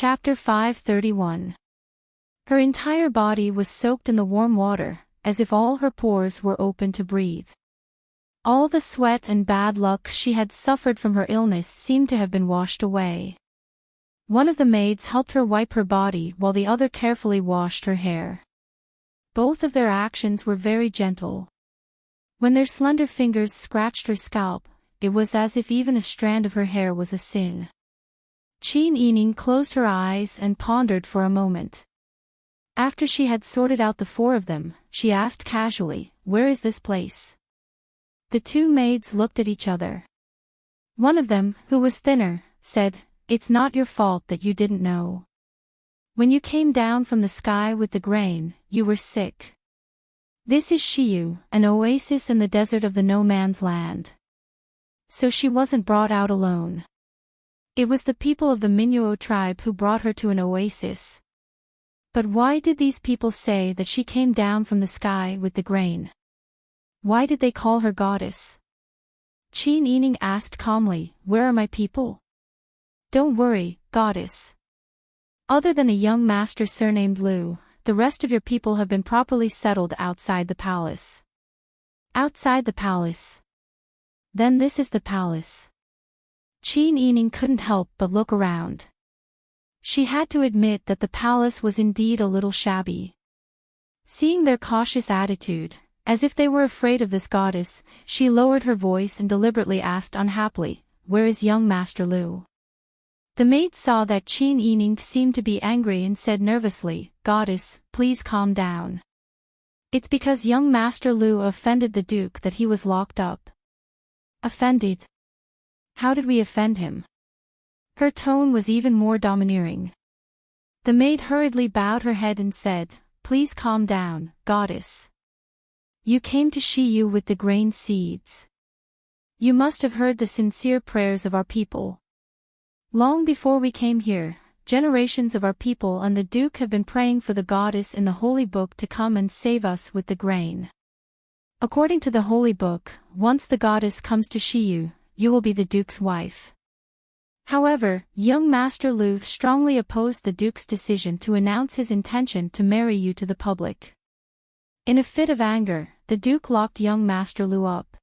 Chapter 531. Her entire body was soaked in the warm water, as if all her pores were open to breathe. All the sweat and bad luck she had suffered from her illness seemed to have been washed away. One of the maids helped her wipe her body while the other carefully washed her hair. Both of their actions were very gentle. When their slender fingers scratched her scalp, it was as if even a strand of her hair was a sin. Qin Yining closed her eyes and pondered for a moment. After she had sorted out the four of them, she asked casually, "Where is this place?" The two maids looked at each other. One of them, who was thinner, said, "It's not your fault that you didn't know. When you came down from the sky with the grain, you were sick. This is Shiyu, an oasis in the desert of the no-man's land. So she wasn't brought out alone. It was the people of the Minuo tribe who brought her to an oasis." But why did these people say that she came down from the sky with the grain? Why did they call her goddess? Qin Yining asked calmly, "Where are my people?" "Don't worry, goddess. Other than a young master surnamed Liu, the rest of your people have been properly settled outside the palace." "Outside the palace? Then this is the palace." Qin Yining couldn't help but look around. She had to admit that the palace was indeed a little shabby. Seeing their cautious attitude, as if they were afraid of this goddess, she lowered her voice and deliberately asked unhappily, "Where is young Master Liu?" The maid saw that Qin Yining seemed to be angry and said nervously, "Goddess, please calm down. It's because young Master Liu offended the Duke that he was locked up." "Offended? How did we offend him?" Her tone was even more domineering. The maid hurriedly bowed her head and said, "Please calm down, goddess. You came to Shiyu with the grain seeds. You must have heard the sincere prayers of our people. Long before we came here, generations of our people and the Duke have been praying for the goddess in the Holy Book to come and save us with the grain. According to the Holy Book, once the goddess comes to Shiyu, you will be the Duke's wife. However, young Master Liu strongly opposed the Duke's decision to announce his intention to marry you to the public. In a fit of anger, the Duke locked young Master Liu up.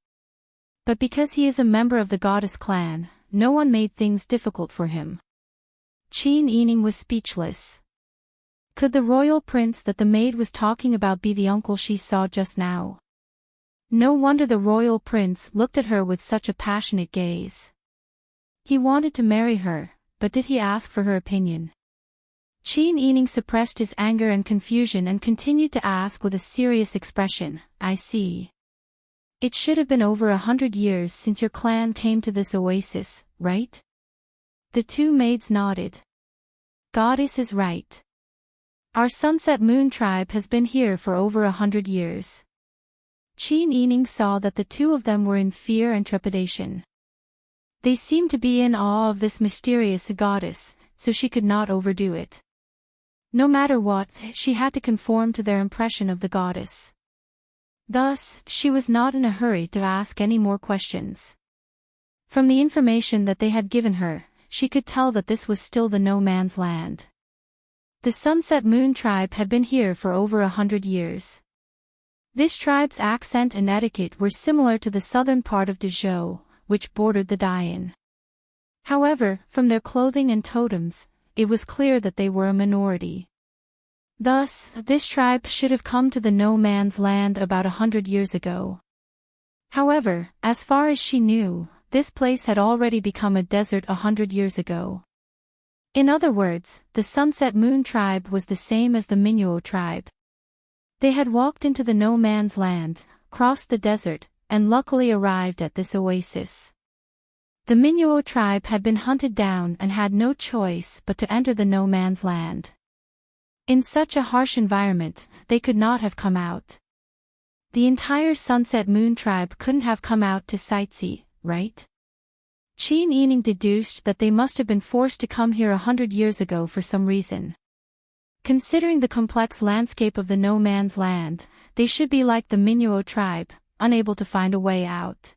But because he is a member of the goddess clan, no one made things difficult for him." Qin Yining was speechless. Could the royal prince that the maid was talking about be the uncle she saw just now? No wonder the royal prince looked at her with such a passionate gaze. He wanted to marry her, but did he ask for her opinion? Qin Yining suppressed his anger and confusion and continued to ask with a serious expression, "I see. It should have been over 100 years since your clan came to this oasis, right?" The two maids nodded. "Goddess is right. Our Sunset Moon tribe has been here for over 100 years." Qin Yining saw that the two of them were in fear and trepidation. They seemed to be in awe of this mysterious goddess, so she could not overdo it. No matter what, she had to conform to their impression of the goddess. Thus, she was not in a hurry to ask any more questions. From the information that they had given her, she could tell that this was still the no-man's land. The Sunset Moon tribe had been here for over 100 years. This tribe's accent and etiquette were similar to the southern part of Dezhou, which bordered the Dian. However, from their clothing and totems, it was clear that they were a minority. Thus, this tribe should have come to the no-man's land about 100 years ago. However, as far as she knew, this place had already become a desert 100 years ago. In other words, the Sunset Moon tribe was the same as the Minuo tribe. They had walked into the no-man's land, crossed the desert, and luckily arrived at this oasis. The Minuo tribe had been hunted down and had no choice but to enter the no-man's land. In such a harsh environment, they could not have come out. The entire Sunset Moon tribe couldn't have come out to sightsee, right? Qin Yining deduced that they must have been forced to come here 100 years ago for some reason. Considering the complex landscape of the no-man's land, they should be like the Minuo tribe, unable to find a way out.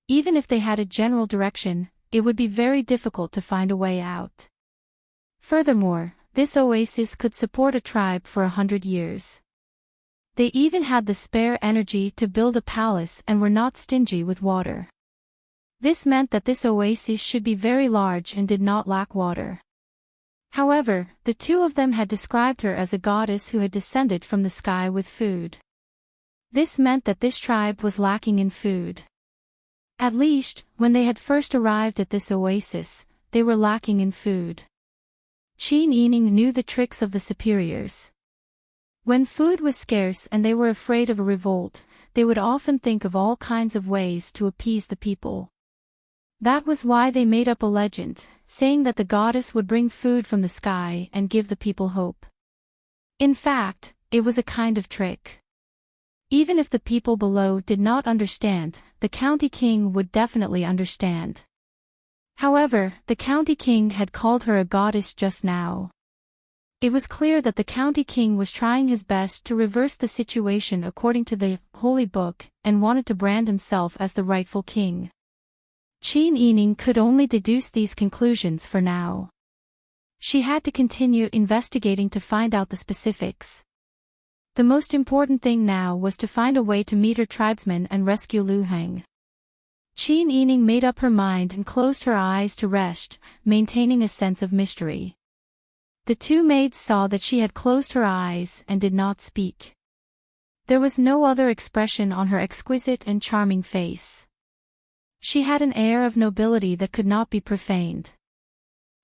Even if they had a general direction, it would be very difficult to find a way out. Furthermore, this oasis could support a tribe for 100 years. They even had the spare energy to build a palace and were not stingy with water. This meant that this oasis should be very large and did not lack water. However, the two of them had described her as a goddess who had descended from the sky with food. This meant that this tribe was lacking in food. At least, when they had first arrived at this oasis, they were lacking in food. Qin Yining knew the tricks of the superiors. When food was scarce and they were afraid of a revolt, they would often think of all kinds of ways to appease the people. That was why they made up a legend, saying that the goddess would bring food from the sky and give the people hope. In fact, it was a kind of trick. Even if the people below did not understand, the county king would definitely understand. However, the county king had called her a goddess just now. It was clear that the county king was trying his best to reverse the situation according to the Holy Book and wanted to brand himself as the rightful king. Qin Yining could only deduce these conclusions for now. She had to continue investigating to find out the specifics. The most important thing now was to find a way to meet her tribesmen and rescue Lu Heng. Qin Yining made up her mind and closed her eyes to rest, maintaining a sense of mystery. The two maids saw that she had closed her eyes and did not speak. There was no other expression on her exquisite and charming face. She had an air of nobility that could not be profaned.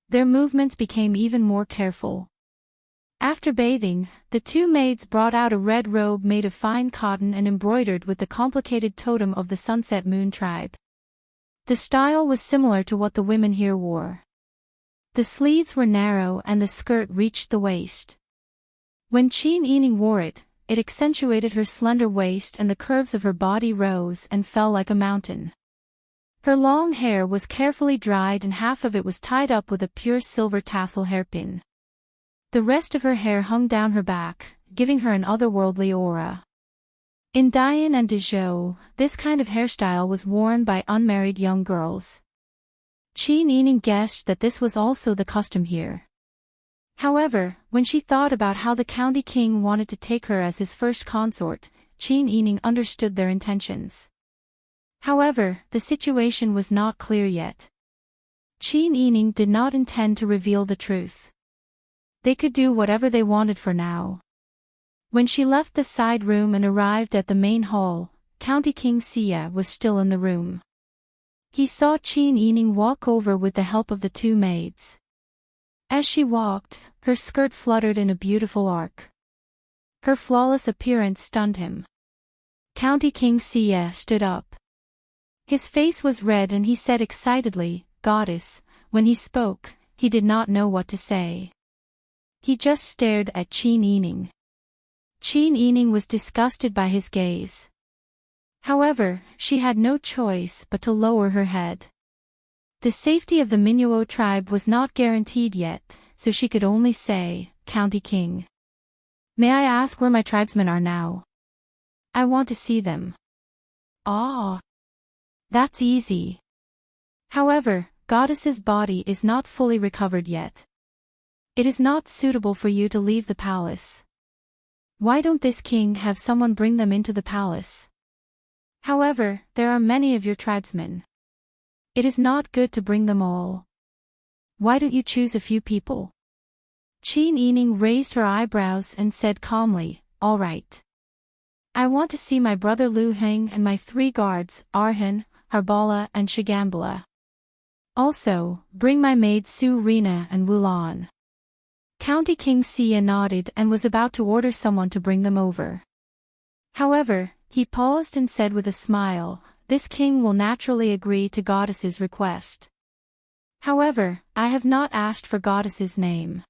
Their movements became even more careful. After bathing, the two maids brought out a red robe made of fine cotton and embroidered with the complicated totem of the Sunset Moon tribe. The style was similar to what the women here wore. The sleeves were narrow and the skirt reached the waist. When Qin Yining wore it, it accentuated her slender waist and the curves of her body rose and fell like a mountain. Her long hair was carefully dried and half of it was tied up with a pure silver tassel hairpin. The rest of her hair hung down her back, giving her an otherworldly aura. In Dian and Dezhou, this kind of hairstyle was worn by unmarried young girls. Qin Yining guessed that this was also the custom here. However, when she thought about how the county king wanted to take her as his first consort, Qin Yining understood their intentions. However, the situation was not clear yet. Qin Yining did not intend to reveal the truth. They could do whatever they wanted for now. When she left the side room and arrived at the main hall, County King Xia was still in the room. He saw Qin Yining walk over with the help of the two maids. As she walked, her skirt fluttered in a beautiful arc. Her flawless appearance stunned him. County King Xia stood up. His face was red and he said excitedly, "Goddess." When he spoke, he did not know what to say. He just stared at Qin Yining. Qin Yining was disgusted by his gaze. However, she had no choice but to lower her head. The safety of the Minuo tribe was not guaranteed yet, so she could only say, "County King. May I ask where my tribesmen are now? I want to see them." "Ah. That's easy. However, Goddess's body is not fully recovered yet. It is not suitable for you to leave the palace. Why don't this king have someone bring them into the palace? However, there are many of your tribesmen. It is not good to bring them all. Why don't you choose a few people?" Qin Yining raised her eyebrows and said calmly, "All right. I want to see my brother Lu Heng and my 3 guards, Arhan, Harbala and Shigambala. Also, bring my maids Su Rina and Wulan." County King Xia nodded and was about to order someone to bring them over. However, he paused and said with a smile, "This king will naturally agree to Goddess's request. However, I have not asked for Goddess's name."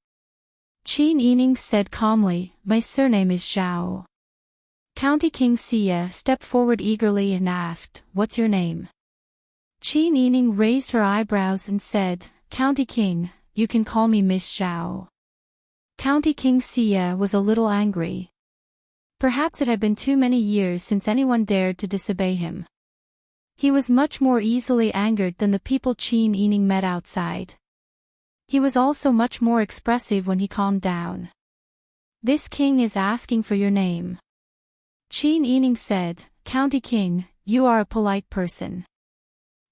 Qin Yining said calmly, "My surname is Zhao." County King Xia stepped forward eagerly and asked, "What's your name?" Qin Yining raised her eyebrows and said, "County King, you can call me Miss Zhao." County King Xia was a little angry. Perhaps it had been too many years since anyone dared to disobey him. He was much more easily angered than the people Qin Yining met outside. He was also much more expressive when he calmed down. This king is asking for your name. Qin Yining said, County King, you are a polite person.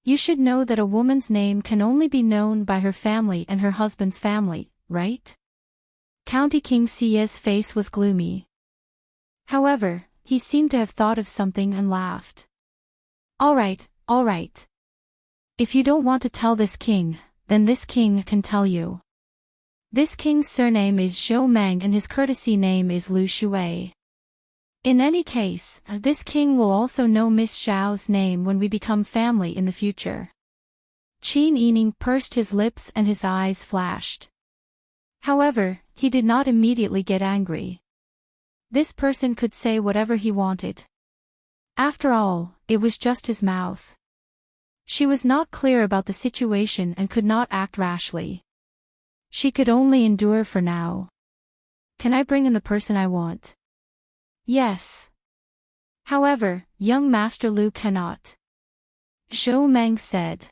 You should know that a woman's name can only be known by her family and her husband's family, right? County King Sia's face was gloomy. However, he seemed to have thought of something and laughed. All right. If you don't want to tell this king, then this king can tell you. This king's surname is Zhou Meng and his courtesy name is Lu Shui. In any case, this king will also know Miss Zhao's name when we become family in the future. Qin Yining pursed his lips and his eyes flashed. However, he did not immediately get angry. This person could say whatever he wanted. After all, it was just his mouth. She was not clear about the situation and could not act rashly. She could only endure for now. Can I bring in the person I want? Yes. However, young Master Lu cannot. Zhou Meng said.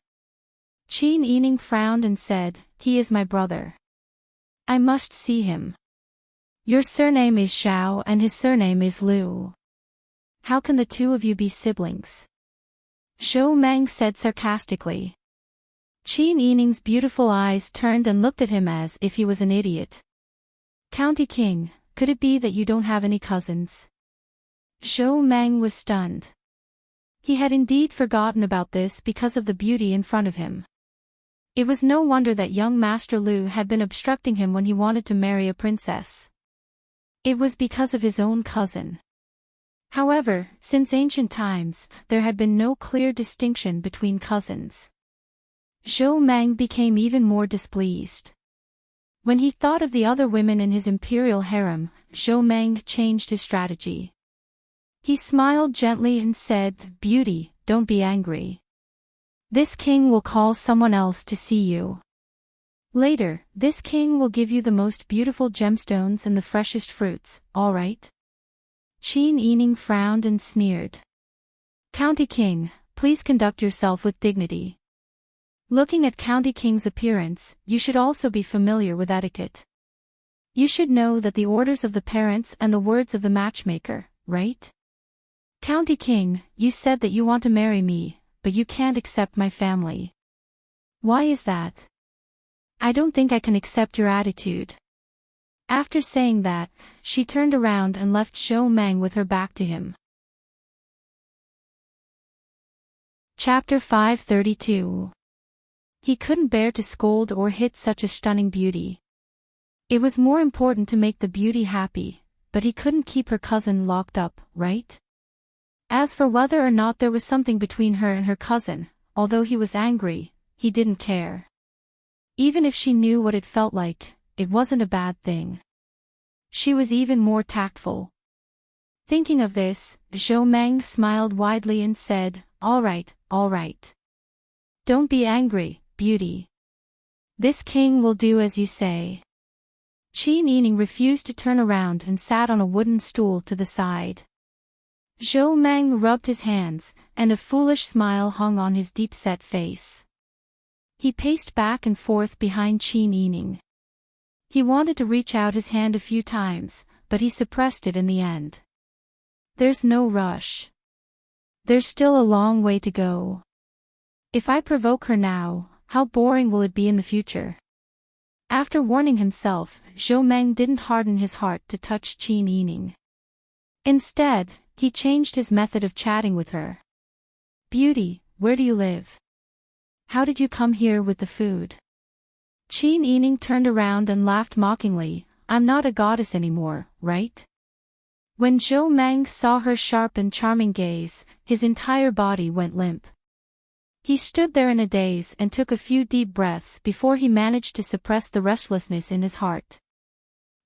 Qin Yining frowned and said, he is my brother. I must see him. Your surname is Zhao and his surname is Lu. How can the two of you be siblings? Zhou Meng said sarcastically. Qin Yining's beautiful eyes turned and looked at him as if he was an idiot. County King, could it be that you don't have any cousins? Zhou Meng was stunned. He had indeed forgotten about this because of the beauty in front of him. It was no wonder that young Master Lu had been obstructing him when he wanted to marry a princess. It was because of his own cousin. However, since ancient times, there had been no clear distinction between cousins. Zhou Meng became even more displeased. When he thought of the other women in his imperial harem, Zhou Meng changed his strategy. He smiled gently and said, Beauty, don't be angry. This king will call someone else to see you. Later, this king will give you the most beautiful gemstones and the freshest fruits, all right? Qin Yining frowned and sneered. County King, please conduct yourself with dignity. Looking at County King's appearance, you should also be familiar with etiquette. You should know that the orders of the parents and the words of the matchmaker, right? County King, you said that you want to marry me, but you can't accept my family. Why is that? I don't think I can accept your attitude. After saying that, she turned around and left Zhou Meng with her back to him. Chapter 532. He couldn't bear to scold or hit such a stunning beauty. It was more important to make the beauty happy, but he couldn't keep her cousin locked up, right? As for whether or not there was something between her and her cousin, although he was angry, he didn't care. Even if she knew what it felt like, it wasn't a bad thing. She was even more tactful. Thinking of this, Zhou Meng smiled widely and said, all right. Don't be angry, beauty. This king will do as you say. Qin Yining refused to turn around and sat on a wooden stool to the side. Zhou Meng rubbed his hands, and a foolish smile hung on his deep-set face. He paced back and forth behind Qin Yining. He wanted to reach out his hand a few times, but he suppressed it in the end. There's no rush. There's still a long way to go. If I provoke her now, how boring will it be in the future? After warning himself, Zhou Meng didn't harden his heart to touch Qin Yining. Instead, he changed his method of chatting with her. Beauty, where do you live? How did you come here with the food? Qin Yining turned around and laughed mockingly. I'm not a goddess anymore, right? When Zhou Meng saw her sharp and charming gaze, his entire body went limp. He stood there in a daze and took a few deep breaths before he managed to suppress the restlessness in his heart.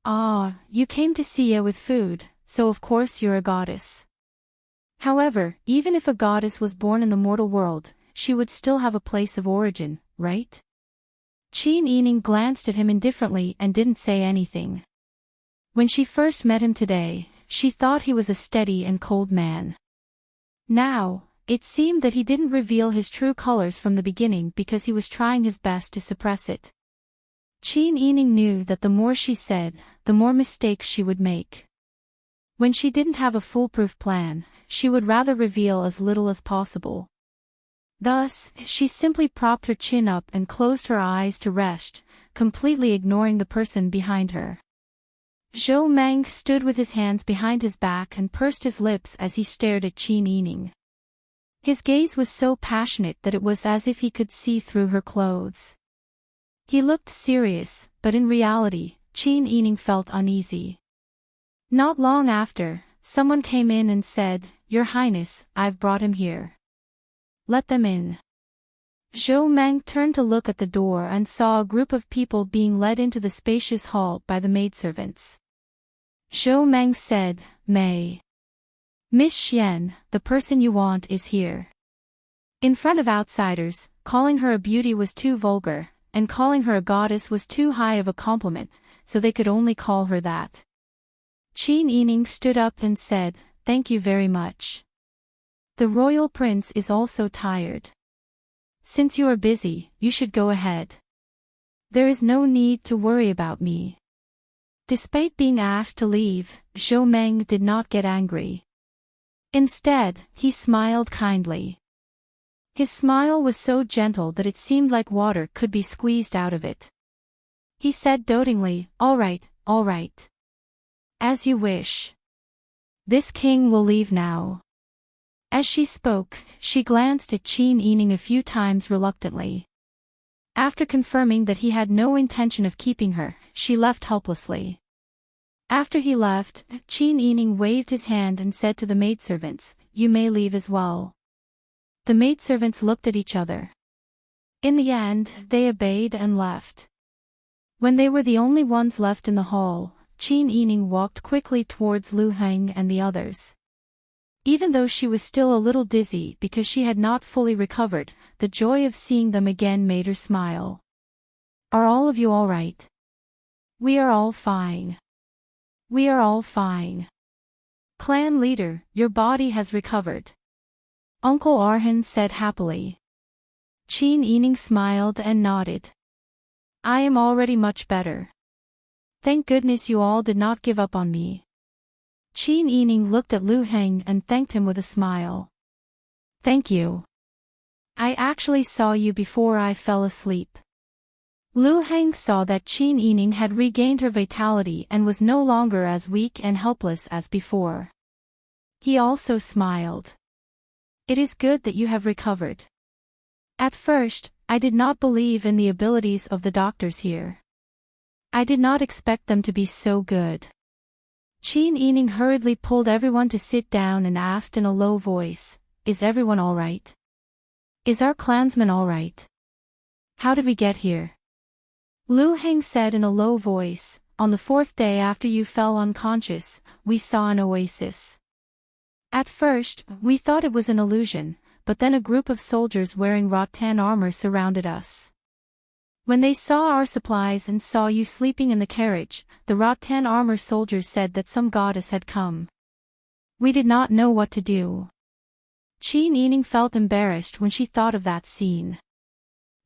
Ah, you came to Sia with food, so of course you're a goddess. However, even if a goddess was born in the mortal world, she would still have a place of origin, right? Qin Yining glanced at him indifferently and didn't say anything. When she first met him today, she thought he was a steady and cold man. Now, it seemed that he didn't reveal his true colors from the beginning because he was trying his best to suppress it. Qin Yining knew that the more she said, the more mistakes she would make. When she didn't have a foolproof plan, she would rather reveal as little as possible. Thus, she simply propped her chin up and closed her eyes to rest, completely ignoring the person behind her. Zhou Meng stood with his hands behind his back and pursed his lips as he stared at Qin Yining. His gaze was so passionate that it was as if he could see through her clothes. He looked serious, but in reality, Qin Yining felt uneasy. Not long after, someone came in and said, "Your Highness, I've brought him here. Let them in." Zhou Meng turned to look at the door and saw a group of people being led into the spacious hall by the maidservants. Zhou Meng said, "Miss Xian, the person you want is here." In front of outsiders, calling her a beauty was too vulgar, and calling her a goddess was too high of a compliment, so they could only call her that. Qin Yining stood up and said, "Thank you very much. The royal prince is also tired. Since you are busy, you should go ahead. There is no need to worry about me." Despite being asked to leave, Zhou Meng did not get angry. Instead, he smiled kindly. His smile was so gentle that it seemed like water could be squeezed out of it. He said dotingly, all right. As you wish. This king will leave now." As she spoke, she glanced at Qin Yining a few times reluctantly. After confirming that he had no intention of keeping her, she left helplessly. After he left, Qin Yining waved his hand and said to the maidservants, "You may leave as well." The maidservants looked at each other. In the end, they obeyed and left. When they were the only ones left in the hall, Qin Yining walked quickly towards Lu Heng and the others. Even though she was still a little dizzy because she had not fully recovered, the joy of seeing them again made her smile. "Are all of you all right?" "We are all fine. We are all fine. Clan leader, your body has recovered," Uncle Arhan said happily. Qin Yining smiled and nodded. "I am already much better. Thank goodness you all did not give up on me." Qin Yining looked at Lu Heng and thanked him with a smile. "Thank you. I actually saw you before I fell asleep." Lu Heng saw that Qin Yining had regained her vitality and was no longer as weak and helpless as before. He also smiled. "It is good that you have recovered. At first, I did not believe in the abilities of the doctors here. I did not expect them to be so good." Qin Yining hurriedly pulled everyone to sit down and asked in a low voice, "Is everyone all right? Is our clansman all right? How did we get here?" Lu Heng said in a low voice, "On the 4th day after you fell unconscious, we saw an oasis. At first, we thought it was an illusion, but then a group of soldiers wearing rattan armor surrounded us. When they saw our supplies and saw you sleeping in the carriage, the rattan armor soldiers said that some goddess had come. We did not know what to do." Qin Yining felt embarrassed when she thought of that scene.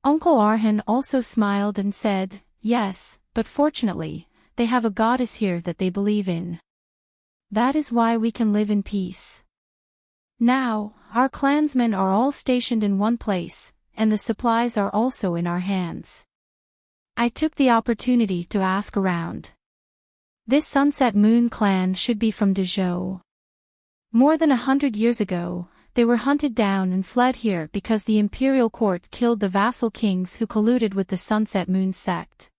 Uncle Arhan also smiled and said, "Yes, but fortunately, they have a goddess here that they believe in. That is why we can live in peace. Now, our clansmen are all stationed in one place, and the supplies are also in our hands. I took the opportunity to ask around. This Sunset Moon clan should be from Dezhou. More than 100 years ago, they were hunted down and fled here because the imperial court killed the vassal kings who colluded with the Sunset Moon sect.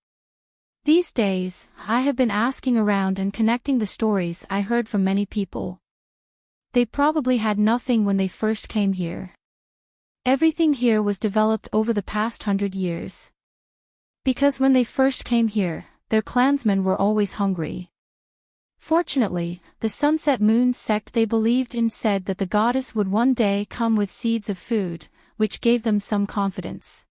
These days, I have been asking around and connecting the stories I heard from many people. They probably had nothing when they first came here. Everything here was developed over the past 100 years. Because when they first came here, their clansmen were always hungry. Fortunately, the Sunset Moon sect they believed in said that the goddess would one day come with seeds of food, which gave them some confidence.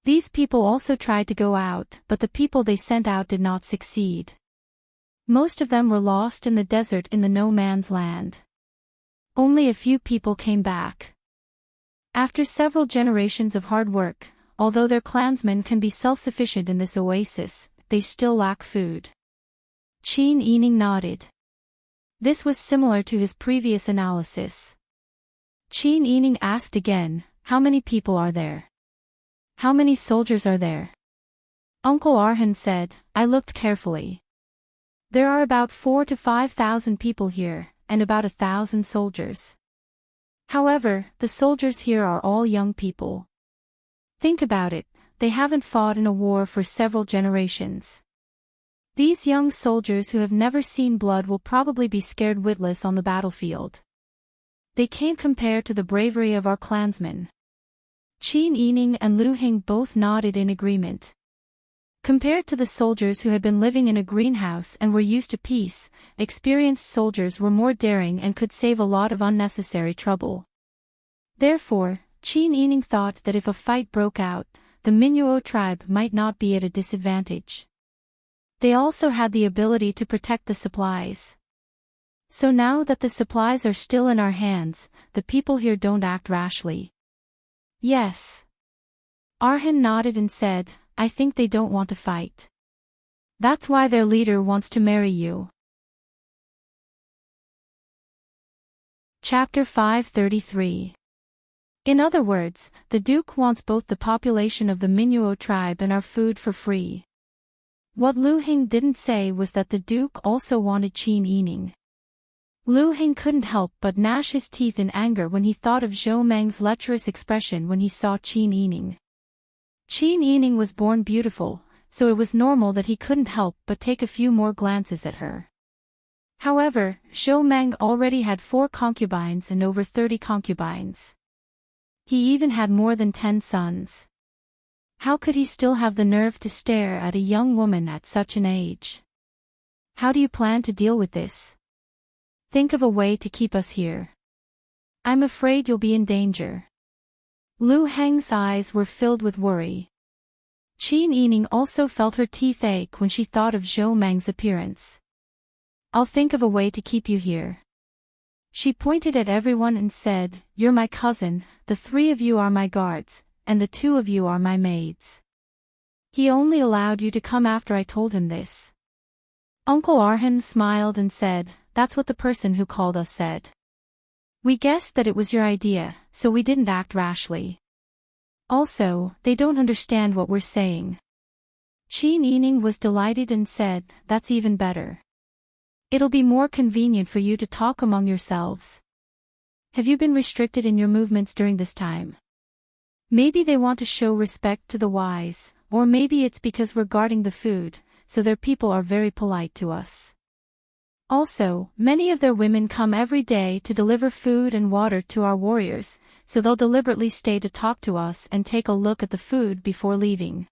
These people also tried to go out, but the people they sent out did not succeed. Most of them were lost in the desert in the no man's land. Only a few people came back. After several generations of hard work, although their clansmen can be self-sufficient in this oasis, they still lack food. Qin Yining nodded. This was similar to his previous analysis. Qin Yining asked again, how many people are there? How many soldiers are there? Uncle Arhan said, I looked carefully. There are about 4,000 to 5,000 people here, and about 1,000 soldiers. However, the soldiers here are all young people. Think about it, they haven't fought in a war for several generations. These young soldiers who have never seen blood will probably be scared witless on the battlefield. They can't compare to the bravery of our clansmen. Qin Yining and Lu Heng both nodded in agreement. Compared to the soldiers who had been living in a greenhouse and were used to peace, experienced soldiers were more daring and could save a lot of unnecessary trouble. Therefore, Qin Yining thought that if a fight broke out, the Minuo tribe might not be at a disadvantage. They also had the ability to protect the supplies. So now that the supplies are still in our hands, the people here don't act rashly. Yes. Arhan nodded and said, I think they don't want to fight. That's why their leader wants to marry you. Chapter 533. In other words, the Duke wants both the population of the Minuo tribe and our food for free. What Lu Heng didn't say was that the Duke also wanted Qin Yining. Lu Heng couldn't help but gnash his teeth in anger when he thought of Zhou Meng's lecherous expression when he saw Qin Yining. Qin Yining was born beautiful, so it was normal that he couldn't help but take a few more glances at her. However, Zhou Meng already had 4 concubines and over 30 concubines. He even had more than 10 sons. How could he still have the nerve to stare at a young woman at such an age? How do you plan to deal with this? Think of a way to keep us here. I'm afraid you'll be in danger. Lu Heng's eyes were filled with worry. Qin Yining also felt her teeth ache when she thought of Zhou Meng's appearance. I'll think of a way to keep you here. She pointed at everyone and said, You're my cousin, the 3 of you are my guards, and the 2 of you are my maids. He only allowed you to come after I told him this. Uncle Arhan smiled and said, That's what the person who called us said. We guessed that it was your idea, so we didn't act rashly. Also, they don't understand what we're saying. Qin Yining was delighted and said, That's even better. It'll be more convenient for you to talk among yourselves. Have you been restricted in your movements during this time? Maybe they want to show respect to the wise, or maybe it's because we're guarding the food, so their people are very polite to us. Also, many of their women come every day to deliver food and water to our warriors, so they'll deliberately stay to talk to us and take a look at the food before leaving.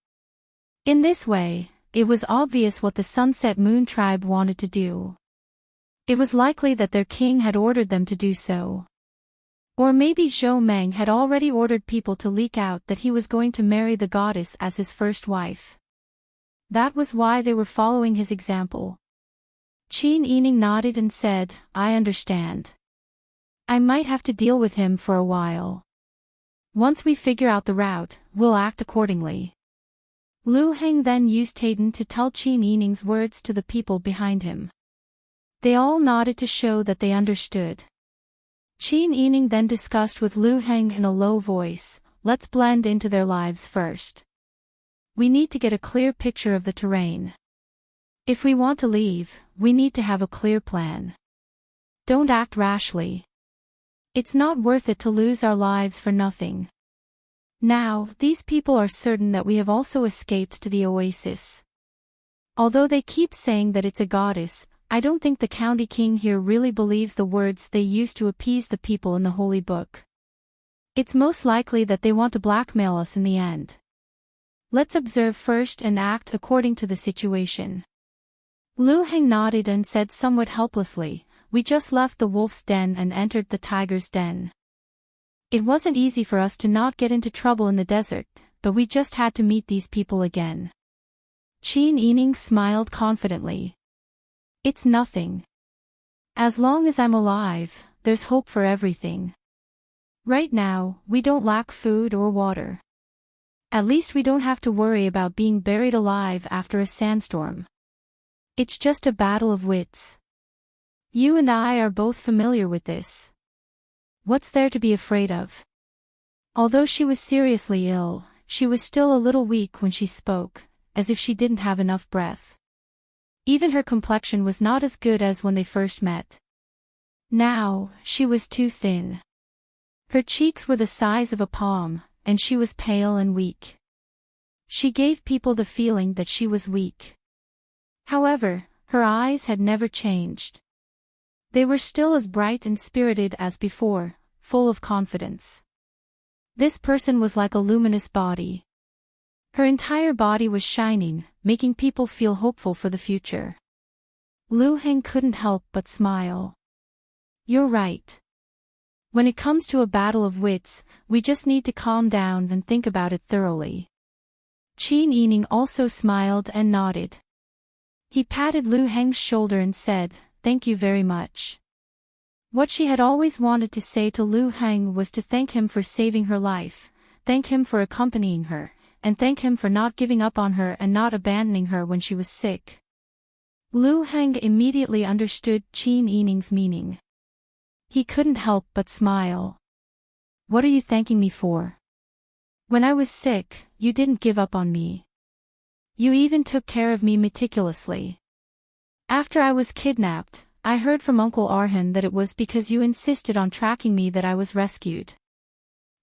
In this way, it was obvious what the Sunset Moon tribe wanted to do. It was likely that their king had ordered them to do so. Or maybe Zhou Meng had already ordered people to leak out that he was going to marry the goddess as his first wife. That was why they were following his example. Qin Yining nodded and said, I understand. I might have to deal with him for a while. Once we figure out the route, we'll act accordingly. Lu Heng then used Hayden to tell Qin Yining's words to the people behind him. They all nodded to show that they understood. Qin Yining then discussed with Lu Heng in a low voice, Let's blend into their lives first. We need to get a clear picture of the terrain. If we want to leave, we need to have a clear plan. Don't act rashly. It's not worth it to lose our lives for nothing. Now, these people are certain that we have also escaped to the oasis. Although they keep saying that it's a goddess, I don't think the county king here really believes the words they use to appease the people in the holy book. It's most likely that they want to blackmail us in the end. Let's observe first and act according to the situation. Lu Heng nodded and said somewhat helplessly, We just left the wolf's den and entered the tiger's den. It wasn't easy for us to not get into trouble in the desert, but we just had to meet these people again. Qin Yining smiled confidently. It's nothing. As long as I'm alive, there's hope for everything. Right now, we don't lack food or water. At least we don't have to worry about being buried alive after a sandstorm. It's just a battle of wits. You and I are both familiar with this. What's there to be afraid of? Although she was seriously ill, she was still a little weak when she spoke, as if she didn't have enough breath. Even her complexion was not as good as when they first met. Now, she was too thin. Her cheeks were the size of a palm, and she was pale and weak. She gave people the feeling that she was weak. However, her eyes had never changed. They were still as bright and spirited as before, full of confidence. This person was like a luminous body. Her entire body was shining, making people feel hopeful for the future. Lu Heng couldn't help but smile. You're right. When it comes to a battle of wits, we just need to calm down and think about it thoroughly. Qin Yining also smiled and nodded. He patted Lu Heng's shoulder and said, "Thank you very much." What she had always wanted to say to Lu Heng was to thank him for saving her life, thank him for accompanying her, and thank him for not giving up on her and not abandoning her when she was sick. Lu Heng immediately understood Qin Yining's meaning. He couldn't help but smile. What are you thanking me for? When I was sick, you didn't give up on me. You even took care of me meticulously. After I was kidnapped, I heard from Uncle Arhan that it was because you insisted on tracking me that I was rescued.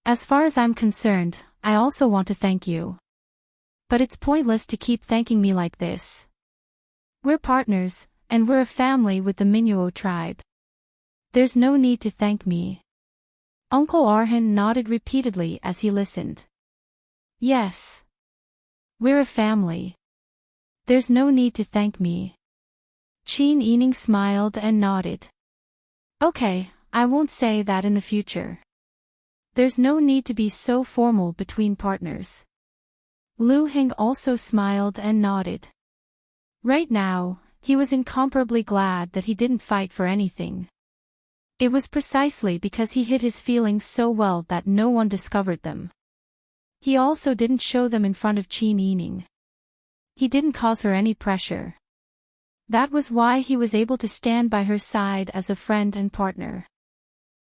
As far as I'm concerned, I also want to thank you. But it's pointless to keep thanking me like this. We're partners, and we're a family with the Minuo tribe. There's no need to thank me. Uncle Arhan nodded repeatedly as he listened. Yes. We're a family. There's no need to thank me. Qin Yining smiled and nodded. Okay, I won't say that in the future. There's no need to be so formal between partners. Lu Heng also smiled and nodded. Right now, he was incomparably glad that he didn't fight for anything. It was precisely because he hid his feelings so well that no one discovered them. He also didn't show them in front of Qin Yining. He didn't cause her any pressure. That was why he was able to stand by her side as a friend and partner.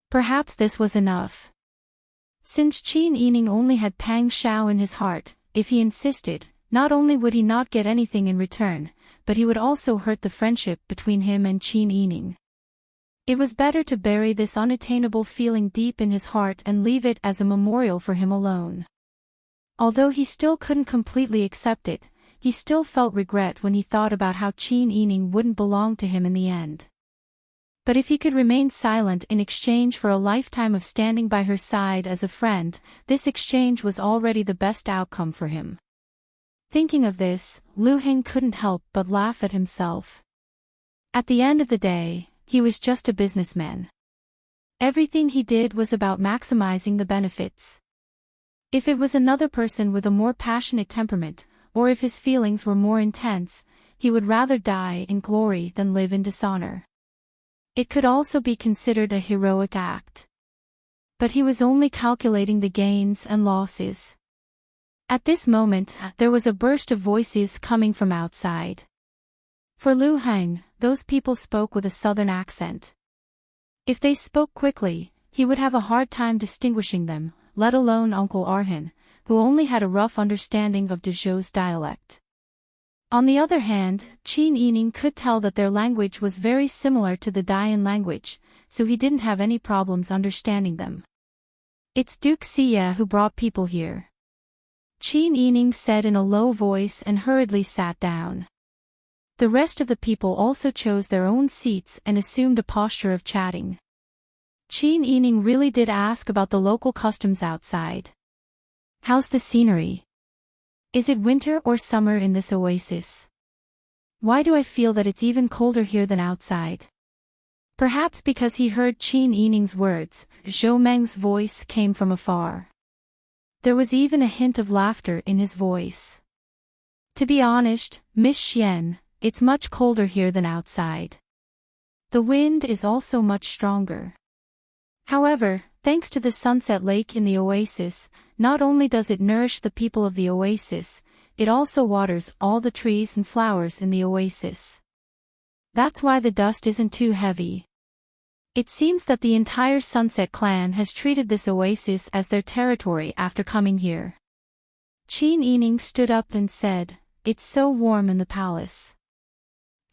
Perhaps this was enough. Since Qin Yining only had Pang Shao in his heart, if he insisted, not only would he not get anything in return, but he would also hurt the friendship between him and Qin Yining. It was better to bury this unattainable feeling deep in his heart and leave it as a memorial for him alone. Although he still couldn't completely accept it, he still felt regret when he thought about how Qin Yining wouldn't belong to him in the end. But if he could remain silent in exchange for a lifetime of standing by her side as a friend, this exchange was already the best outcome for him. Thinking of this, Lu Heng couldn't help but laugh at himself. At the end of the day, he was just a businessman. Everything he did was about maximizing the benefits. If it was another person with a more passionate temperament, or if his feelings were more intense, he would rather die in glory than live in dishonor. It could also be considered a heroic act. But he was only calculating the gains and losses. At this moment, there was a burst of voices coming from outside. For Lu Heng, those people spoke with a southern accent. If they spoke quickly, he would have a hard time distinguishing them, let alone Uncle Arhan, who only had a rough understanding of Dezhou's dialect. On the other hand, Qin Yining could tell that their language was very similar to the Dayan language, so he didn't have any problems understanding them. It's Duke Xie who brought people here. Qin Yining said in a low voice and hurriedly sat down. The rest of the people also chose their own seats and assumed a posture of chatting. Qin Yining really did ask about the local customs outside. How's the scenery? Is it winter or summer in this oasis? Why do I feel that it's even colder here than outside? Perhaps because he heard Qin Yining's words, Zhou Meng's voice came from afar. There was even a hint of laughter in his voice. To be honest, Miss Xian, it's much colder here than outside. The wind is also much stronger. However, Thanks to the sunset lake in the oasis, not only does it nourish the people of the oasis, it also waters all the trees and flowers in the oasis. That's why the dust isn't too heavy. It seems that the entire Sunset clan has treated this oasis as their territory after coming here. Qin Yining stood up and said, "It's so warm in the palace.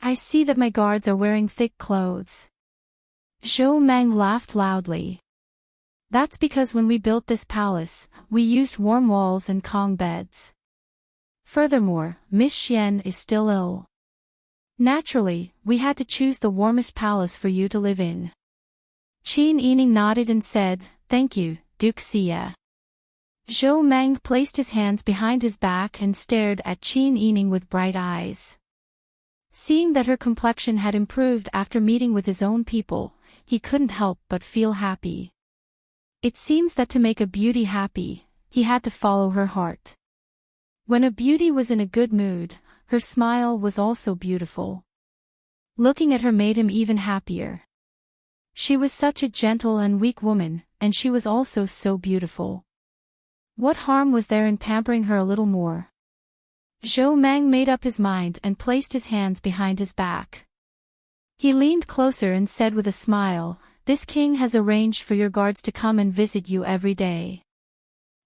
I see that my guards are wearing thick clothes." Zhou Meng laughed loudly. "That's because when we built this palace, we used warm walls and Kong beds. Furthermore, Miss Xian is still ill. Naturally, we had to choose the warmest palace for you to live in." Qin Yining nodded and said, "Thank you, Duke Xie." Zhou Meng placed his hands behind his back and stared at Qin Yining with bright eyes. Seeing that her complexion had improved after meeting with his own people, he couldn't help but feel happy. It seems that to make a beauty happy, he had to follow her heart. When a beauty was in a good mood, her smile was also beautiful. Looking at her made him even happier. She was such a gentle and weak woman, and she was also so beautiful. What harm was there in pampering her a little more? Zhou Meng made up his mind and placed his hands behind his back. He leaned closer and said with a smile, "This king has arranged for your guards to come and visit you every day.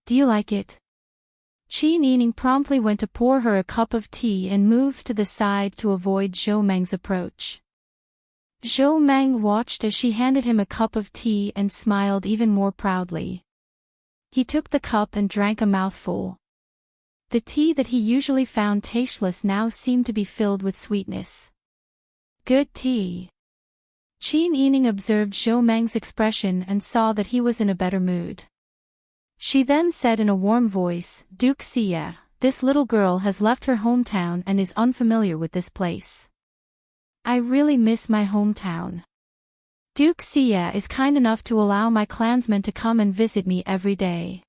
Do you like it?" Qin Yining promptly went to pour her a cup of tea and moved to the side to avoid Zhou Meng's approach. Zhou Meng watched as she handed him a cup of tea and smiled even more proudly. He took the cup and drank a mouthful. The tea that he usually found tasteless now seemed to be filled with sweetness. Good tea. Qin Yining observed Zhou Meng's expression and saw that he was in a better mood. She then said in a warm voice, "Duke Xie, this little girl has left her hometown and is unfamiliar with this place. I really miss my hometown. Duke Xie is kind enough to allow my clansmen to come and visit me every day.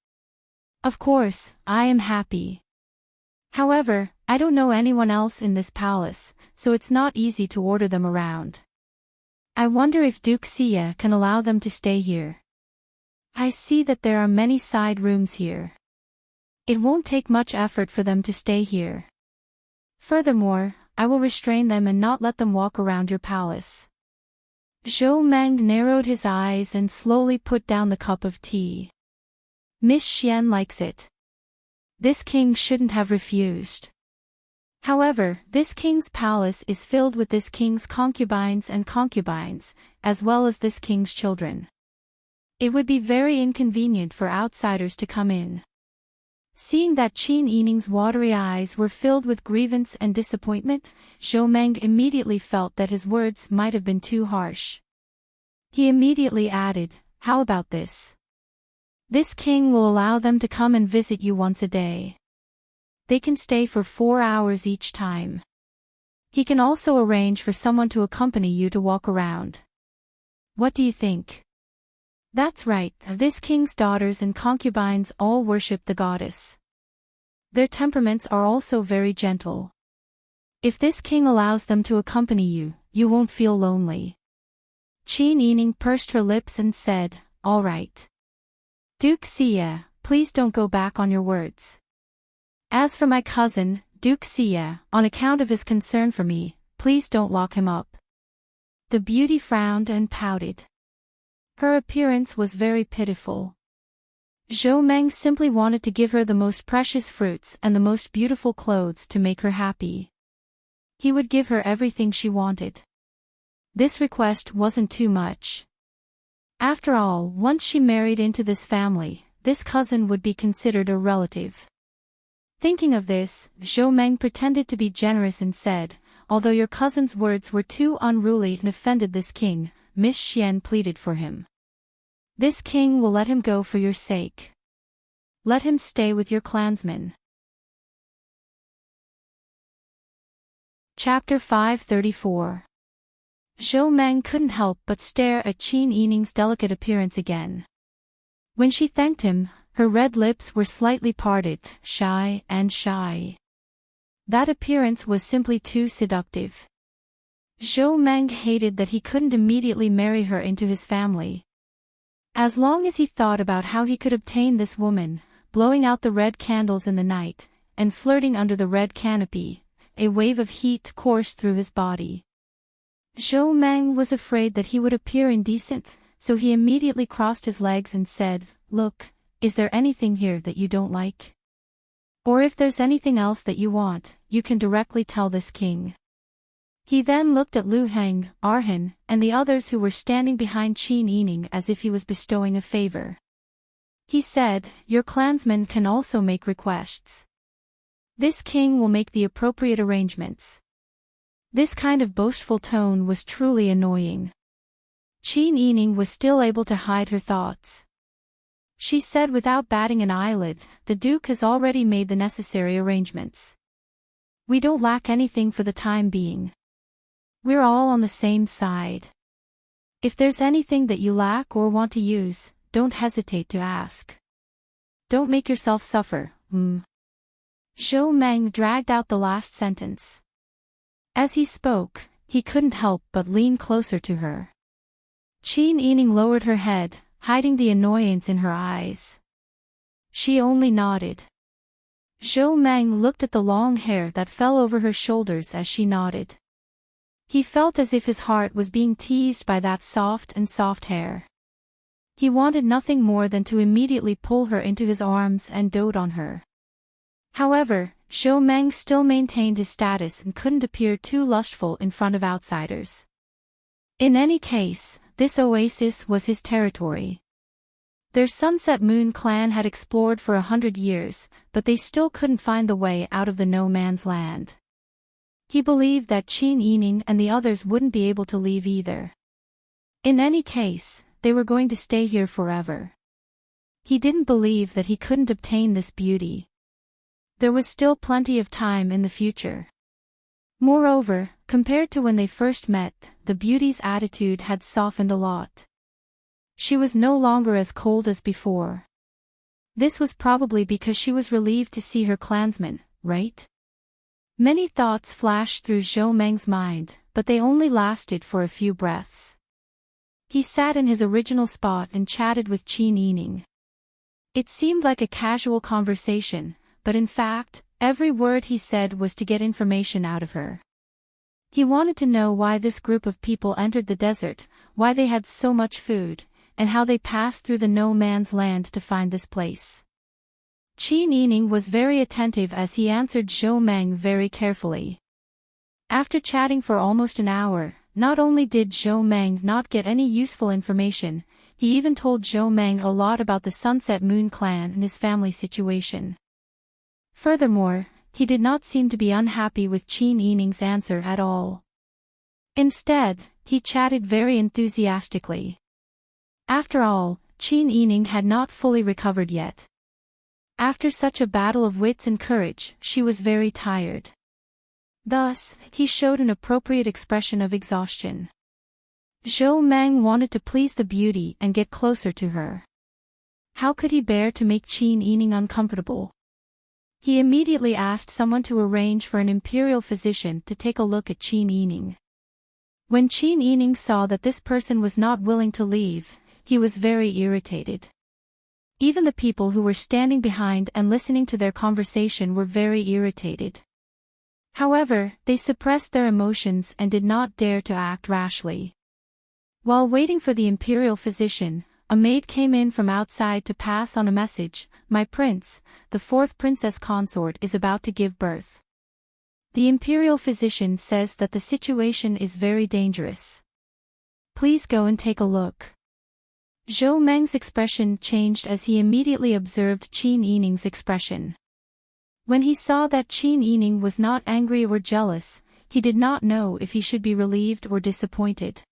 Of course, I am happy. However, I don't know anyone else in this palace, so it's not easy to order them around. I wonder if Duke Xie can allow them to stay here. I see that there are many side rooms here. It won't take much effort for them to stay here. Furthermore, I will restrain them and not let them walk around your palace." Zhou Meng narrowed his eyes and slowly put down the cup of tea. Miss Xian likes it. This king shouldn't have refused. However, this king's palace is filled with this king's concubines, as well as this king's children. It would be very inconvenient for outsiders to come in. Seeing that Qin Yining's watery eyes were filled with grievance and disappointment, Zhou Meng immediately felt that his words might have been too harsh. He immediately added, "How about this? This king will allow them to come and visit you once a day. They can stay for 4 hours each time. He can also arrange for someone to accompany you to walk around. What do you think?" That's right, this king's daughters and concubines all worship the goddess. Their temperaments are also very gentle. If this king allows them to accompany you, you won't feel lonely. Qin Yining pursed her lips and said, "All right. Duke Xie, please don't go back on your words. As for my cousin, Duke Xie, on account of his concern for me, please don't lock him up." The beauty frowned and pouted. Her appearance was very pitiful. Zhou Meng simply wanted to give her the most precious fruits and the most beautiful clothes to make her happy. He would give her everything she wanted. This request wasn't too much. After all, once she married into this family, this cousin would be considered a relative. Thinking of this, Zhou Meng pretended to be generous and said, "Although your cousin's words were too unruly and offended this king, Miss Xian pleaded for him. This king will let him go for your sake. Let him stay with your clansmen." Chapter 534. Zhou Meng couldn't help but stare at Qin Yining's delicate appearance again. When she thanked him, her red lips were slightly parted, shy. That appearance was simply too seductive. Zhou Meng hated that he couldn't immediately marry her into his family. As long as he thought about how he could obtain this woman, blowing out the red candles in the night, and flirting under the red canopy, a wave of heat coursed through his body. Zhou Meng was afraid that he would appear indecent, so he immediately crossed his legs and said, "Look, is there anything here that you don't like? Or if there's anything else that you want, you can directly tell this king." He then looked at Lu Heng, Arhan, and the others who were standing behind Qin Yining as if he was bestowing a favor. He said, "Your clansmen can also make requests. This king will make the appropriate arrangements." This kind of boastful tone was truly annoying. Qin Yining was still able to hide her thoughts. She said without batting an eyelid, "The Duke has already made the necessary arrangements. We don't lack anything for the time being. We're all on the same side. If there's anything that you lack or want to use, don't hesitate to ask. Don't make yourself suffer." Zhou Meng dragged out the last sentence. As he spoke, he couldn't help but lean closer to her. Qin Yining lowered her head, hiding the annoyance in her eyes. She only nodded. Zhou Meng looked at the long hair that fell over her shoulders as she nodded. He felt as if his heart was being teased by that soft hair. He wanted nothing more than to immediately pull her into his arms and dote on her. However, Zhou Meng still maintained his status and couldn't appear too lustful in front of outsiders. In any case, this oasis was his territory. Their Sunset Moon clan had explored for 100 years, but they still couldn't find the way out of the no man's land. He believed that Qin Yining and the others wouldn't be able to leave either. In any case, they were going to stay here forever. He didn't believe that he couldn't obtain this beauty. There was still plenty of time in the future. Moreover, compared to when they first met, the beauty's attitude had softened a lot. She was no longer as cold as before. This was probably because she was relieved to see her clansmen, right? Many thoughts flashed through Zhou Meng's mind, but they only lasted for a few breaths. He sat in his original spot and chatted with Qin Yining. It seemed like a casual conversation, but in fact, every word he said was to get information out of her. He wanted to know why this group of people entered the desert, why they had so much food, and how they passed through the no man's land to find this place. Qin Yining was very attentive as he answered Zhou Meng very carefully. After chatting for almost an hour, not only did Zhou Meng not get any useful information, he even told Zhou Meng a lot about the Sunset Moon clan and his family situation. Furthermore, he did not seem to be unhappy with Qin Yining's answer at all. Instead, he chatted very enthusiastically. After all, Qin Yining had not fully recovered yet. After such a battle of wits and courage, she was very tired. Thus, he showed an appropriate expression of exhaustion. Zhou Meng wanted to please the beauty and get closer to her. How could he bear to make Qin Yining uncomfortable? He immediately asked someone to arrange for an imperial physician to take a look at Qin Yining. When Qin Yining saw that this person was not willing to leave, he was very irritated. Even the people who were standing behind and listening to their conversation were very irritated. However, they suppressed their emotions and did not dare to act rashly. While waiting for the imperial physician, a maid came in from outside to pass on a message. "My prince, the fourth princess consort is about to give birth. The imperial physician says that the situation is very dangerous. Please go and take a look." Zhou Meng's expression changed as he immediately observed Qin Yining's expression. When he saw that Qin Yining was not angry or jealous, he did not know if he should be relieved or disappointed.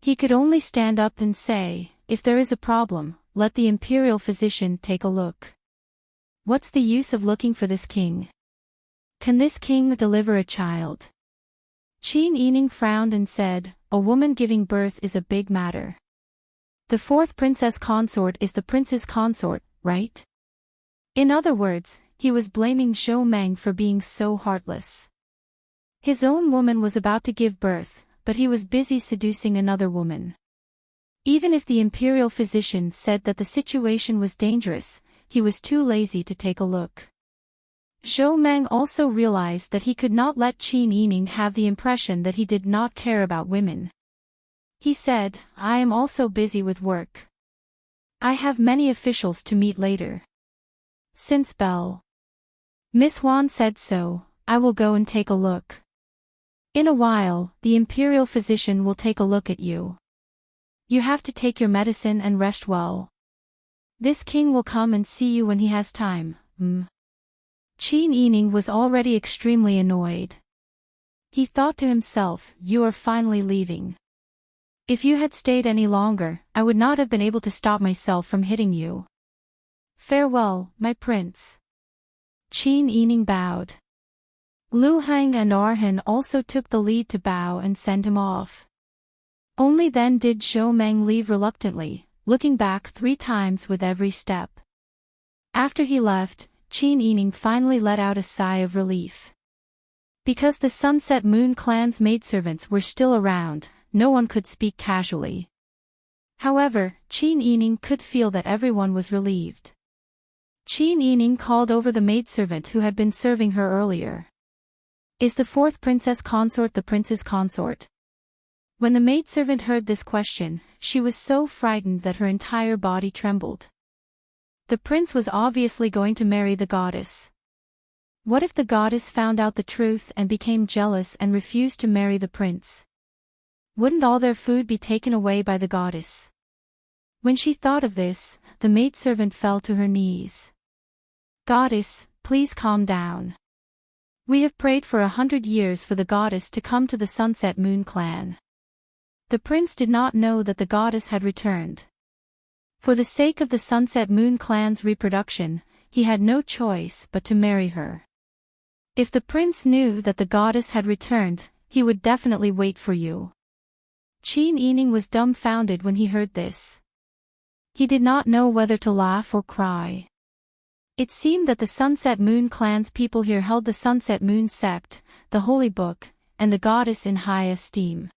He could only stand up and say, "If there is a problem, let the imperial physician take a look. What's the use of looking for this king? Can this king deliver a child?" Qin Yining frowned and said, "A woman giving birth is a big matter. The fourth princess consort is the prince's consort, right?" In other words, he was blaming Zhou Meng for being so heartless. His own woman was about to give birth, but he was busy seducing another woman. Even if the imperial physician said that the situation was dangerous, he was too lazy to take a look. Zhou Meng also realized that he could not let Qin Yining have the impression that he did not care about women. He said, I am also busy with work. I have many officials to meet later. Since Bell. Miss Huan said so, I will go and take a look. In a while, the imperial physician will take a look at you. You have to take your medicine and rest well. This king will come and see you when he has time. Qin Yining was already extremely annoyed. He thought to himself, you are finally leaving. If you had stayed any longer, I would not have been able to stop myself from hitting you. Farewell, my prince. Qin Yining bowed. Lu Hang and Arhan also took the lead to bow and send him off. Only then did Zhou Meng leave reluctantly, looking back 3 times with every step. After he left, Qin Yining finally let out a sigh of relief. Because the Sunset Moon clan's maidservants were still around, no one could speak casually. However, Qin Yining could feel that everyone was relieved. Qin Yining called over the maidservant who had been serving her earlier. Is the 4th princess consort the prince's consort? When the maidservant heard this question, she was so frightened that her entire body trembled. The prince was obviously going to marry the goddess. What if the goddess found out the truth and became jealous and refused to marry the prince? Wouldn't all their food be taken away by the goddess? When she thought of this, the maidservant fell to her knees. Goddess, please calm down. We have prayed for 100 years for the goddess to come to the Sunset Moon clan. The prince did not know that the goddess had returned. For the sake of the Sunset Moon clan's reproduction, he had no choice but to marry her. If the prince knew that the goddess had returned, he would definitely wait for you. Qin Yining was dumbfounded when he heard this. He did not know whether to laugh or cry. It seemed that the Sunset Moon clan's people here held the Sunset Moon sect, the Holy Book, and the goddess in high esteem.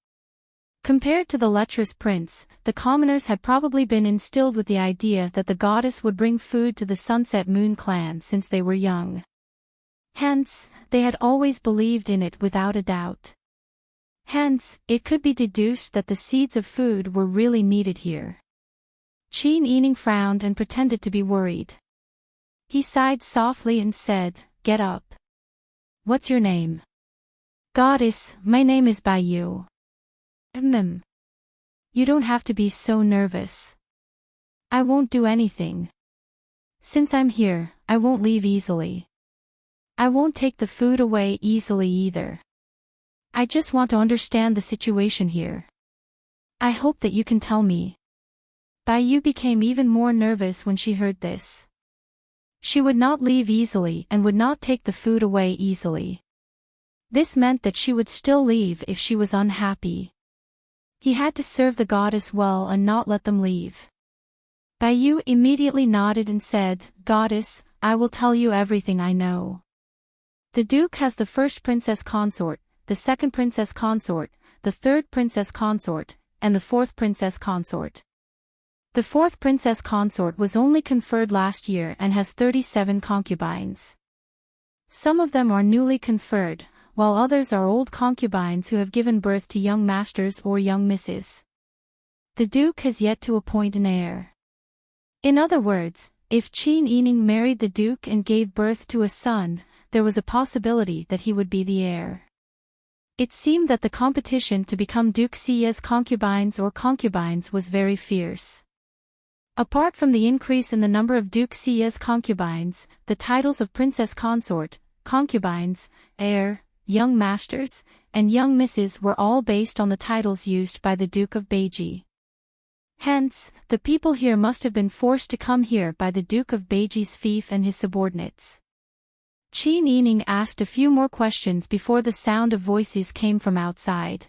Compared to the lecherous prince, the commoners had probably been instilled with the idea that the goddess would bring food to the Sunset Moon clan since they were young. Hence, they had always believed in it without a doubt. Hence, it could be deduced that the seeds of food were really needed here. Qin Yining frowned and pretended to be worried. He sighed softly and said, Get up. What's your name? Goddess, my name is Baiyu. You don't have to be so nervous. I won't do anything. Since I'm here, I won't leave easily. I won't take the food away easily either. I just want to understand the situation here. I hope that you can tell me. Baiyu became even more nervous when she heard this. She would not leave easily and would not take the food away easily. This meant that she would still leave if she was unhappy. He had to serve the goddess well and not let them leave. Baiyu immediately nodded and said, Goddess, I will tell you everything I know. The Duke has the 1st princess consort, the 2nd princess consort, the 3rd princess consort, and the 4th princess consort. The 4th princess consort was only conferred last year and has 37 concubines. Some of them are newly conferred, while others are old concubines who have given birth to young masters or young misses. The Duke has yet to appoint an heir. In other words, if Qin Yining married the Duke and gave birth to a son, there was a possibility that he would be the heir. It seemed that the competition to become Duke Xia's concubines was very fierce. Apart from the increase in the number of Duke Xia's concubines, the titles of princess consort, concubines, heir, young masters, and young misses were all based on the titles used by the Duke of Beiji. Hence, the people here must have been forced to come here by the Duke of Beiji's fief and his subordinates. Qin Yining asked a few more questions before the sound of voices came from outside.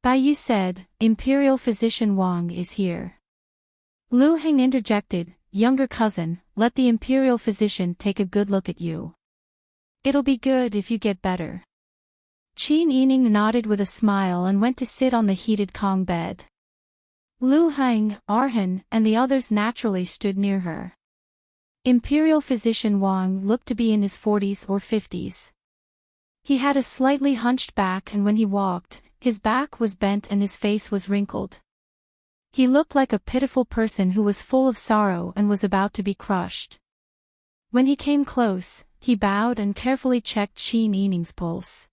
Baiyu said, Imperial Physician Wang is here. Lu Heng interjected, Younger cousin, let the Imperial Physician take a good look at you. It'll be good if you get better. Qin Yining nodded with a smile and went to sit on the heated Kong bed. Lu Heng, Arhan, and the others naturally stood near her. Imperial physician Wang looked to be in his 40s or 50s. He had a slightly hunched back, and when he walked, his back was bent and his face was wrinkled. He looked like a pitiful person who was full of sorrow and was about to be crushed. When he came close, he bowed and carefully checked Qin Yining's pulse.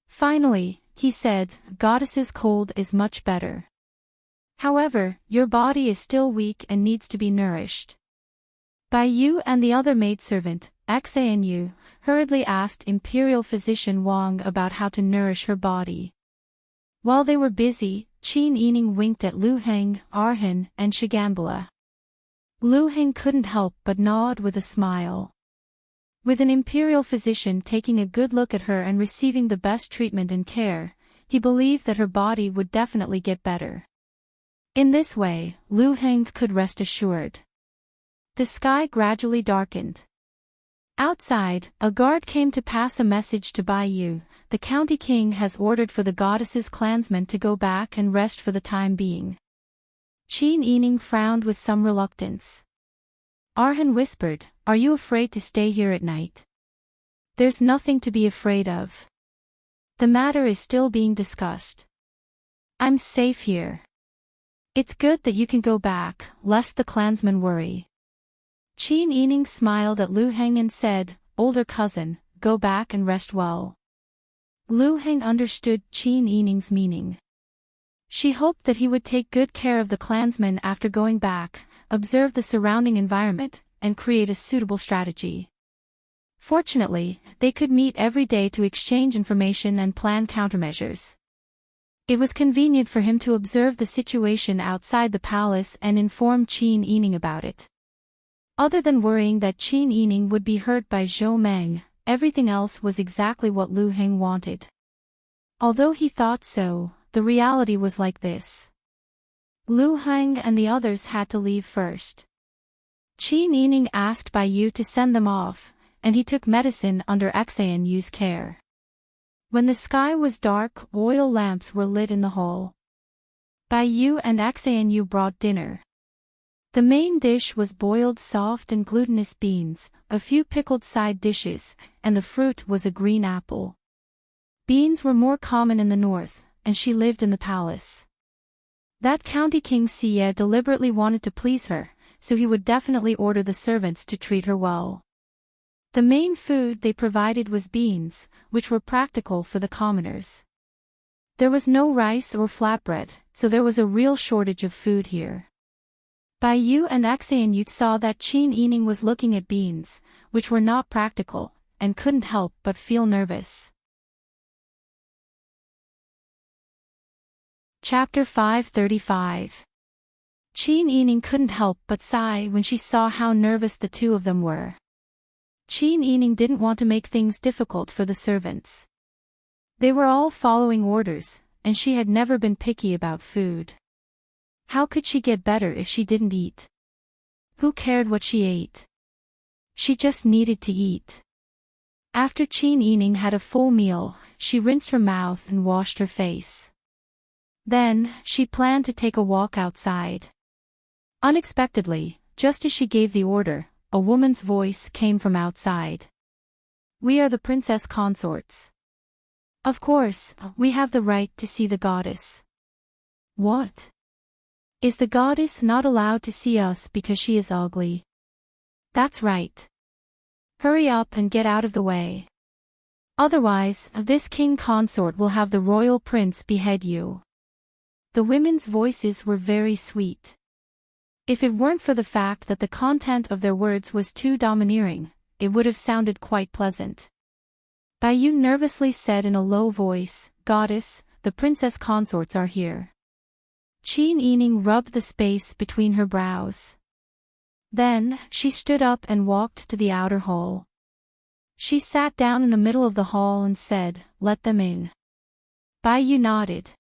Finally, he said, "Goddess's cold is much better. However, your body is still weak and needs to be nourished." Bai Yu and the other maidservant, Xanu, hurriedly asked Imperial physician Wang about how to nourish her body. While they were busy, Qin Yining winked at Lu Heng, Arhan, and Shiganbala. Lu Heng couldn't help but nod with a smile. With an imperial physician taking a good look at her and receiving the best treatment and care, he believed that her body would definitely get better. In this way, Lu Heng could rest assured. The sky gradually darkened. Outside, a guard came to pass a message to Bai Yu. The county king has ordered for the goddess's clansmen to go back and rest for the time being. Qin Yining frowned with some reluctance. Arhan whispered, "Are you afraid to stay here at night?" "There's nothing to be afraid of. The matter is still being discussed. I'm safe here. It's good that you can go back, lest the clansmen worry." Qin Yining smiled at Lu Heng and said, "Older cousin, go back and rest well." Lu Heng understood Qin Yining's meaning. She hoped that he would take good care of the clansmen after going back, observe the surrounding environment, and create a suitable strategy. Fortunately, they could meet every day to exchange information and plan countermeasures. It was convenient for him to observe the situation outside the palace and inform Qin Yining about it. Other than worrying that Qin Yining would be hurt by Zhou Meng, everything else was exactly what Lu Heng wanted. Although he thought so, the reality was like this. Lu Heng and the others had to leave first. Qin Yining asked Bai Yu to send them off, and he took medicine under Xanu's care. When the sky was dark, oil lamps were lit in the hall. Bai Yu and Xanu brought dinner. The main dish was boiled soft and glutinous beans, a few pickled side dishes, and the fruit was a green apple. Beans were more common in the north, and she lived in the palace. That county king Xie deliberately wanted to please her, so he would definitely order the servants to treat her well. The main food they provided was beans, which were practical for the commoners. There was no rice or flatbread, so there was a real shortage of food here. Bai Yu and Xanu saw that Qin Yining was looking at beans, which were not practical, and couldn't help but feel nervous. Chapter 535. Qin Yining couldn't help but sigh when she saw how nervous the two of them were. Qin Yining didn't want to make things difficult for the servants. They were all following orders, and she had never been picky about food. How could she get better if she didn't eat? Who cared what she ate? She just needed to eat. After Qin Yining had a full meal, she rinsed her mouth and washed her face. Then, she planned to take a walk outside. Unexpectedly, just as she gave the order, a woman's voice came from outside. "We are the princess consorts. Of course, we have the right to see the goddess." "What? Is the goddess not allowed to see us because she is ugly?" "That's right. Hurry up and get out of the way. Otherwise, this king consort will have the royal prince behead you." The women's voices were very sweet. If it weren't for the fact that the content of their words was too domineering, it would have sounded quite pleasant. Bai Yu nervously said in a low voice, "Goddess, the princess consorts are here." Qin Yining rubbed the space between her brows. Then, she stood up and walked to the outer hall. She sat down in the middle of the hall and said, "Let them in." Bai Yu nodded.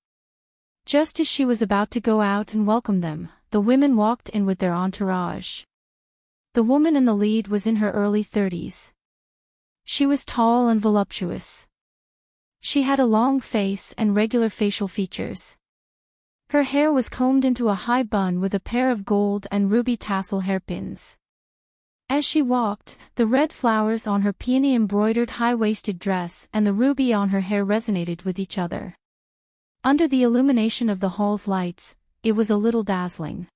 Just as she was about to go out and welcome them, the women walked in with their entourage. The woman in the lead was in her early 30s. She was tall and voluptuous. She had a long face and regular facial features. Her hair was combed into a high bun with a pair of gold and ruby tassel hairpins. As she walked, the red flowers on her peony-embroidered high-waisted dress and the ruby on her hair resonated with each other. Under the illumination of the hall's lights, it was a little dazzling.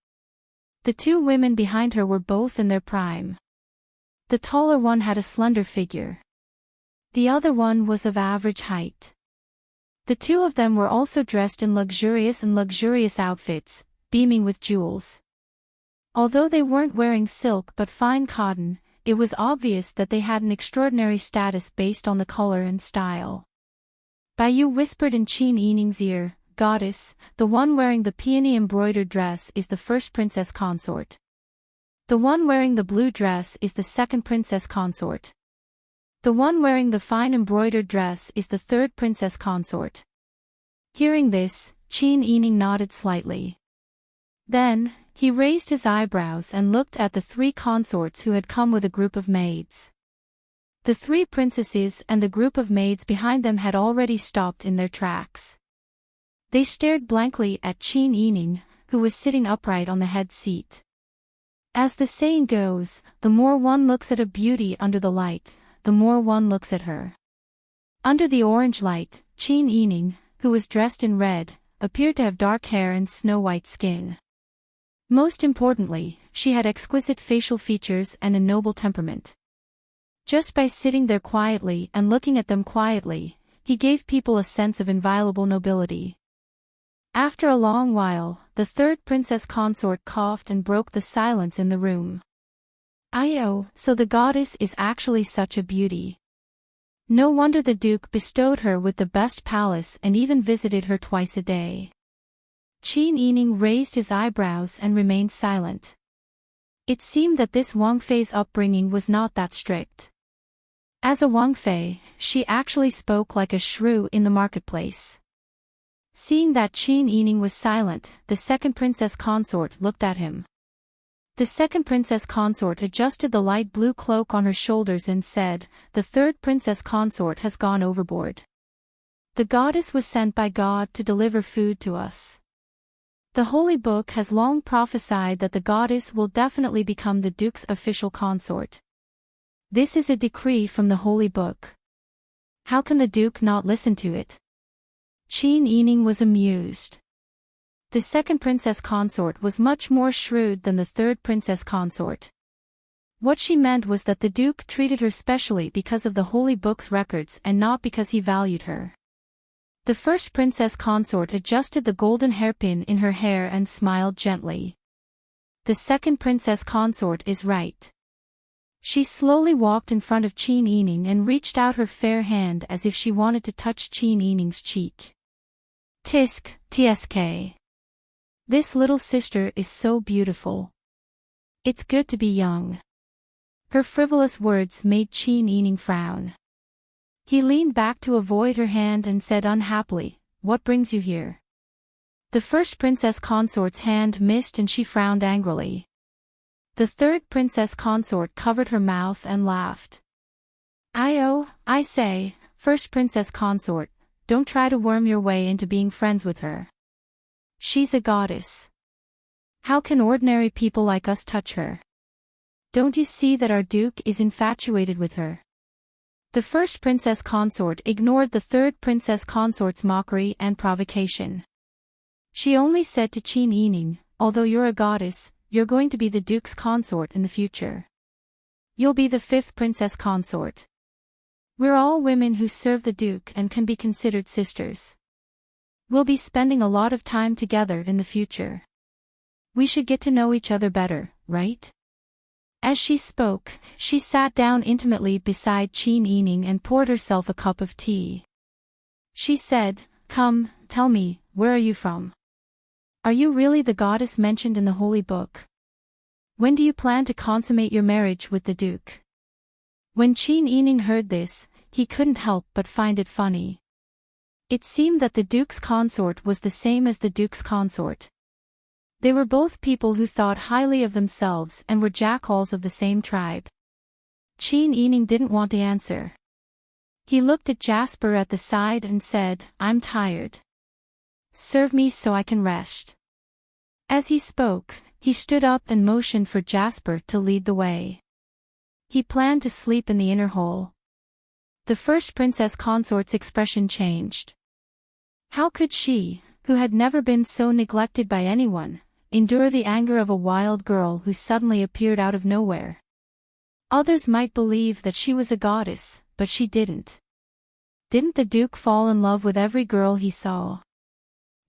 The two women behind her were both in their prime. The taller one had a slender figure. The other one was of average height. The two of them were also dressed in luxurious outfits, beaming with jewels. Although they weren't wearing silk but fine cotton, it was obvious that they had an extraordinary status based on the color and style. Baiyu whispered in Qin Yining's ear, "Goddess, the one wearing the peony-embroidered dress is the first princess consort. The one wearing the blue dress is the second princess consort. The one wearing the fine embroidered dress is the third princess consort." Hearing this, Qin Yining nodded slightly. Then, he raised his eyebrows and looked at the three consorts who had come with a group of maids. The three princesses and the group of maids behind them had already stopped in their tracks. They stared blankly at Qin Yining, who was sitting upright on the head seat. As the saying goes, the more one looks at a beauty under the light, the more one looks at her. Under the orange light, Qin Yining, who was dressed in red, appeared to have dark hair and snow-white skin. Most importantly, she had exquisite facial features and a noble temperament. Just by sitting there quietly and looking at them quietly, he gave people a sense of inviolable nobility. After a long while, the third princess consort coughed and broke the silence in the room. "Oh, so the goddess is actually such a beauty. No wonder the duke bestowed her with the best palace and even visited her twice a day." Qin Yining raised his eyebrows and remained silent. It seemed that this Wang Fei's upbringing was not that strict. As a Wang Fei, she actually spoke like a shrew in the marketplace. Seeing that Qin Yining was silent, the second princess consort looked at him. The second princess consort adjusted the light blue cloak on her shoulders and said, "The third princess consort has gone overboard. The goddess was sent by God to deliver food to us. The Holy Book has long prophesied that the goddess will definitely become the duke's official consort. This is a decree from the Holy Book. How can the duke not listen to it?" Qin Yining was amused. The second princess consort was much more shrewd than the third princess consort. What she meant was that the duke treated her specially because of the Holy Book's records and not because he valued her. The first princess consort adjusted the golden hairpin in her hair and smiled gently. "The second princess consort is right." She slowly walked in front of Qin Yining and reached out her fair hand as if she wanted to touch Qin Yining's cheek. "Tsk. This little sister is so beautiful. It's good to be young." Her frivolous words made Qin Yining frown. He leaned back to avoid her hand and said unhappily, "What brings you here?" The first princess consort's hand missed and she frowned angrily. The third princess consort covered her mouth and laughed. I say, first princess consort, don't try to worm your way into being friends with her. She's a goddess. How can ordinary people like us touch her? Don't you see that our duke is infatuated with her?" The first princess consort ignored the third princess consort's mockery and provocation. She only said to Qin Yining, "Although you're a goddess, you're going to be the duke's consort in the future. You'll be the fifth princess consort. We're all women who serve the duke and can be considered sisters. We'll be spending a lot of time together in the future. We should get to know each other better, right?" As she spoke, she sat down intimately beside Qin Yining and poured herself a cup of tea. She said, "Come, tell me, where are you from? Are you really the goddess mentioned in the Holy Book? When do you plan to consummate your marriage with the duke?" When Qin Yining heard this, he couldn't help but find it funny. It seemed that the duke's consort was the same as the duke's consort. They were both people who thought highly of themselves and were jackals of the same tribe. Qin Yining didn't want to answer. He looked at Jasper at the side and said, "I'm tired. Serve me so I can rest." As he spoke, he stood up and motioned for Jasper to lead the way. He planned to sleep in the inner hall. The first princess consort's expression changed. How could she, who had never been so neglected by anyone, endure the anger of a wild girl who suddenly appeared out of nowhere? Others might believe that she was a goddess, but she didn't. Didn't the Duke fall in love with every girl he saw?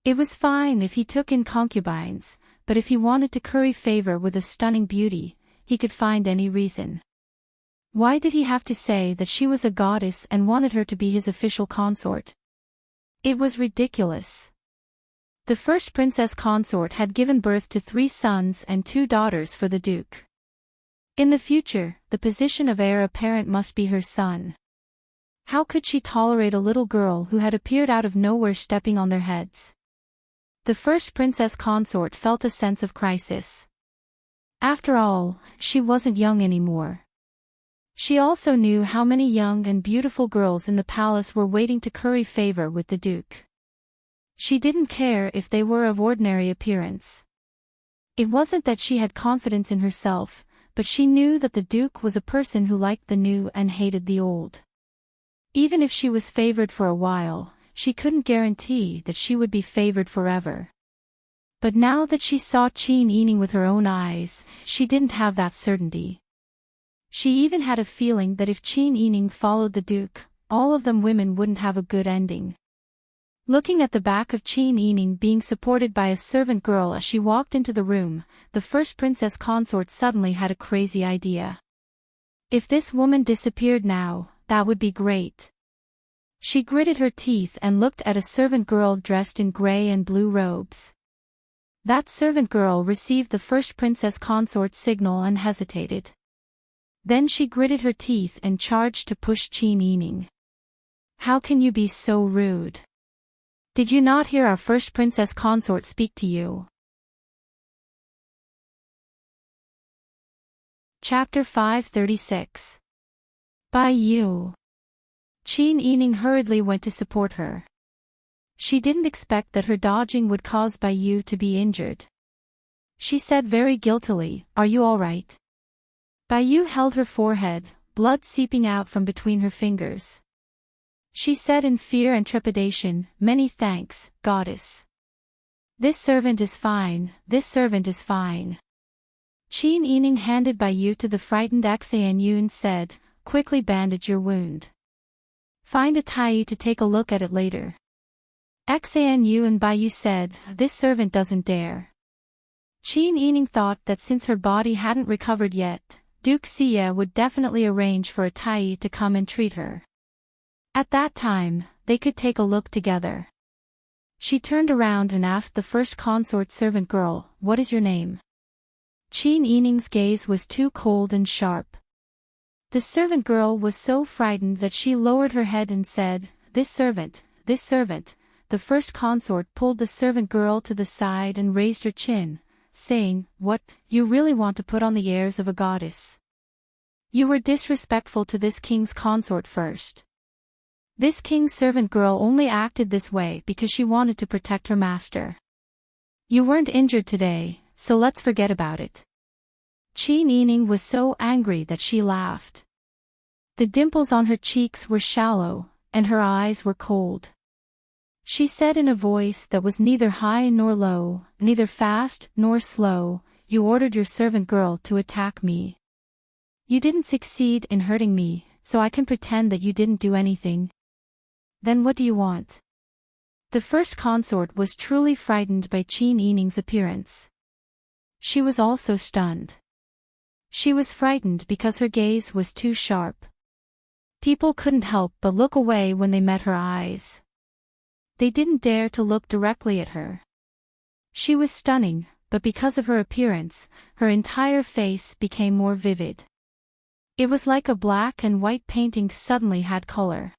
It was fine if he took in concubines, but if he wanted to curry favor with a stunning beauty, he could find any reason. Why did he have to say that she was a goddess and wanted her to be his official consort? It was ridiculous. The first princess consort had given birth to 3 sons and 2 daughters for the Duke. In the future, the position of heir apparent must be her son. How could she tolerate a little girl who had appeared out of nowhere stepping on their heads? The first princess consort felt a sense of crisis. After all, she wasn't young anymore. She also knew how many young and beautiful girls in the palace were waiting to curry favor with the Duke. She didn't care if they were of ordinary appearance. It wasn't that she had confidence in herself, but she knew that the Duke was a person who liked the new and hated the old. Even if she was favored for a while, she couldn't guarantee that she would be favored forever. But now that she saw Qin Yining with her own eyes, she didn't have that certainty. She even had a feeling that if Qin Yining followed the Duke, all of them women wouldn't have a good ending. Looking at the back of Qin Yining being supported by a servant girl as she walked into the room, the first princess consort suddenly had a crazy idea. If this woman disappeared now, that would be great. She gritted her teeth and looked at a servant girl dressed in gray and blue robes. That servant girl received the first princess consort's signal and hesitated. Then she gritted her teeth and charged to push Qin Yining. "How can you be so rude? Did you not hear our first princess consort speak to you?" Chapter 536. By you. Qin Yining hurriedly went to support her. She didn't expect that her dodging would cause Bai Yu to be injured. She said very guiltily, "Are you all right?" Bai Yu held her forehead, blood seeping out from between her fingers. She said in fear and trepidation, "Many thanks, goddess. This servant is fine, this servant is fine." Qin Yining handed Bai Yu to the frightened Xian and said, "Quickly bandage your wound. Find a Tai to take a look at it later." Xian and Bai Yu said, "This servant doesn't dare." Qin Yining thought that since her body hadn't recovered yet, Duke Xie would definitely arrange for a Tai to come and treat her. At that time, they could take a look together. She turned around and asked the first consort servant girl, "What is your name?" Qin Yining's gaze was too cold and sharp. The servant girl was so frightened that she lowered her head and said, this servant." The first consort pulled the servant girl to the side and raised her chin, saying, "What, you really want to put on the airs of a goddess? You were disrespectful to this king's consort first. This king's servant girl only acted this way because she wanted to protect her master. You weren't injured today, so let's forget about it." Qin Yining was so angry that she laughed. The dimples on her cheeks were shallow, and her eyes were cold. She said in a voice that was neither high nor low, neither fast nor slow, "You ordered your servant girl to attack me. You didn't succeed in hurting me, so I can pretend that you didn't do anything. Then what do you want?" The first consort was truly frightened by Qin Yining's appearance. She was also stunned. She was frightened because her gaze was too sharp. People couldn't help but look away when they met her eyes. They didn't dare to look directly at her. She was stunning, but because of her appearance, her entire face became more vivid. It was like a black and white painting suddenly had color.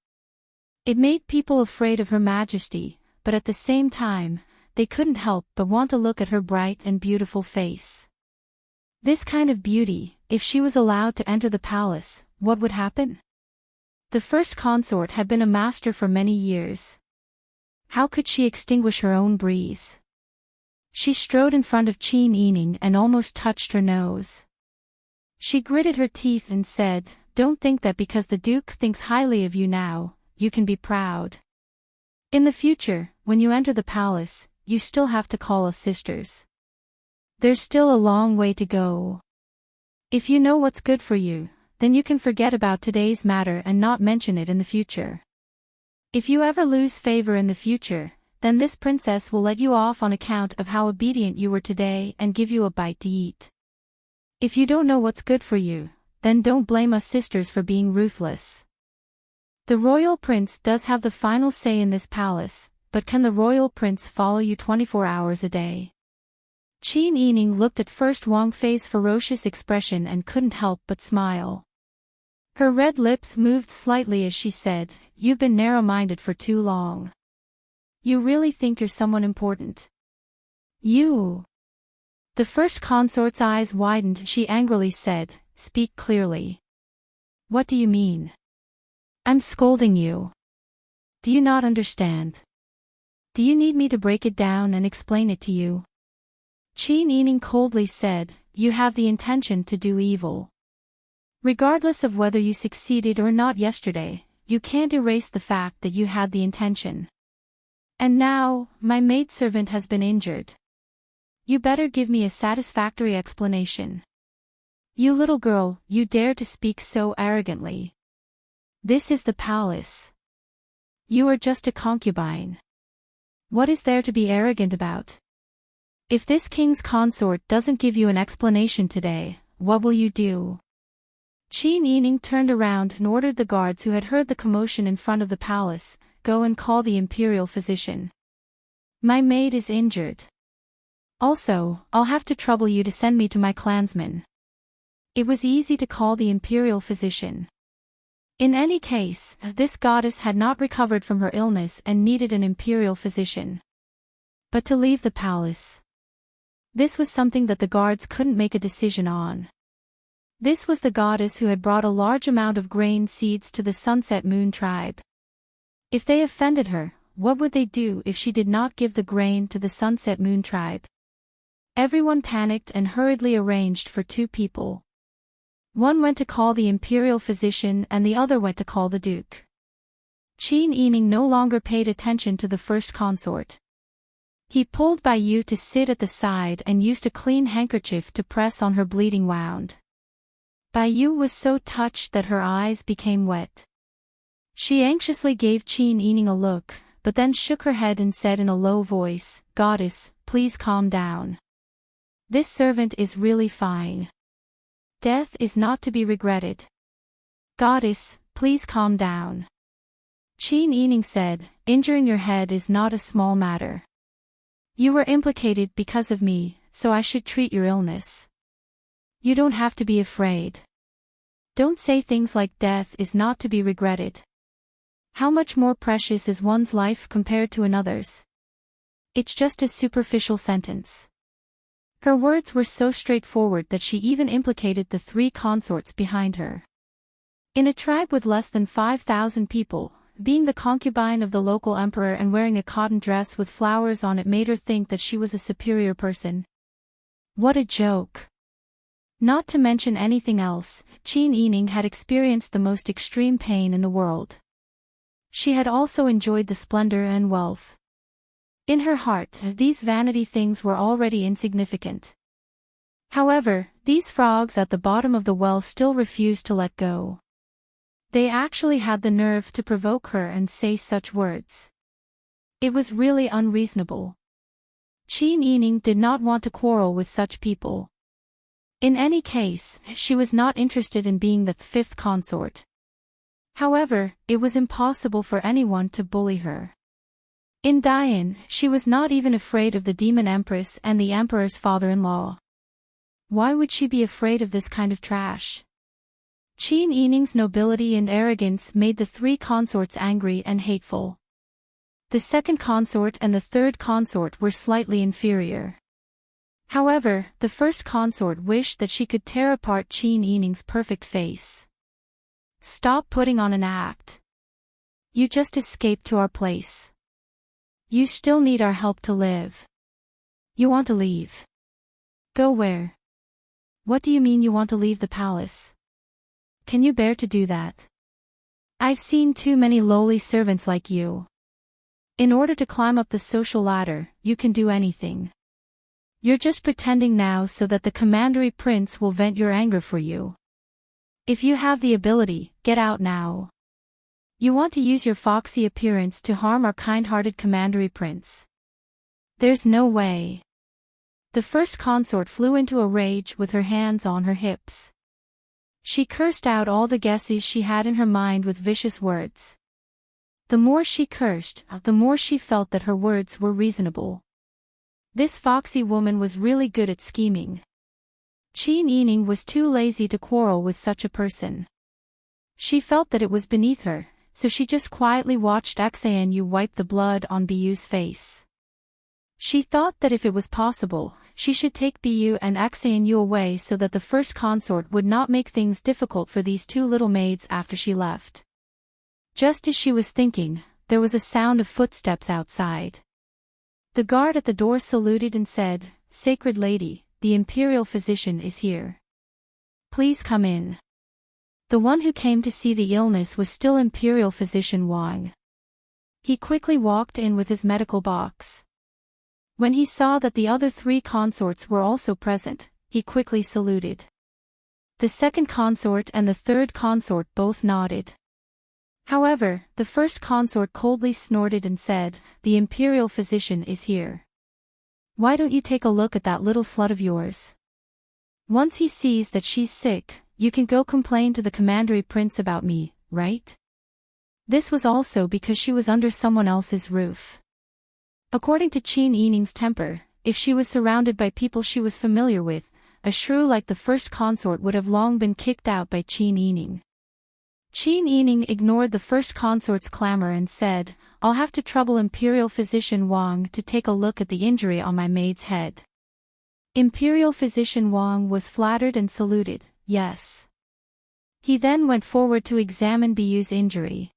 It made people afraid of her majesty, but at the same time, they couldn't help but want to look at her bright and beautiful face. This kind of beauty, if she was allowed to enter the palace, what would happen? The first consort had been a master for many years. How could she extinguish her own breeze? She strode in front of Qin Yining and almost touched her nose. She gritted her teeth and said, "Don't think that because the Duke thinks highly of you now, you can be proud. In the future, when you enter the palace, you still have to call us sisters. There's still a long way to go. If you know what's good for you, then you can forget about today's matter and not mention it in the future. If you ever lose favor in the future, then this princess will let you off on account of how obedient you were today and give you a bite to eat. If you don't know what's good for you, then don't blame us sisters for being ruthless. The royal prince does have the final say in this palace, but can the royal prince follow you 24 hours a day?" Qin Yining looked at First Wang Fei's ferocious expression and couldn't help but smile. Her red lips moved slightly as she said, "You've been narrow-minded for too long. You really think you're someone important? You?" The first consort's eyes widened. She angrily said, "Speak clearly. What do you mean? I'm scolding you. Do you not understand? Do you need me to break it down and explain it to you?" Qin Yining coldly said, "You have the intention to do evil. Regardless of whether you succeeded or not yesterday, you can't erase the fact that you had the intention. And now, my maidservant has been injured. You better give me a satisfactory explanation. You little girl, you dare to speak so arrogantly. This is the palace. You are just a concubine. What is there to be arrogant about? If this king's consort doesn't give you an explanation today, what will you do?" Qin Yining turned around and ordered the guards who had heard the commotion in front of the palace, "Go and call the imperial physician. My maid is injured. Also, I'll have to trouble you to send me to my clansmen." It was easy to call the imperial physician. In any case, this goddess had not recovered from her illness and needed an imperial physician. But to leave the palace. This was something that the guards couldn't make a decision on. This was the goddess who had brought a large amount of grain seeds to the Sunset Moon tribe. If they offended her, what would they do if she did not give the grain to the Sunset Moon tribe? Everyone panicked and hurriedly arranged for two people. One went to call the imperial physician and the other went to call the duke. Qin Yining no longer paid attention to the first consort. He pulled Bai Yu to sit at the side and used a clean handkerchief to press on her bleeding wound. Bai Yu was so touched that her eyes became wet. She anxiously gave Qin Yining a look, but then shook her head and said in a low voice, "Goddess, please calm down. This servant is really fine. Death is not to be regretted. Goddess, please calm down." Qin Yining said, "Injuring your head is not a small matter. You were implicated because of me, so I should treat your illness. You don't have to be afraid. Don't say things like death is not to be regretted. How much more precious is one's life compared to another's? It's just a superficial sentence." Her words were so straightforward that she even implicated the three consorts behind her. In a tribe with less than 5,000 people, being the concubine of the local emperor and wearing a cotton dress with flowers on it made her think that she was a superior person. What a joke. Not to mention anything else, Qin Yining had experienced the most extreme pain in the world. She had also enjoyed the splendor and wealth. In her heart, these vanity things were already insignificant. However, these frogs at the bottom of the well still refused to let go. They actually had the nerve to provoke her and say such words. It was really unreasonable. Qin Yining did not want to quarrel with such people. In any case, she was not interested in being the fifth consort. However, it was impossible for anyone to bully her. In Dian, she was not even afraid of the demon empress and the emperor's father-in-law. Why would she be afraid of this kind of trash? Qin Yining's nobility and arrogance made the three consorts angry and hateful. The second consort and the third consort were slightly inferior. However, the first consort wished that she could tear apart Qin Yining's perfect face. "Stop putting on an act. You just escaped to our place. You still need our help to live. You want to leave. Go where? What do you mean you want to leave the palace? Can you bear to do that? I've seen too many lowly servants like you. In order to climb up the social ladder, you can do anything. You're just pretending now so that the commandery prince will vent your anger for you. If you have the ability, get out now. You want to use your foxy appearance to harm our kind-hearted commandery prince. There's no way. The first consort flew into a rage with her hands on her hips. She cursed out all the guesses she had in her mind with vicious words. The more she cursed, the more she felt that her words were reasonable. This foxy woman was really good at scheming. Qin Yining was too lazy to quarrel with such a person. She felt that it was beneath her, so she just quietly watched Xanyu wipe the blood on Biyu's face. She thought that if it was possible, she should take Biyu and Xanyu away so that the first consort would not make things difficult for these two little maids after she left. Just as she was thinking, there was a sound of footsteps outside. The guard at the door saluted and said, "Sacred Lady, the imperial physician is here. Please come in." The one who came to see the illness was still Imperial Physician Wang. He quickly walked in with his medical box. When he saw that the other three consorts were also present, he quickly saluted. The second consort and the third consort both nodded. However, the first consort coldly snorted and said, "The Imperial Physician is here. Why don't you take a look at that little slut of yours? Once he sees that she's sick, you can go complain to the commandery prince about me, right?" This was also because she was under someone else's roof. According to Qin Yining's temper, if she was surrounded by people she was familiar with, a shrew like the first consort would have long been kicked out by Qin Yining. Qin Yining ignored the first consort's clamor and said, "I'll have to trouble Imperial Physician Wang to take a look at the injury on my maid's head." Imperial Physician Wang was flattered and saluted, "Yes." He then went forward to examine Biyu's injury.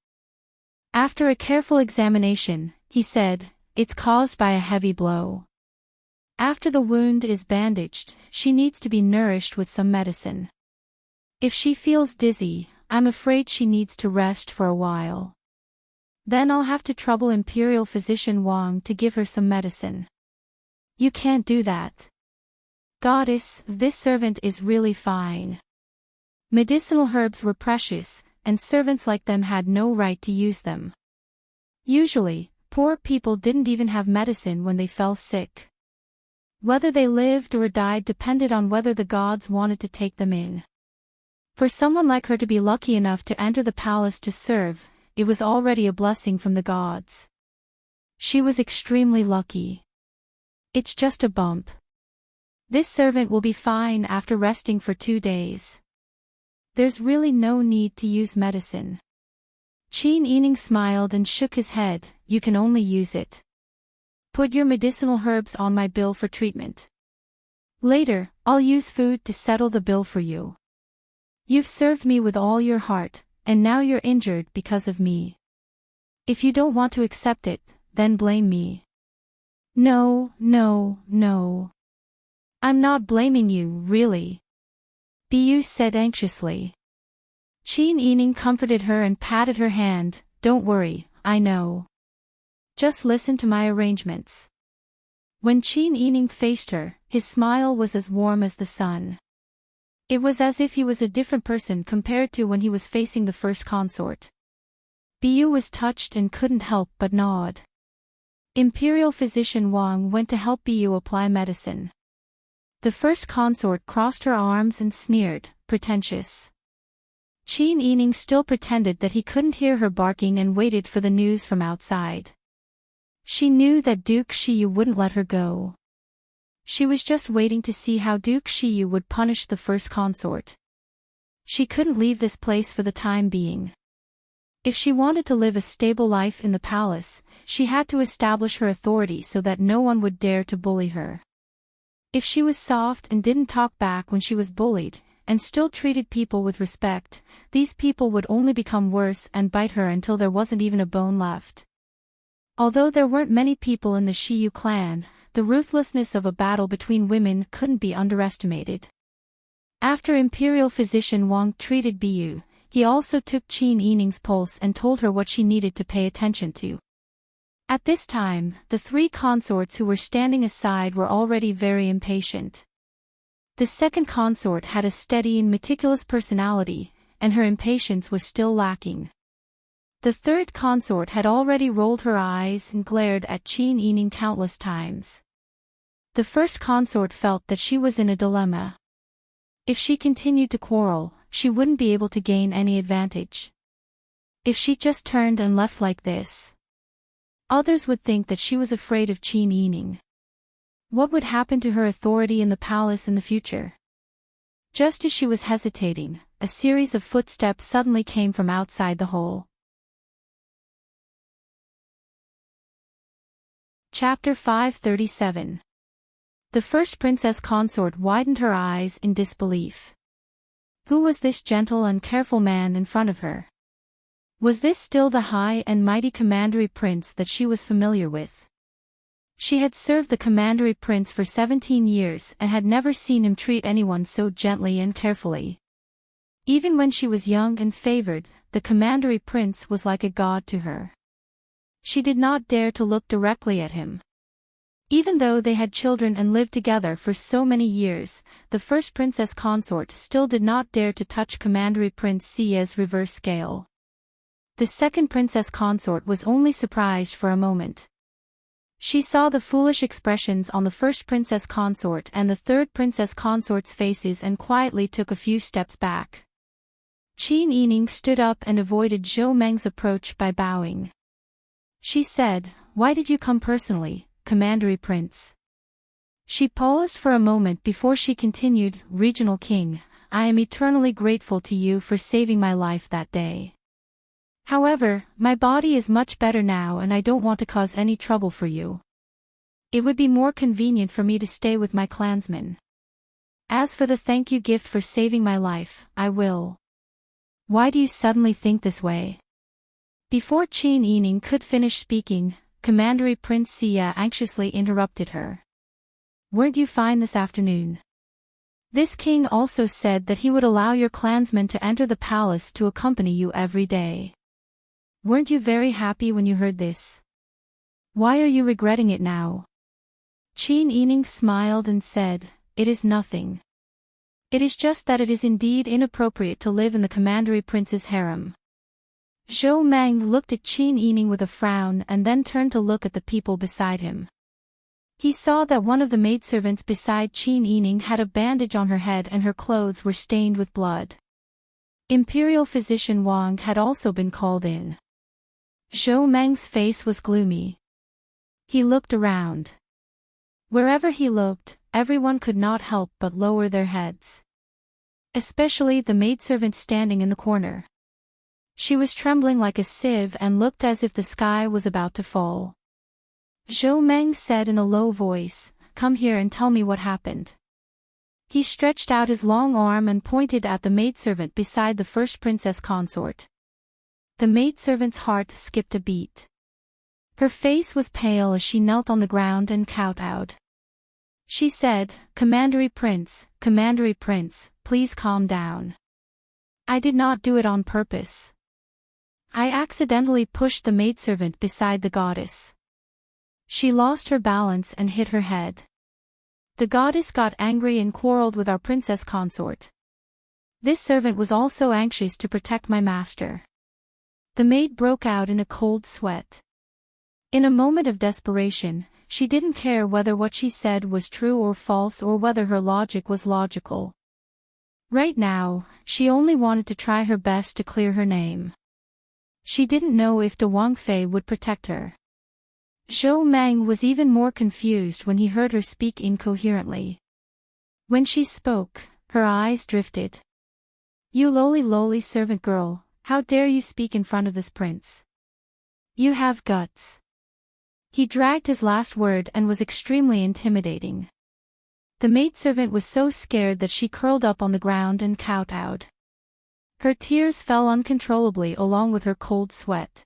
After a careful examination, he said, "It's caused by a heavy blow. After the wound is bandaged, she needs to be nourished with some medicine. If she feels dizzy, I'm afraid she needs to rest for a while. Then I'll have to trouble Imperial Physician Wang to give her some medicine." "You can't do that. Goddess, this servant is really fine." Medicinal herbs were precious, and servants like them had no right to use them. Usually, poor people didn't even have medicine when they fell sick. Whether they lived or died depended on whether the gods wanted to take them in. For someone like her to be lucky enough to enter the palace to serve, it was already a blessing from the gods. She was extremely lucky. "It's just a bump. This servant will be fine after resting for 2 days. There's really no need to use medicine." Qin Yining smiled and shook his head, "You can only use it. Put your medicinal herbs on my bill for treatment. Later, I'll use food to settle the bill for you. You've served me with all your heart, and now you're injured because of me. If you don't want to accept it, then blame me." "No, no, no. I'm not blaming you, really," Biyu said anxiously. Qin Yining comforted her and patted her hand, "Don't worry, I know. Just listen to my arrangements." When Qin Yining faced her, his smile was as warm as the sun. It was as if he was a different person compared to when he was facing the first consort. Biyu was touched and couldn't help but nod. Imperial Physician Wang went to help Biyu apply medicine. The first consort crossed her arms and sneered, "Pretentious." Qin Yining still pretended that he couldn't hear her barking and waited for the news from outside. She knew that Duke Shiyu wouldn't let her go. She was just waiting to see how Duke Shiyu would punish the first consort. She couldn't leave this place for the time being. If she wanted to live a stable life in the palace, she had to establish her authority so that no one would dare to bully her. If she was soft and didn't talk back when she was bullied, and still treated people with respect, these people would only become worse and bite her until there wasn't even a bone left. Although there weren't many people in the Shiyu clan, the ruthlessness of a battle between women couldn't be underestimated. After Imperial Physician Wang treated Biyu, he also took Qin Yining's pulse and told her what she needed to pay attention to. At this time, the three consorts who were standing aside were already very impatient. The second consort had a steady and meticulous personality, and her impatience was still lacking. The third consort had already rolled her eyes and glared at Qin Yining countless times. The first consort felt that she was in a dilemma. If she continued to quarrel, she wouldn't be able to gain any advantage. If she just turned and left like this, others would think that she was afraid of Qin Yining. What would happen to her authority in the palace in the future? Just as she was hesitating, a series of footsteps suddenly came from outside the hole. Chapter 537. The first princess consort widened her eyes in disbelief. Who was this gentle and careful man in front of her? Was this still the high and mighty commandery prince that she was familiar with? She had served the commandery prince for 17 years and had never seen him treat anyone so gently and carefully. Even when she was young and favored, the commandery prince was like a god to her. She did not dare to look directly at him. Even though they had children and lived together for so many years, the first princess consort still did not dare to touch commandery Prince Sia's reverse scale. The second princess consort was only surprised for a moment. She saw the foolish expressions on the first princess consort and the third princess consort's faces and quietly took a few steps back. Qin Yining stood up and avoided Zhou Meng's approach by bowing. She said, "Why did you come personally, Commandery Prince?" She paused for a moment before she continued, "Regional King, I am eternally grateful to you for saving my life that day. However, my body is much better now and I don't want to cause any trouble for you. It would be more convenient for me to stay with my clansmen. As for the thank you gift for saving my life, I will." "Why do you suddenly think this way?" Before Qin Yining could finish speaking, Commandery Prince Sia anxiously interrupted her. "Weren't you fine this afternoon? This king also said that he would allow your clansmen to enter the palace to accompany you every day. Weren't you very happy when you heard this? Why are you regretting it now?" Qin Yining smiled and said, "It is nothing. It is just that it is indeed inappropriate to live in the Commandery Prince's harem." Zhou Meng looked at Qin Yining with a frown and then turned to look at the people beside him. He saw that one of the maidservants beside Qin Yining had a bandage on her head and her clothes were stained with blood. Imperial Physician Wang had also been called in. Zhou Meng's face was gloomy. He looked around. Wherever he looked, everyone could not help but lower their heads. Especially the maidservant standing in the corner. She was trembling like a sieve and looked as if the sky was about to fall. Zhou Meng said in a low voice, "Come here and tell me what happened." He stretched out his long arm and pointed at the maidservant beside the first princess consort. The maidservant's heart skipped a beat. Her face was pale as she knelt on the ground and kowtowed. She said, Commandery Prince, please calm down. I did not do it on purpose. I accidentally pushed the maidservant beside the goddess. She lost her balance and hit her head. The goddess got angry and quarreled with our princess consort. This servant was also anxious to protect my master. The maid broke out in a cold sweat. In a moment of desperation, she didn't care whether what she said was true or false or whether her logic was logical. Right now, she only wanted to try her best to clear her name. She didn't know if De Wangfei would protect her. Zhou Meng was even more confused when he heard her speak incoherently. When she spoke, her eyes drifted. "You lowly servant girl, how dare you speak in front of this prince? You have guts." He dragged his last word and was extremely intimidating. The maidservant was so scared that she curled up on the ground and kowtowed. Her tears fell uncontrollably along with her cold sweat.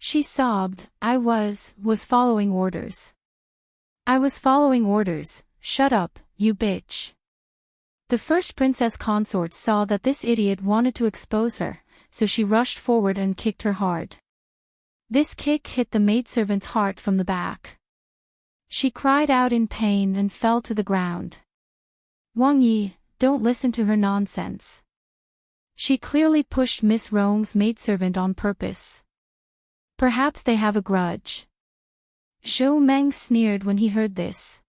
She sobbed, I was following orders. I was following orders, shut up, you bitch. The first princess consort saw that this idiot wanted to expose her, so she rushed forward and kicked her hard. This kick hit the maidservant's heart from the back. She cried out in pain and fell to the ground. Wang Yi, don't listen to her nonsense. She clearly pushed Miss Rong's maidservant on purpose. Perhaps they have a grudge. Zhou Meng sneered when he heard this.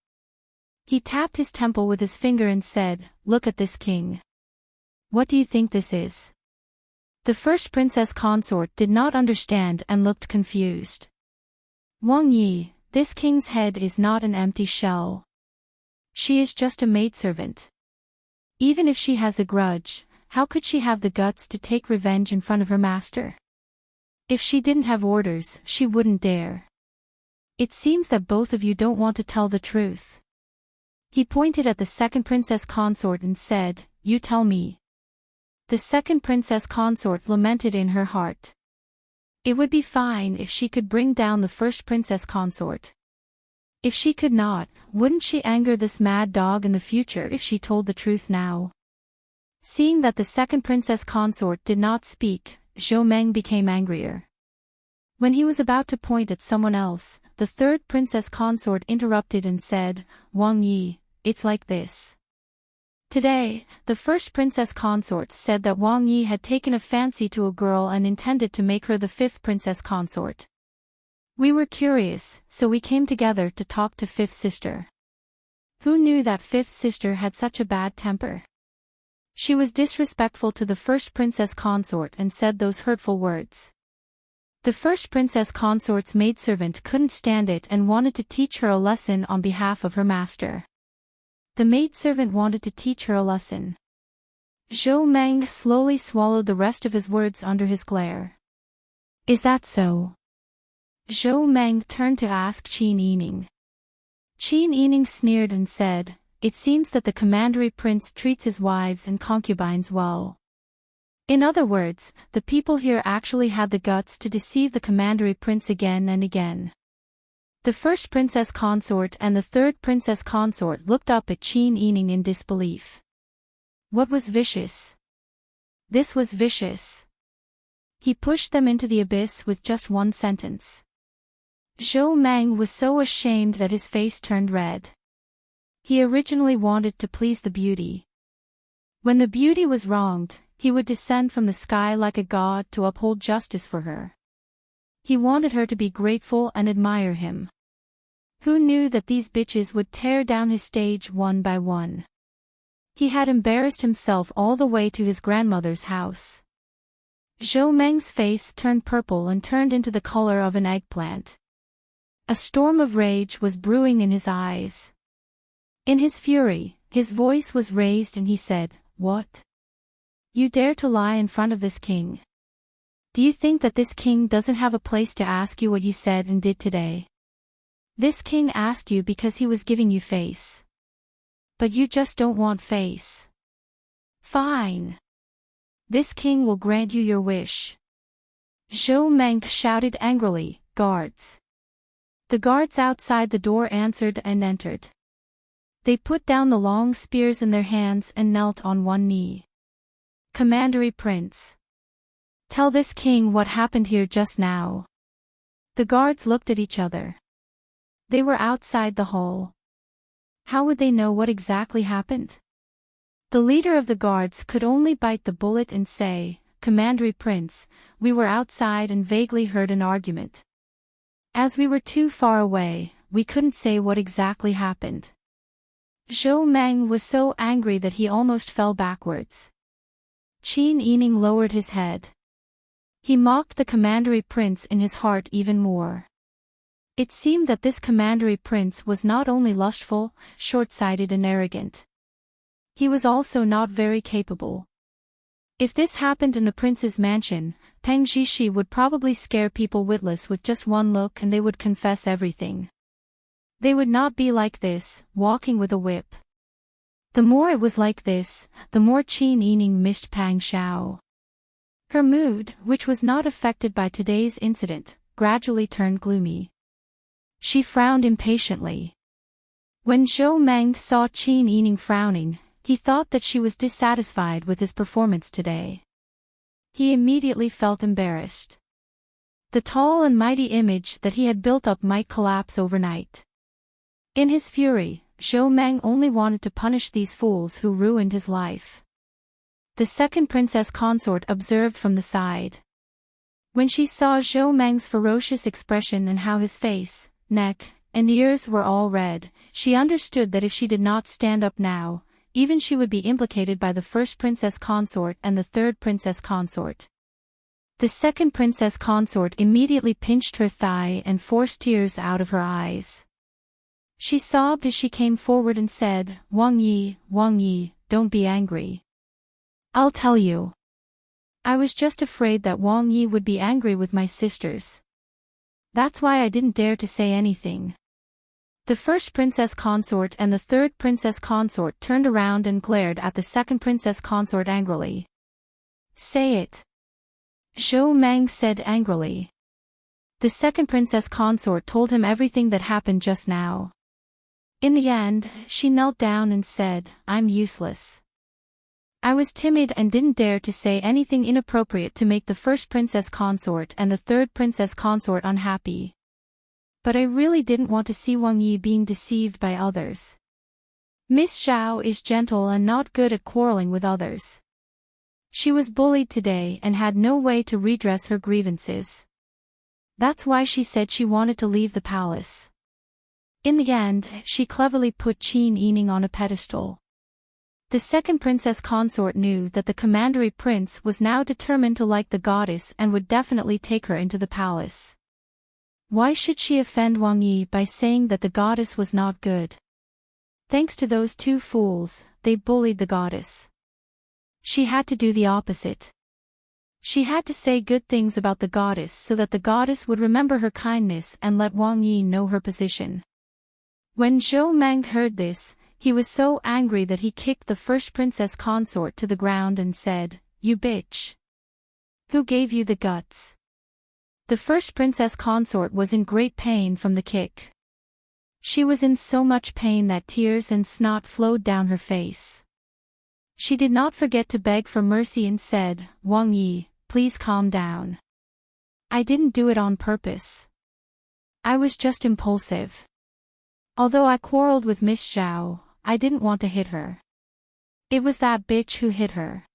He tapped his temple with his finger and said, Look at this king. What do you think this is? The first princess consort did not understand and looked confused. Wang Yi, this king's head is not an empty shell. She is just a maidservant. Even if she has a grudge, how could she have the guts to take revenge in front of her master? If she didn't have orders, she wouldn't dare. It seems that both of you don't want to tell the truth. He pointed at the second princess consort and said, You tell me. The second princess consort lamented in her heart. It would be fine if she could bring down the first princess consort. If she could not, wouldn't she anger this mad dog in the future if she told the truth now? Seeing that the second princess consort did not speak, Zhou Meng became angrier. When he was about to point at someone else, the third princess consort interrupted and said, Wang Yi, it's like this. Today, the first princess consort said that Wang Yi had taken a fancy to a girl and intended to make her the fifth princess consort. We were curious, so we came together to talk to fifth sister. Who knew that fifth sister had such a bad temper? She was disrespectful to the first princess consort and said those hurtful words. The first princess consort's maidservant couldn't stand it and wanted to teach her a lesson on behalf of her master. The maidservant wanted to teach her a lesson. Zhou Meng slowly swallowed the rest of his words under his glare. Is that so? Zhou Meng turned to ask Qin Yining. Qin Yining sneered and said, It seems that the commandery prince treats his wives and concubines well. In other words, the people here actually had the guts to deceive the commandery prince again and again. The first princess consort and the third princess consort looked up at Qin Yining in disbelief. What was vicious? This was vicious. He pushed them into the abyss with just one sentence. Zhou Meng was so ashamed that his face turned red. He originally wanted to please the beauty. When the beauty was wronged, he would descend from the sky like a god to uphold justice for her. He wanted her to be grateful and admire him. Who knew that these bitches would tear down his stage one by one? He had embarrassed himself all the way to his grandmother's house. Zhou Meng's face turned purple and turned into the color of an eggplant. A storm of rage was brewing in his eyes. In his fury, his voice was raised and he said, What? You dare to lie in front of this king? Do you think that this king doesn't have a place to ask you what you said and did today? This king asked you because he was giving you face. But you just don't want face. Fine. This king will grant you your wish. Zhou Meng shouted angrily, Guards. The guards outside the door answered and entered. They put down the long spears in their hands and knelt on one knee. Commandery Prince. Tell this king what happened here just now. The guards looked at each other. They were outside the hall. How would they know what exactly happened? The leader of the guards could only bite the bullet and say, Commandery Prince, we were outside and vaguely heard an argument. As we were too far away, we couldn't say what exactly happened. Zhou Meng was so angry that he almost fell backwards. Qin Yining lowered his head. He mocked the commandery prince in his heart even more. It seemed that this commandery prince was not only lustful, short-sighted and arrogant. He was also not very capable. If this happened in the prince's mansion, Peng Zhishi would probably scare people witless with just one look and they would confess everything. They would not be like this, walking with a whip. The more it was like this, the more Qin Yining missed Pang Xiao. Her mood, which was not affected by today's incident, gradually turned gloomy. She frowned impatiently. When Zhou Meng saw Qin Yining frowning, he thought that she was dissatisfied with his performance today. He immediately felt embarrassed. The tall and mighty image that he had built up might collapse overnight. In his fury, Zhou Meng only wanted to punish these fools who ruined his life. The second princess consort observed from the side. When she saw Zhou Meng's ferocious expression and how his face, neck, and ears were all red, she understood that if she did not stand up now, even she would be implicated by the first princess consort and the third princess consort. The second princess consort immediately pinched her thigh and forced tears out of her eyes. She sobbed as she came forward and said, Wang Yi, don't be angry. I'll tell you. I was just afraid that Wang Yi would be angry with my sisters. That's why I didn't dare to say anything. The first princess consort and the third princess consort turned around and glared at the second princess consort angrily. Say it. Zhou Meng said angrily. The second princess consort told him everything that happened just now. In the end, she knelt down and said, I'm useless. I was timid and didn't dare to say anything inappropriate to make the first princess consort and the third princess consort unhappy. But I really didn't want to see Wang Yi being deceived by others. Miss Zhao is gentle and not good at quarreling with others. She was bullied today and had no way to redress her grievances. That's why she said she wanted to leave the palace. In the end, she cleverly put Qin Yining on a pedestal. The second princess consort knew that the commandery prince was now determined to like the goddess and would definitely take her into the palace. Why should she offend Wang Yi by saying that the goddess was not good? Thanks to those two fools, they bullied the goddess. She had to do the opposite. She had to say good things about the goddess so that the goddess would remember her kindness and let Wang Yi know her position. When Zhou Meng heard this, he was so angry that he kicked the first princess consort to the ground and said, You bitch! Who gave you the guts? The first princess consort was in great pain from the kick. She was in so much pain that tears and snot flowed down her face. She did not forget to beg for mercy and said, Wang Yi, please calm down. I didn't do it on purpose. I was just impulsive. Although I quarreled with Miss Zhao, I didn't want to hit her. It was that bitch who hit her.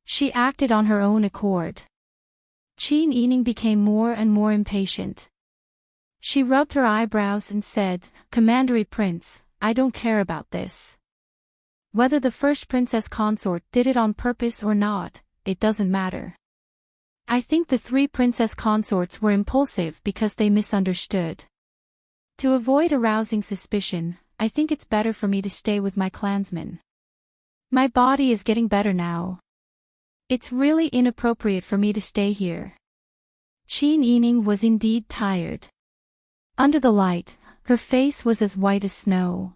She acted on her own accord. Qin Yining became more and more impatient. She rubbed her eyebrows and said, Commandery Prince, I don't care about this. Whether the first princess consort did it on purpose or not, it doesn't matter. I think the three princess consorts were impulsive because they misunderstood. To avoid arousing suspicion, I think it's better for me to stay with my clansmen. My body is getting better now. It's really inappropriate for me to stay here. Qin Yining was indeed tired. Under the light, her face was as white as snow.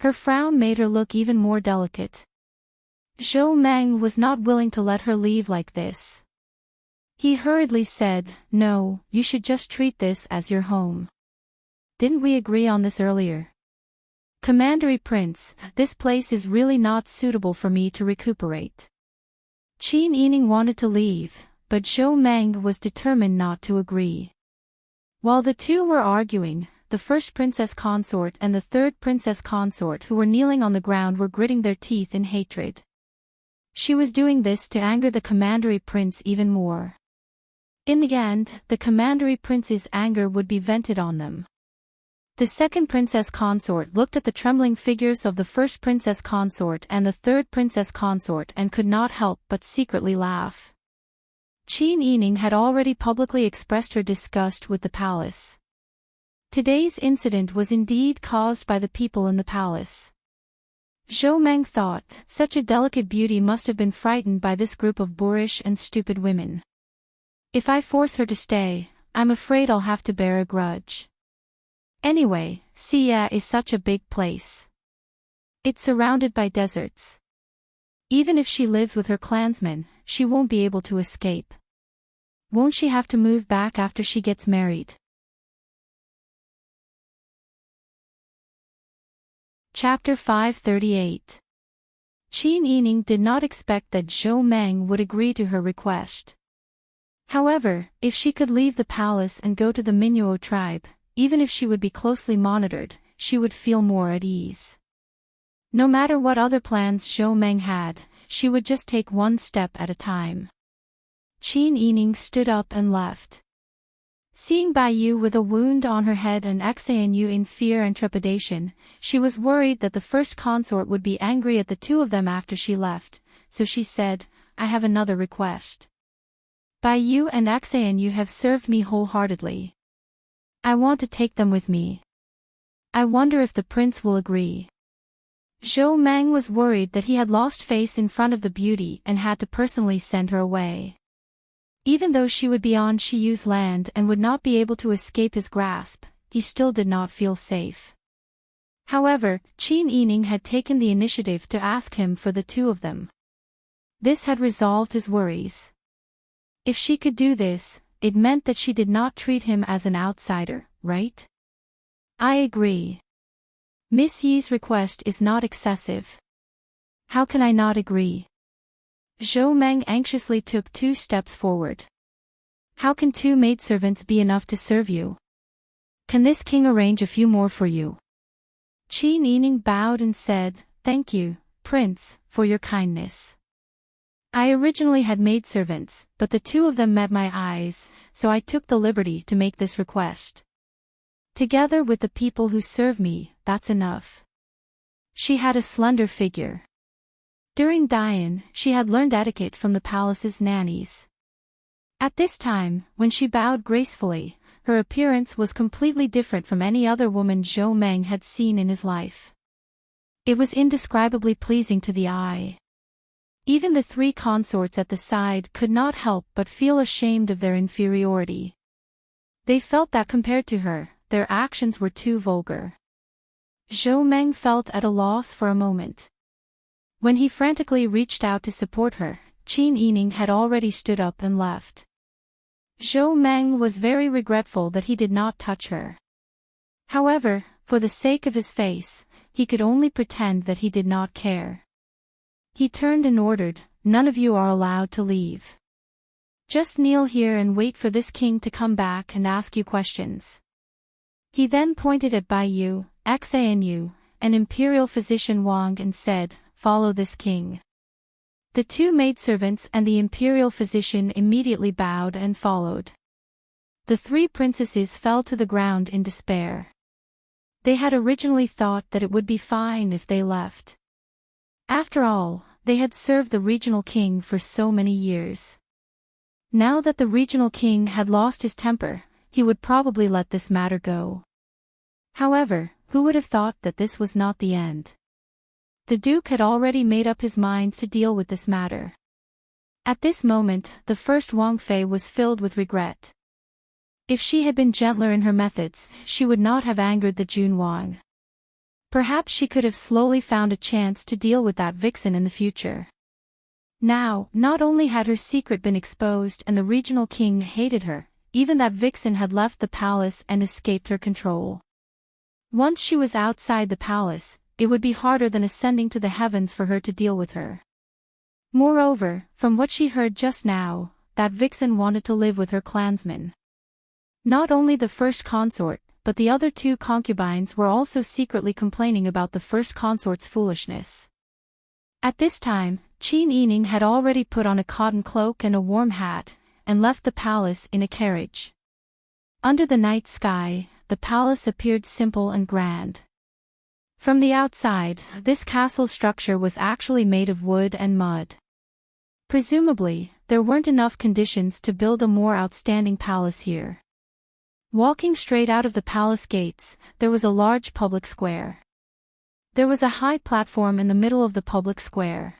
Her frown made her look even more delicate. Zhou Meng was not willing to let her leave like this. He hurriedly said, No, you should just treat this as your home. Didn't we agree on this earlier? Commandery Prince, this place is really not suitable for me to recuperate. Qin Yining wanted to leave, but Zhou Meng was determined not to agree. While the two were arguing, the first princess consort and the third princess consort who were kneeling on the ground were gritting their teeth in hatred. She was doing this to anger the commandery prince even more. In the end, the commandery prince's anger would be vented on them. The second princess consort looked at the trembling figures of the first princess consort and the third princess consort and could not help but secretly laugh. Qin Yining had already publicly expressed her disgust with the palace. Today's incident was indeed caused by the people in the palace. Zhou Meng thought, such a delicate beauty must have been frightened by this group of boorish and stupid women. If I force her to stay, I'm afraid I'll have to bear a grudge. Anyway, Xia is such a big place. It's surrounded by deserts. Even if she lives with her clansmen, she won't be able to escape. won't she have to move back after she gets married? Chapter 538. Qin Yining did not expect that Zhou Meng would agree to her request. However, if she could leave the palace and go to the Minuo tribe, even if she would be closely monitored, she would feel more at ease. No matter what other plans Zhou Meng had, she would just take one step at a time. Qin Yining stood up and left. Seeing Bai Yu with a wound on her head and Xanu in fear and trepidation, she was worried that the first consort would be angry at the two of them after she left, so she said, "I have another request. Bai Yu and Xanu have served me wholeheartedly. I want to take them with me. I wonder if the prince will agree." Zhou Meng was worried that he had lost face in front of the beauty and had to personally send her away. Even though she would be on Shiyu's land and would not be able to escape his grasp, he still did not feel safe. However, Qin Yining had taken the initiative to ask him for the two of them. This had resolved his worries. If she could do this, it meant that she did not treat him as an outsider, right? I agree. Miss Yi's request is not excessive. How can I not agree? Zhou Meng anxiously took 2 steps forward. How can 2 maidservants be enough to serve you? Can this king arrange a few more for you? Qin Yining bowed and said, "Thank you, Prince, for your kindness. I originally had maidservants, but the 2 of them met my eyes, so I took the liberty to make this request. Together with the people who serve me, that's enough." She had a slender figure. During Dian, she had learned etiquette from the palace's nannies. At this time, when she bowed gracefully, her appearance was completely different from any other woman Zhou Meng had seen in his life. It was indescribably pleasing to the eye. Even the 3 consorts at the side could not help but feel ashamed of their inferiority. They felt that compared to her, their actions were too vulgar. Zhou Meng felt at a loss for a moment. When he frantically reached out to support her, Qin Yining had already stood up and left. Zhou Meng was very regretful that he did not touch her. However, for the sake of his face, he could only pretend that he did not care. He turned and ordered, "None of you are allowed to leave. Just kneel here and wait for this king to come back and ask you questions." He then pointed at Bai Yu, Xanu, and Imperial Physician Wang and said, "Follow this king." The 2 maidservants and the Imperial Physician immediately bowed and followed. The 3 princesses fell to the ground in despair. They had originally thought that it would be fine if they left. After all, they had served the regional king for so many years. Now that the regional king had lost his temper, he would probably let this matter go. However, who would have thought that this was not the end? The Duke had already made up his mind to deal with this matter. At this moment, the first Wang Fei was filled with regret. If she had been gentler in her methods, she would not have angered the Jun Wang. Perhaps she could have slowly found a chance to deal with that vixen in the future. Now, not only had her secret been exposed and the regional king hated her, even that vixen had left the palace and escaped her control. Once she was outside the palace, it would be harder than ascending to the heavens for her to deal with her. Moreover, from what she heard just now, that vixen wanted to live with her clansmen. Not only the first consort, but the other 2 concubines were also secretly complaining about the first consort's foolishness. At this time, Qin Yining had already put on a cotton cloak and a warm hat, and left the palace in a carriage. Under the night sky, the palace appeared simple and grand. From the outside, this castle structure was actually made of wood and mud. Presumably, there weren't enough conditions to build a more outstanding palace here. Walking straight out of the palace gates, there was a large public square. There was a high platform in the middle of the public square.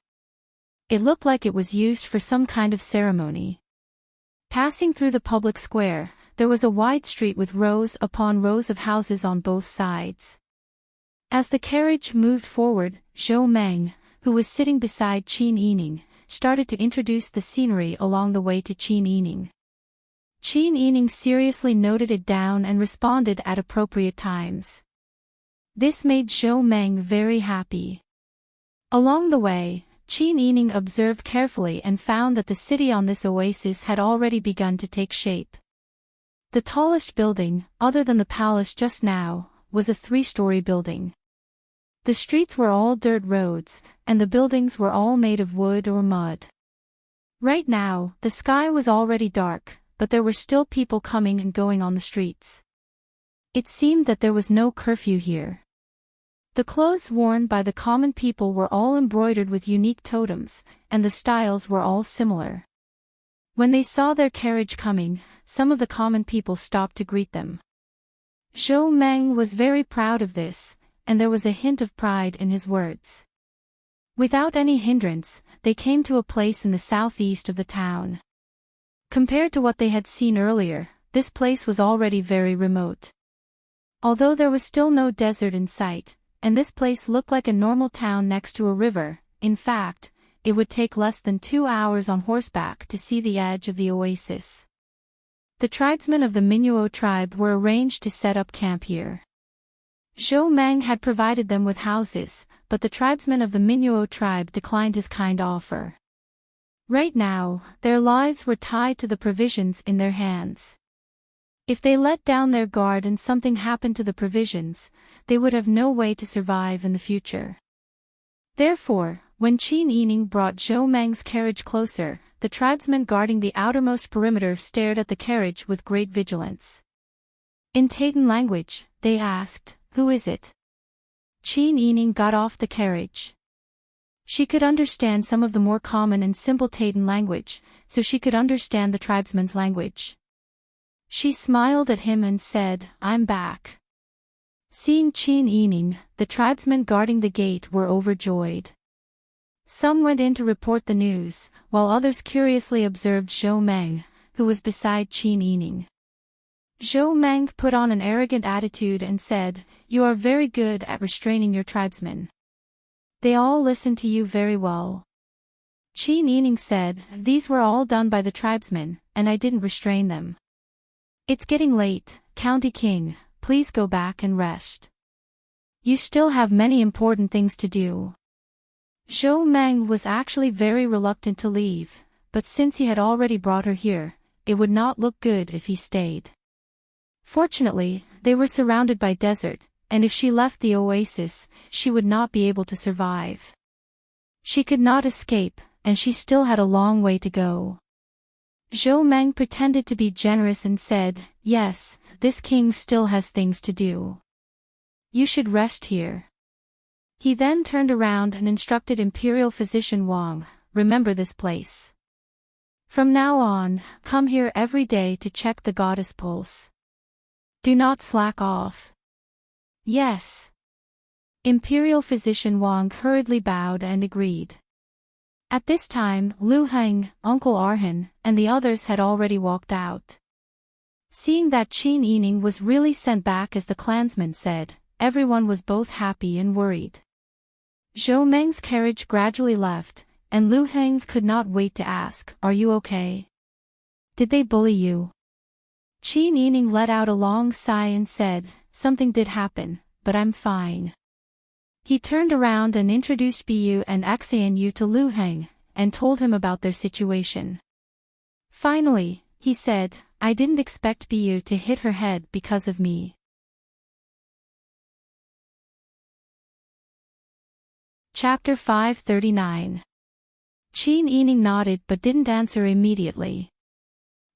It looked like it was used for some kind of ceremony. Passing through the public square, there was a wide street with rows upon rows of houses on both sides. As the carriage moved forward, Zhou Meng, who was sitting beside Qin Yining, started to introduce the scenery along the way to Qin Yining. Qin Yining seriously noted it down and responded at appropriate times. This made Zhou Meng very happy. Along the way, Qin Yining observed carefully and found that the city on this oasis had already begun to take shape. The tallest building, other than the palace just now, was a 3-story building. The streets were all dirt roads, and the buildings were all made of wood or mud. Right now, the sky was already dark, but there were still people coming and going on the streets. It seemed that there was no curfew here. The clothes worn by the common people were all embroidered with unique totems, and the styles were all similar. When they saw their carriage coming, some of the common people stopped to greet them. Zhou Meng was very proud of this, and there was a hint of pride in his words. Without any hindrance, they came to a place in the southeast of the town. Compared to what they had seen earlier, this place was already very remote. Although there was still no desert in sight, and this place looked like a normal town next to a river, in fact, it would take less than 2 hours on horseback to see the edge of the oasis. The tribesmen of the Minuo tribe were arranged to set up camp here. Zhou Meng had provided them with houses, but the tribesmen of the Minuo tribe declined his kind offer. Right now, their lives were tied to the provisions in their hands. If they let down their guard and something happened to the provisions, they would have no way to survive in the future. Therefore, when Qin Yining brought Zhou Meng's carriage closer, the tribesmen guarding the outermost perimeter stared at the carriage with great vigilance. In Taitan language, they asked, "Who is it?" Qin Yining got off the carriage. She could understand some of the more common and simple Taitan language, so she could understand the tribesmen's language. She smiled at him and said, "I'm back." Seeing Qin Yining, the tribesmen guarding the gate were overjoyed. Some went in to report the news, while others curiously observed Zhou Meng, who was beside Qin Yining. Zhou Meng put on an arrogant attitude and said, "You are very good at restraining your tribesmen. They all listen to you very well." Qin Yining said, "These were all done by the tribesmen, and I didn't restrain them. It's getting late, County King, please go back and rest. You still have many important things to do." Zhou Meng was actually very reluctant to leave, but since he had already brought her here, it would not look good if he stayed. Fortunately, they were surrounded by desert, and if she left the oasis, she would not be able to survive. She could not escape, and she still had a long way to go. Zhou Meng pretended to be generous and said, "Yes, this king still has things to do. You should rest here." He then turned around and instructed Imperial Physician Wang, "Remember this place. From now on, come here every day to check the goddess pulse. Do not slack off." "Yes." Imperial Physician Wang hurriedly bowed and agreed. At this time, Lu Heng, Uncle Arhan, and the others had already walked out. Seeing that Qin Yining was really sent back as the clansman said, everyone was both happy and worried. Zhou Meng's carriage gradually left, and Lu Heng could not wait to ask, "Are you okay? Did they bully you?" Qin Yining let out a long sigh and said, "Something did happen, but I'm fine." He turned around and introduced Biyu and Xianyu to Lu Heng, and told him about their situation. Finally, he said, "I didn't expect Biyu to hit her head because of me." Chapter 539. Qin Yining nodded but didn't answer immediately.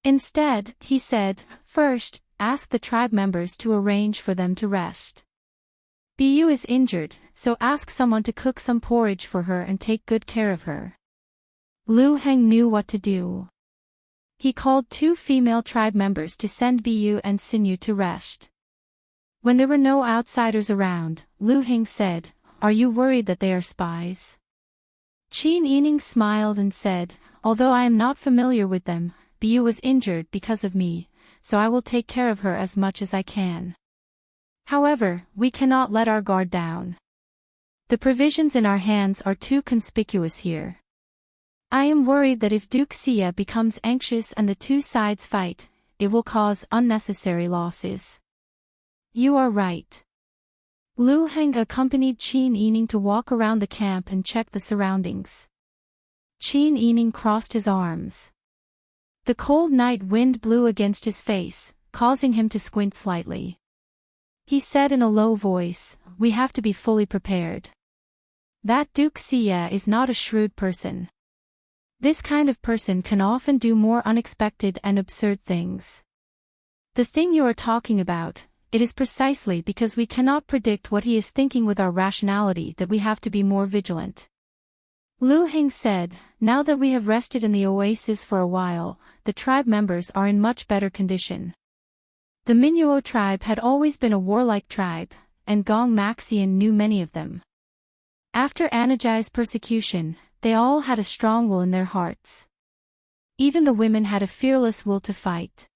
Instead, he said, "First, ask the tribe members to arrange for them to rest. Biyu is injured, so ask someone to cook some porridge for her and take good care of her." Lu Heng knew what to do. He called 2 female tribe members to send Biyu and Sinyu to rest. When there were no outsiders around, Lu Heng said, "Are you worried that they are spies?" Qin Yining smiled and said, "Although I am not familiar with them, Biyu was injured because of me, so I will take care of her as much as I can. However, we cannot let our guard down. The provisions in our hands are too conspicuous here. I am worried that if Duke Xia becomes anxious and the 2 sides fight, it will cause unnecessary losses. You are right. Lu Heng accompanied Qin Yining to walk around the camp and check the surroundings. Qin Yining crossed his arms. The cold night wind blew against his face, causing him to squint slightly. He said in a low voice, "We have to be fully prepared. That Duke Xie is not a shrewd person. This kind of person can often do more unexpected and absurd things. The thing you are talking about, it is precisely because we cannot predict what he is thinking with our rationality that we have to be more vigilant." Lu Heng said, "Now that we have rested in the oasis for a while, the tribe members are in much better condition." The Minuo tribe had always been a warlike tribe, and Gong Maxian knew many of them. After Anajai's persecution, they all had a strong will in their hearts. Even the women had a fearless will to fight.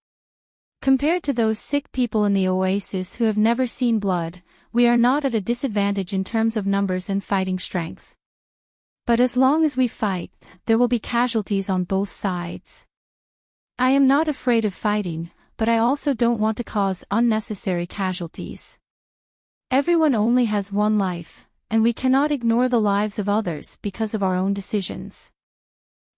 Compared to those sick people in the oasis who have never seen blood, we are not at a disadvantage in terms of numbers and fighting strength. But as long as we fight, there will be casualties on both sides. I am not afraid of fighting, but I also don't want to cause unnecessary casualties. Everyone only has one life, and we cannot ignore the lives of others because of our own decisions.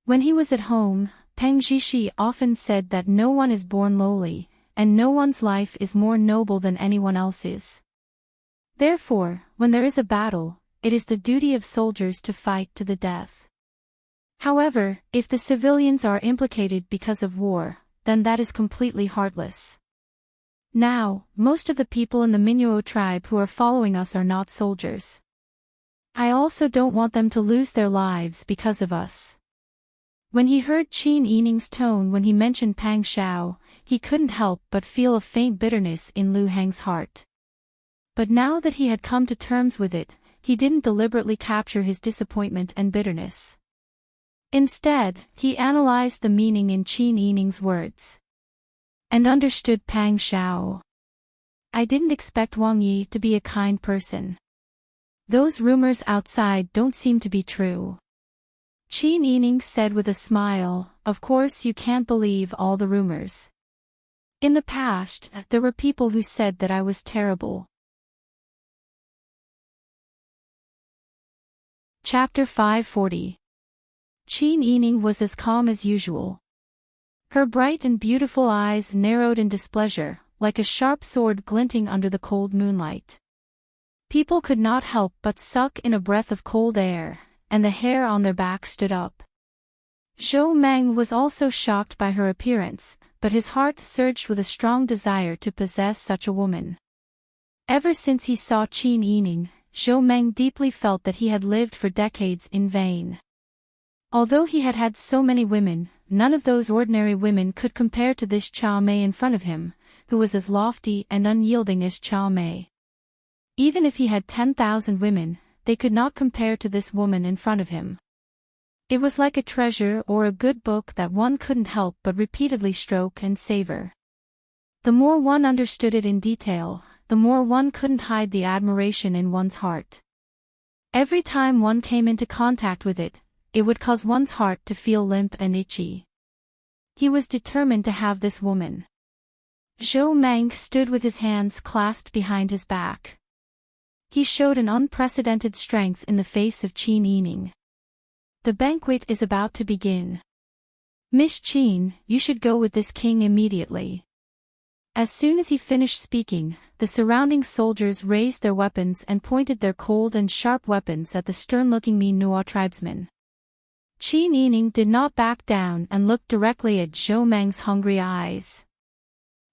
When he was at home, Peng Zhishi often said that no one is born lowly, and no one's life is more noble than anyone else's. Therefore, when there is a battle, it is the duty of soldiers to fight to the death. However, if the civilians are implicated because of war, then that is completely heartless. Now, most of the people in the Minuo tribe who are following us are not soldiers. I also don't want them to lose their lives because of us." When he heard Qin Yining's tone when he mentioned Pang Xiao, he couldn't help but feel a faint bitterness in Lu Heng's heart. But now that he had come to terms with it, he didn't deliberately capture his disappointment and bitterness. Instead, he analyzed the meaning in Qin Yining's words. And understood Pang Xiao. I didn't expect Wang Yi to be a kind person. Those rumors outside don't seem to be true. Qin Yining said with a smile, "Of course you can't believe all the rumors. In the past, there were people who said that I was terrible." Chapter 540. Qin Yining was as calm as usual. Her bright and beautiful eyes narrowed in displeasure, like a sharp sword glinting under the cold moonlight. People could not help but suck in a breath of cold air, and the hair on their back stood up. Zhou Meng was also shocked by her appearance, but his heart surged with a strong desire to possess such a woman. Ever since he saw Qin Yining, Zhou Meng deeply felt that he had lived for decades in vain. Although he had had so many women, none of those ordinary women could compare to this Cha Mei in front of him, who was as lofty and unyielding as Cha Mei. Even if he had 10,000 women, they could not compare to this woman in front of him. It was like a treasure or a good book that one couldn't help but repeatedly stroke and savor. The more one understood it in detail, the more one couldn't hide the admiration in one's heart. Every time one came into contact with it, it would cause one's heart to feel limp and itchy. He was determined to have this woman. Zhou Meng stood with his hands clasped behind his back. He showed an unprecedented strength in the face of Qin Yining. The banquet is about to begin. Miss Qin, you should go with this king immediately. As soon as he finished speaking, the surrounding soldiers raised their weapons and pointed their cold and sharp weapons at the stern-looking Minuo tribesmen. Qin Yining did not back down and looked directly at Zhou Meng's hungry eyes.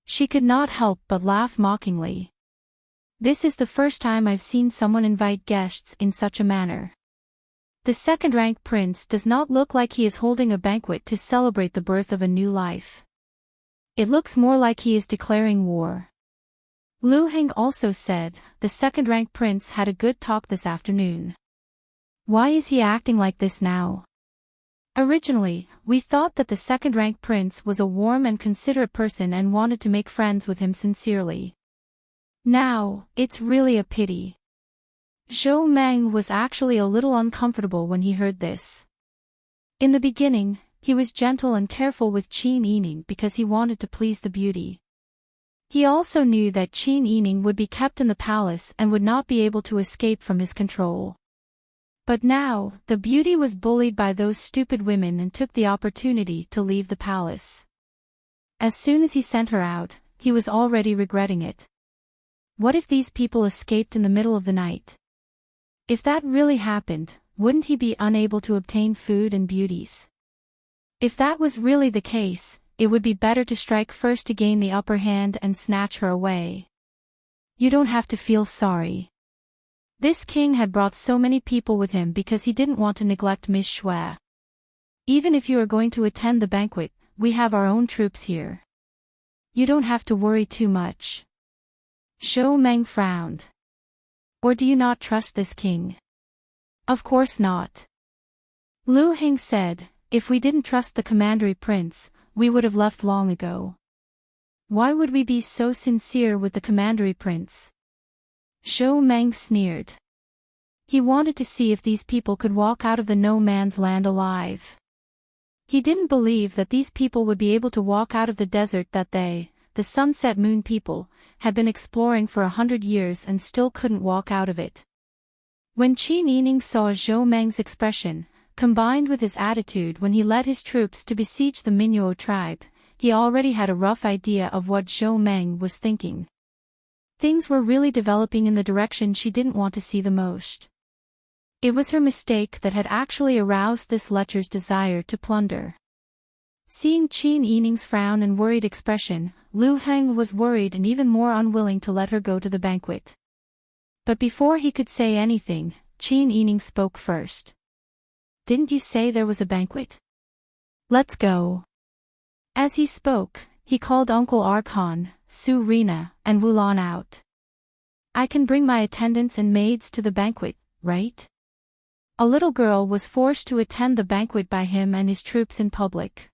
She could not help but laugh mockingly. This is the first time I've seen someone invite guests in such a manner. The second-rank prince does not look like he is holding a banquet to celebrate the birth of a new life. It looks more like he is declaring war. Lu Heng also said, the second-rank prince had a good talk this afternoon. Why is he acting like this now? Originally, we thought that the second-rank prince was a warm and considerate person and wanted to make friends with him sincerely. Now, it's really a pity. Zhou Meng was actually a little uncomfortable when he heard this. In the beginning, he was gentle and careful with Qin Yining because he wanted to please the beauty. He also knew that Qin Yining would be kept in the palace and would not be able to escape from his control. But now, the beauty was bullied by those stupid women and took the opportunity to leave the palace. As soon as he sent her out, he was already regretting it. What if these people escaped in the middle of the night? If that really happened, wouldn't he be unable to obtain food and beauties? If that was really the case, it would be better to strike first to gain the upper hand and snatch her away. You don't have to feel sorry. This king had brought so many people with him because he didn't want to neglect Miss Shui. Even if you are going to attend the banquet, we have our own troops here. You don't have to worry too much. Zhou Meng frowned. Or do you not trust this king? Of course not. Lu Heng said, if we didn't trust the commandery prince, we would have left long ago. Why would we be so sincere with the commandery prince? Zhou Meng sneered. He wanted to see if these people could walk out of the no man's land alive. He didn't believe that these people would be able to walk out of the desert that they, the Sunset Moon people, had been exploring for 100 years and still couldn't walk out of it. When Qin Yining saw Zhou Meng's expression, combined with his attitude when he led his troops to besiege the Minyuo tribe, he already had a rough idea of what Zhou Meng was thinking. Things were really developing in the direction she didn't want to see the most. It was her mistake that had actually aroused this lecher's desire to plunder. Seeing Qin Yining's frown and worried expression, Lu Heng was worried and even more unwilling to let her go to the banquet. But before he could say anything, Qin Yining spoke first. Didn't you say there was a banquet? Let's go. As he spoke, he called Uncle Archon, Su Rina, and Wulan out. I can bring my attendants and maids to the banquet, right? A little girl was forced to attend the banquet by him and his troops in public.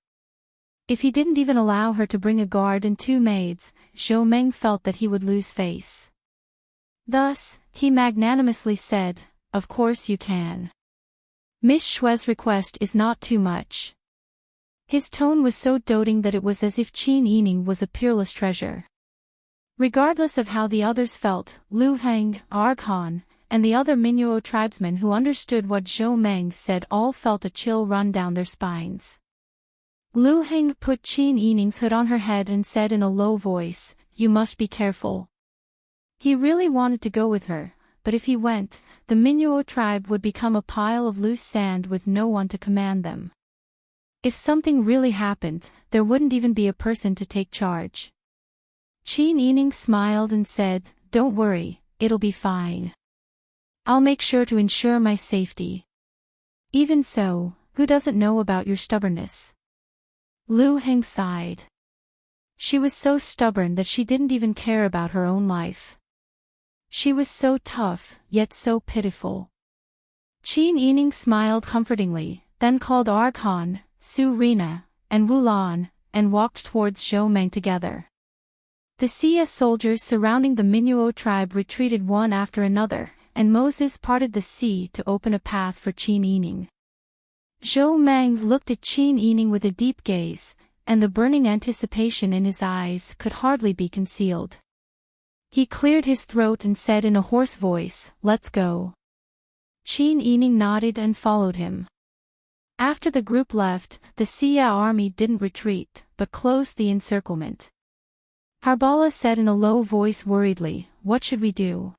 If he didn't even allow her to bring a guard and 2 maids, Zhou Meng felt that he would lose face. Thus, he magnanimously said, of course you can. Miss Shui's request is not too much. His tone was so doting that it was as if Qin Yining was a peerless treasure. Regardless of how the others felt, Lu Heng, Archon, and the other Minyuo tribesmen who understood what Zhou Meng said all felt a chill run down their spines. Lu Heng put Qin Yining's hood on her head and said in a low voice, you must be careful. He really wanted to go with her, but if he went, the Minyuo tribe would become a pile of loose sand with no one to command them. If something really happened, there wouldn't even be a person to take charge. Qin Yining smiled and said, don't worry, it'll be fine. I'll make sure to ensure my safety. Even so, who doesn't know about your stubbornness? Lu Heng sighed. She was so stubborn that she didn't even care about her own life. She was so tough, yet so pitiful. Qin Yining smiled comfortingly, then called Archon, Su Rina, and Wulan, and walked towards Zhou Meng together. The CS soldiers surrounding the Minyuo tribe retreated one after another, and Moses parted the sea to open a path for Qin Yining. Zhou Meng looked at Qin Yining with a deep gaze, and the burning anticipation in his eyes could hardly be concealed. He cleared his throat and said in a hoarse voice, let's go. Qin Yining nodded and followed him. After the group left, the Xia army didn't retreat, but closed the encirclement. Harbala said in a low voice worriedly, what should we do?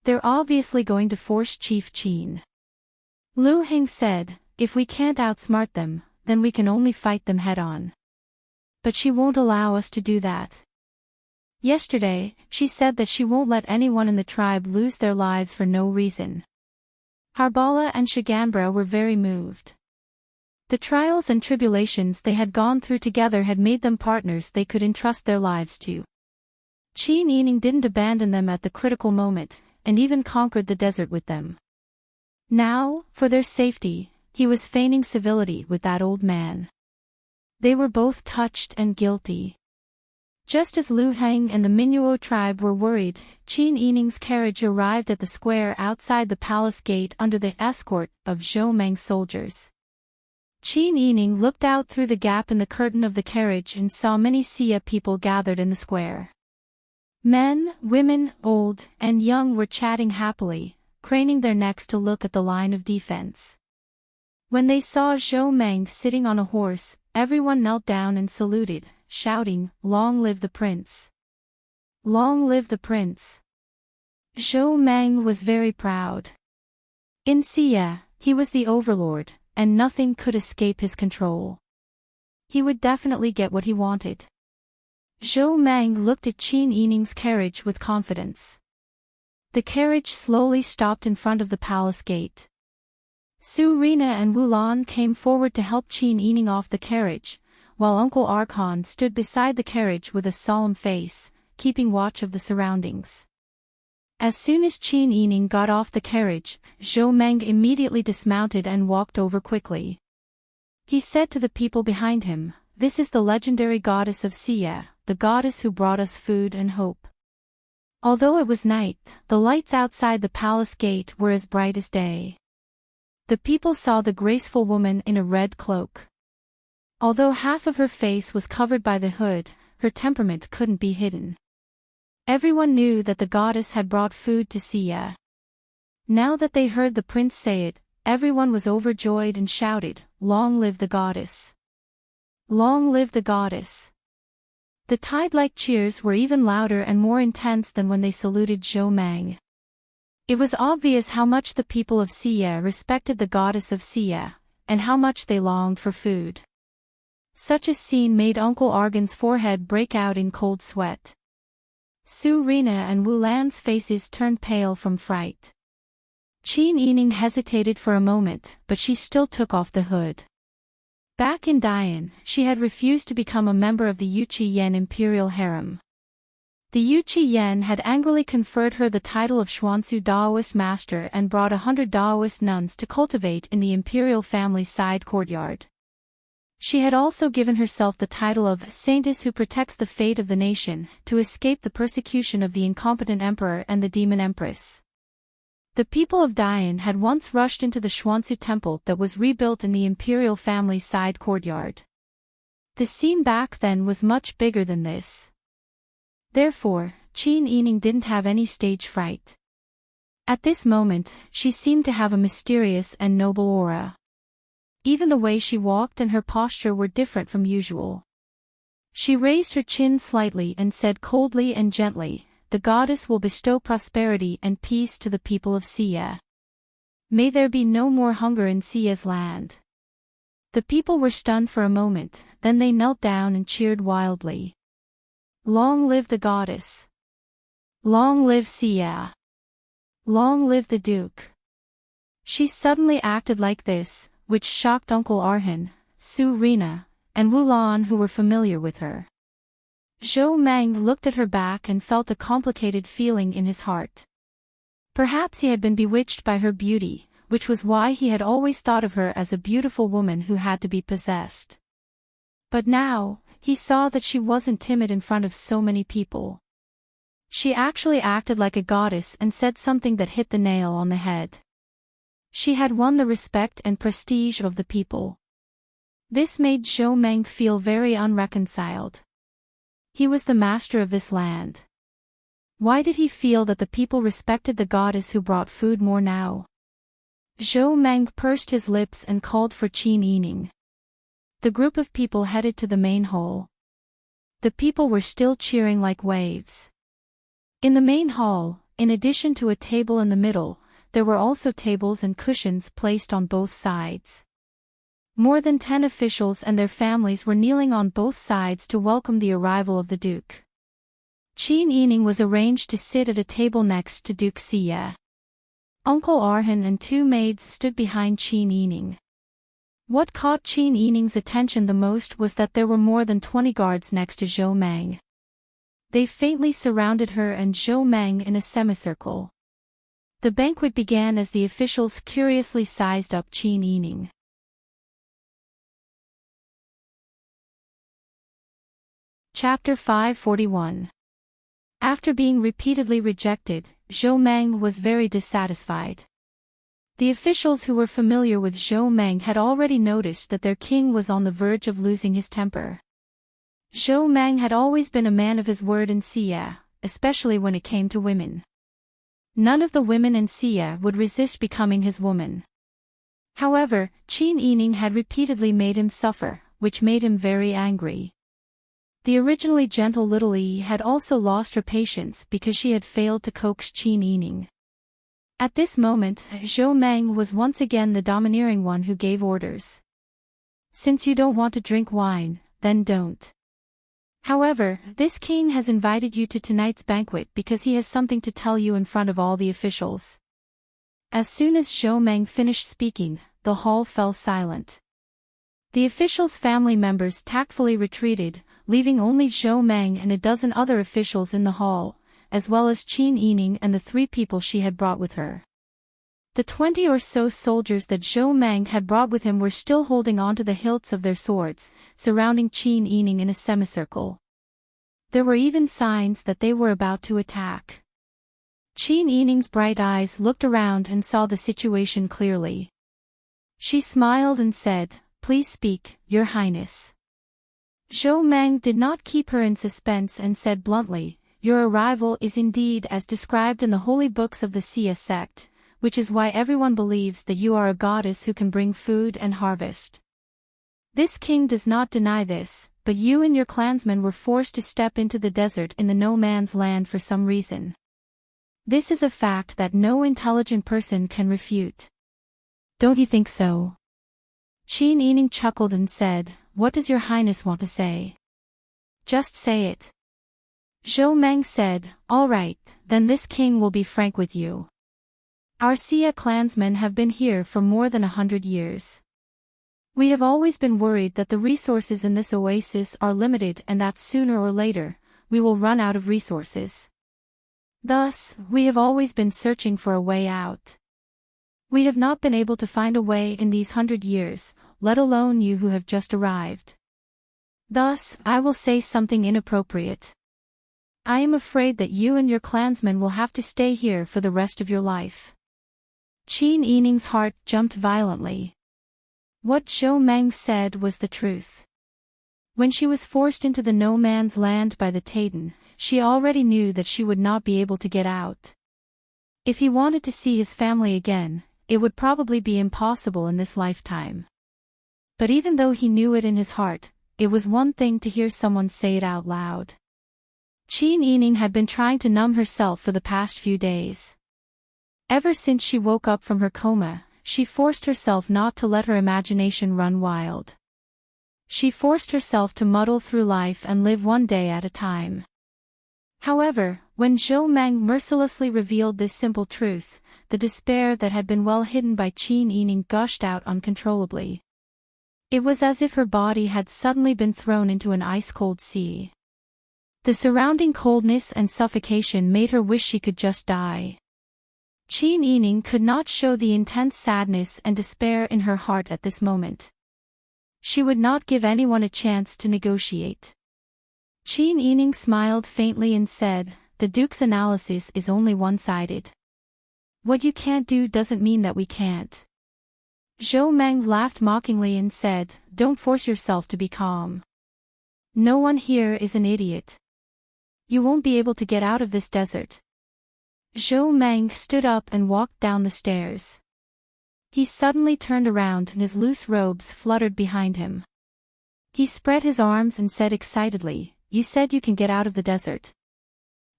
They're obviously going to force Chief Qin. Lu Heng said, if we can't outsmart them, then we can only fight them head-on. But she won't allow us to do that. Yesterday, she said that she won't let anyone in the tribe lose their lives for no reason. Harbala and Shigambra were very moved. The trials and tribulations they had gone through together had made them partners they could entrust their lives to. Qin Yining didn't abandon them at the critical moment, and even conquered the desert with them. Now, for their safety, he was feigning civility with that old man. They were both touched and guilty. Just as Lu Heng and the Minyuo tribe were worried, Qin Yining's carriage arrived at the square outside the palace gate under the escort of Zhou Meng's soldiers. Qin Yining looked out through the gap in the curtain of the carriage and saw many Xia people gathered in the square. Men, women, old, and young were chatting happily, craning their necks to look at the line of defense. When they saw Zhou Meng sitting on a horse, everyone knelt down and saluted, shouting, "Long live the prince! Long live the prince!" Zhou Meng was very proud. In Xia, he was the overlord, and nothing could escape his control. He would definitely get what he wanted. Zhou Meng looked at Qin Yining's carriage with confidence. The carriage slowly stopped in front of the palace gate. Su Rina and Wu Lan came forward to help Qin Yining off the carriage, while Uncle Archon stood beside the carriage with a solemn face, keeping watch of the surroundings. As soon as Qin Yining got off the carriage, Zhou Meng immediately dismounted and walked over quickly. He said to the people behind him, "This is the legendary goddess of Xia, the goddess who brought us food and hope." Although it was night, the lights outside the palace gate were as bright as day. The people saw the graceful woman in a red cloak. Although half of her face was covered by the hood, her temperament couldn't be hidden. Everyone knew that the goddess had brought food to Xia. Now that they heard the prince say it, everyone was overjoyed and shouted, "Long live the goddess! Long live the goddess!" The tide-like cheers were even louder and more intense than when they saluted Zhou Meng. It was obvious how much the people of Xia respected the goddess of Xia, and how much they longed for food. Such a scene made Uncle Argon's forehead break out in cold sweat. Su Rina and Wu Lan's faces turned pale from fright. Qin Yining hesitated for a moment, but she still took off the hood. Back in Dian, she had refused to become a member of the Yuqi Yen imperial harem. The Yuqi Yen had angrily conferred her the title of Xuanzu Daoist master and brought 100 Daoist nuns to cultivate in the imperial family side courtyard. She had also given herself the title of Saintess who protects the fate of the nation, to escape the persecution of the incompetent emperor and the demon empress. The people of Dian had once rushed into the Xuanzu temple that was rebuilt in the imperial family side courtyard. The scene back then was much bigger than this. Therefore, Qin Yining didn't have any stage fright. At this moment, she seemed to have a mysterious and noble aura. Even the way she walked and her posture were different from usual. She raised her chin slightly and said coldly and gently, "The goddess will bestow prosperity and peace to the people of Xia. May there be no more hunger in Xia's land." The people were stunned for a moment, then they knelt down and cheered wildly. "Long live the goddess! Long live Xia! Long live the Duke!" She suddenly acted like this, which shocked Uncle Arhan, Su Rina, and Wu Lan who were familiar with her. Zhou Meng looked at her back and felt a complicated feeling in his heart. Perhaps he had been bewitched by her beauty, which was why he had always thought of her as a beautiful woman who had to be possessed. But now, he saw that she wasn't timid in front of so many people. She actually acted like a goddess and said something that hit the nail on the head. She had won the respect and prestige of the people. This made Zhou Meng feel very unreconciled. He was the master of this land. Why did he feel that the people respected the goddess who brought food more now? Zhou Meng pursed his lips and called for Qin Yining. The group of people headed to the main hall. The people were still cheering like waves. In the main hall, in addition to a table in the middle, there were also tables and cushions placed on both sides. More than 10 officials and their families were kneeling on both sides to welcome the arrival of the Duke. Qin Yining was arranged to sit at a table next to Duke Xia. Uncle Arhan and 2 maids stood behind Qin Yining. What caught Qin Yining's attention the most was that there were more than 20 guards next to Zhou Meng. They faintly surrounded her and Zhou Meng in a semicircle. The banquet began as the officials curiously sized up Qin Yining. Chapter 541. After being repeatedly rejected, Zhou Meng was very dissatisfied. The officials who were familiar with Zhou Meng had already noticed that their king was on the verge of losing his temper. Zhou Meng had always been a man of his word in Xia, especially when it came to women. None of the women in Xia would resist becoming his woman. However, Qin Yining had repeatedly made him suffer, which made him very angry. The originally gentle little Yi had also lost her patience because she had failed to coax Qin Yining. At this moment, Zhou Meng was once again the domineering one who gave orders. Since you don't want to drink wine, then don't. However, this king has invited you to tonight's banquet because he has something to tell you in front of all the officials. As soon as Zhou Meng finished speaking, the hall fell silent. The officials' family members tactfully retreated, leaving only Zhou Meng and a dozen other officials in the hall, as well as Qin Yining and the 3 people she had brought with her. The 20 or so soldiers that Zhou Meng had brought with him were still holding onto the hilts of their swords, surrounding Qin Yining in a semicircle. There were even signs that they were about to attack. Qin Yining's bright eyes looked around and saw the situation clearly. She smiled and said, "Please speak, Your Highness." Zhou Meng did not keep her in suspense and said bluntly, "Your arrival is indeed as described in the holy books of the Xia sect, which is why everyone believes that you are a goddess who can bring food and harvest. This king does not deny this, but you and your clansmen were forced to step into the desert in the no man's land for some reason. This is a fact that no intelligent person can refute. Don't you think so?" Qin Yining chuckled and said, "What does Your Highness want to say? Just say it." Zhou Meng said, "All right, then this king will be frank with you. Our Xia clansmen have been here for more than 100 years. We have always been worried that the resources in this oasis are limited and that sooner or later, we will run out of resources. Thus, we have always been searching for a way out. We have not been able to find a way in these 100 years, let alone you who have just arrived. Thus, I will say something inappropriate. I am afraid that you and your clansmen will have to stay here for the rest of your life." Qin Yining's heart jumped violently. What Zhou Meng said was the truth. When she was forced into the no man's land by the Taiden, she already knew that she would not be able to get out. If he wanted to see his family again, it would probably be impossible in this lifetime. But even though he knew it in his heart, it was one thing to hear someone say it out loud. Qin Yining had been trying to numb herself for the past few days. Ever since she woke up from her coma, she forced herself not to let her imagination run wild. She forced herself to muddle through life and live one day at a time. However, when Zhou Meng mercilessly revealed this simple truth, the despair that had been well hidden by Qin Yining gushed out uncontrollably. It was as if her body had suddenly been thrown into an ice-cold sea. The surrounding coldness and suffocation made her wish she could just die. Qin Yining could not show the intense sadness and despair in her heart at this moment. She would not give anyone a chance to negotiate. Qin Yining smiled faintly and said, "The Duke's analysis is only one-sided. What you can't do doesn't mean that we can't." Zhou Meng laughed mockingly and said, "Don't force yourself to be calm. No one here is an idiot. You won't be able to get out of this desert." Zhou Meng stood up and walked down the stairs. He suddenly turned around and his loose robes fluttered behind him. He spread his arms and said excitedly, "You said you can get out of the desert.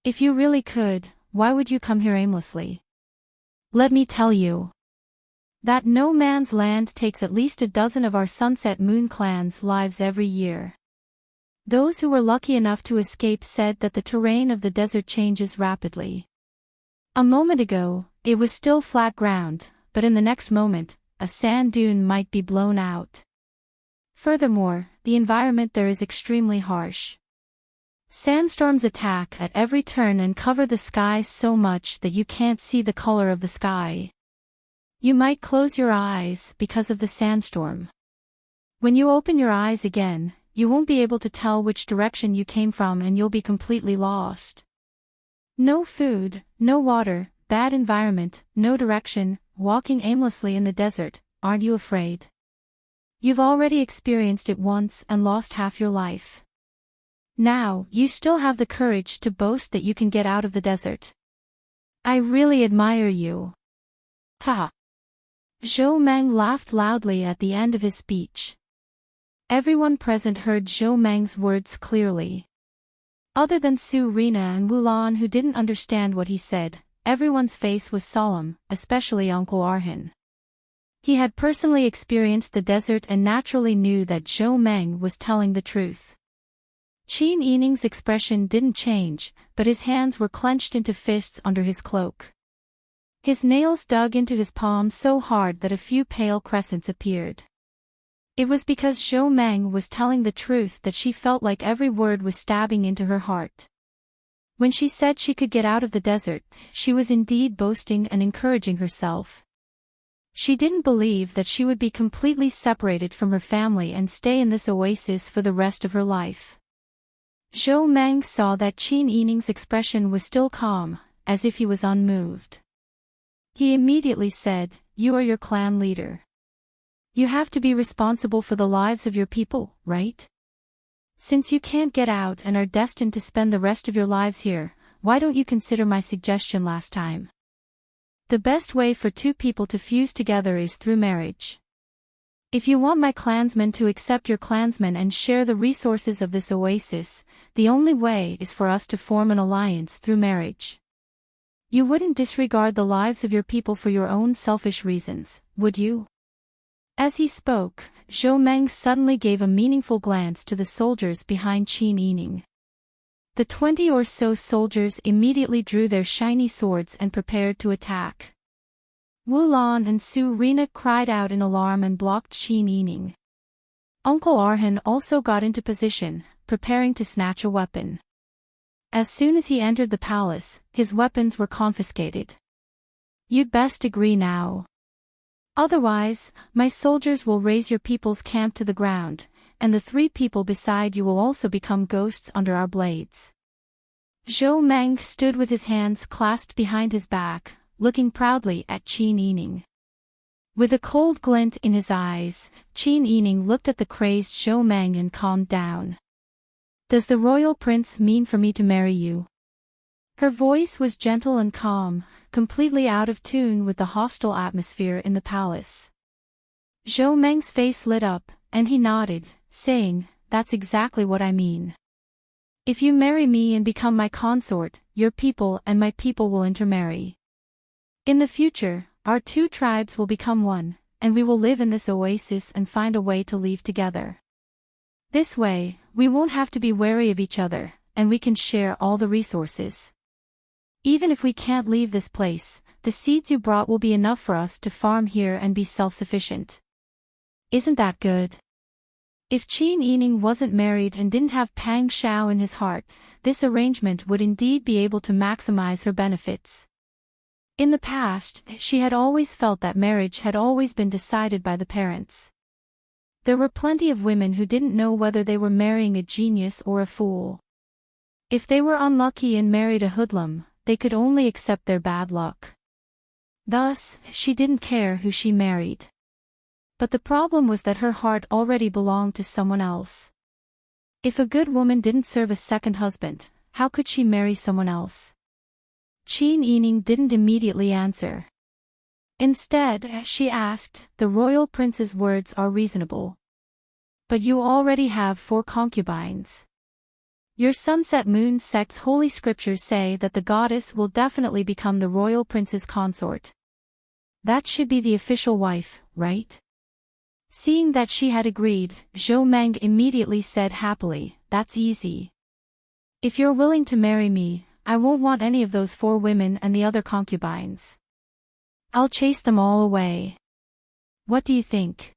If you really could, why would you come here aimlessly? Let me tell you that no man's land takes at least a dozen of our Sunset Moon clan's lives every year. Those who were lucky enough to escape said that the terrain of the desert changes rapidly. A moment ago, it was still flat ground, but in the next moment, a sand dune might be blown out. Furthermore, the environment there is extremely harsh. Sandstorms attack at every turn and cover the sky so much that you can't see the color of the sky. You might close your eyes because of the sandstorm. When you open your eyes again, you won't be able to tell which direction you came from and you'll be completely lost. No food, no water, bad environment, no direction, walking aimlessly in the desert. Aren't you afraid? You've already experienced it once and lost half your life. Now, you still have the courage to boast that you can get out of the desert. I really admire you. Ha! Zhou Meng laughed loudly at the end of his speech. Everyone present heard Zhou Meng's words clearly. Other than Su Rina and Wu Lan, who didn't understand what he said, everyone's face was solemn, especially Uncle Arhin. He had personally experienced the desert and naturally knew that Zhou Meng was telling the truth. Qin Yining's expression didn't change, but his hands were clenched into fists under his cloak. His nails dug into his palms so hard that a few pale crescents appeared. It was because Zhou Meng was telling the truth that she felt like every word was stabbing into her heart. When she said she could get out of the desert, she was indeed boasting and encouraging herself. She didn't believe that she would be completely separated from her family and stay in this oasis for the rest of her life. Zhou Meng saw that Qin Yining's expression was still calm, as if he was unmoved. He immediately said, "You are your clan leader. You have to be responsible for the lives of your people, right? Since you can't get out and are destined to spend the rest of your lives here, why don't you consider my suggestion last time? The best way for two people to fuse together is through marriage. If you want my clansmen to accept your clansmen and share the resources of this oasis, the only way is for us to form an alliance through marriage. You wouldn't disregard the lives of your people for your own selfish reasons, would you?" As he spoke, Zhou Meng suddenly gave a meaningful glance to the soldiers behind Qin Yining. The 20 or so soldiers immediately drew their shiny swords and prepared to attack. Wu Lan and Su Rina cried out in alarm and blocked Qin Yining. Uncle Arhin also got into position, preparing to snatch a weapon. As soon as he entered the palace, his weapons were confiscated. "You'd best agree now. Otherwise, my soldiers will raze your people's camp to the ground, and the 3 people beside you will also become ghosts under our blades." Zhou Meng stood with his hands clasped behind his back, looking proudly at Qin Yining. With a cold glint in his eyes, Qin Yining looked at the crazed Zhou Meng and calmed down. "Does the royal prince mean for me to marry you?" Her voice was gentle and calm, completely out of tune with the hostile atmosphere in the palace. Zhou Meng's face lit up, and he nodded, saying, "That's exactly what I mean. If you marry me and become my consort, your people and my people will intermarry. In the future, our 2 tribes will become one, and we will live in this oasis and find a way to leave together. This way, we won't have to be wary of each other, and we can share all the resources. Even if we can't leave this place, the seeds you brought will be enough for us to farm here and be self-sufficient. Isn't that good?" If Qin Yining wasn't married and didn't have Pang Xiao in his heart, this arrangement would indeed be able to maximize her benefits. In the past, she had always felt that marriage had always been decided by the parents. There were plenty of women who didn't know whether they were marrying a genius or a fool. If they were unlucky and married a hoodlum, they could only accept their bad luck. Thus, she didn't care who she married. But the problem was that her heart already belonged to someone else. If a good woman didn't serve a second husband, how could she marry someone else? Qin Yining didn't immediately answer. Instead, she asked, "The royal prince's words are reasonable. But you already have 4 concubines. Your Sunset Moon sect's holy scriptures say that the goddess will definitely become the royal prince's consort. That should be the official wife, right?" Seeing that she had agreed, Zhou Meng immediately said happily, "That's easy. If you're willing to marry me, I won't want any of those 4 women and the other concubines. I'll chase them all away. What do you think?"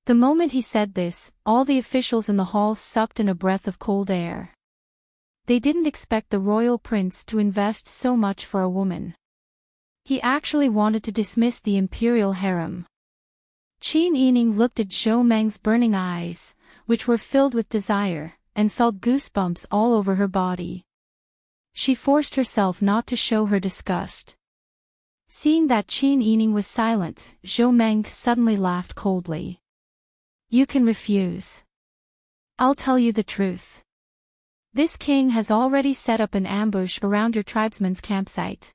The moment he said this, all the officials in the hall sucked in a breath of cold air. They didn't expect the royal prince to invest so much for a woman. He actually wanted to dismiss the imperial harem. Qin Yining looked at Zhou Meng's burning eyes, which were filled with desire, and felt goosebumps all over her body. She forced herself not to show her disgust. Seeing that Qin Yining was silent, Zhou Meng suddenly laughed coldly. You can refuse. I'll tell you the truth. This king has already set up an ambush around your tribesman's campsite.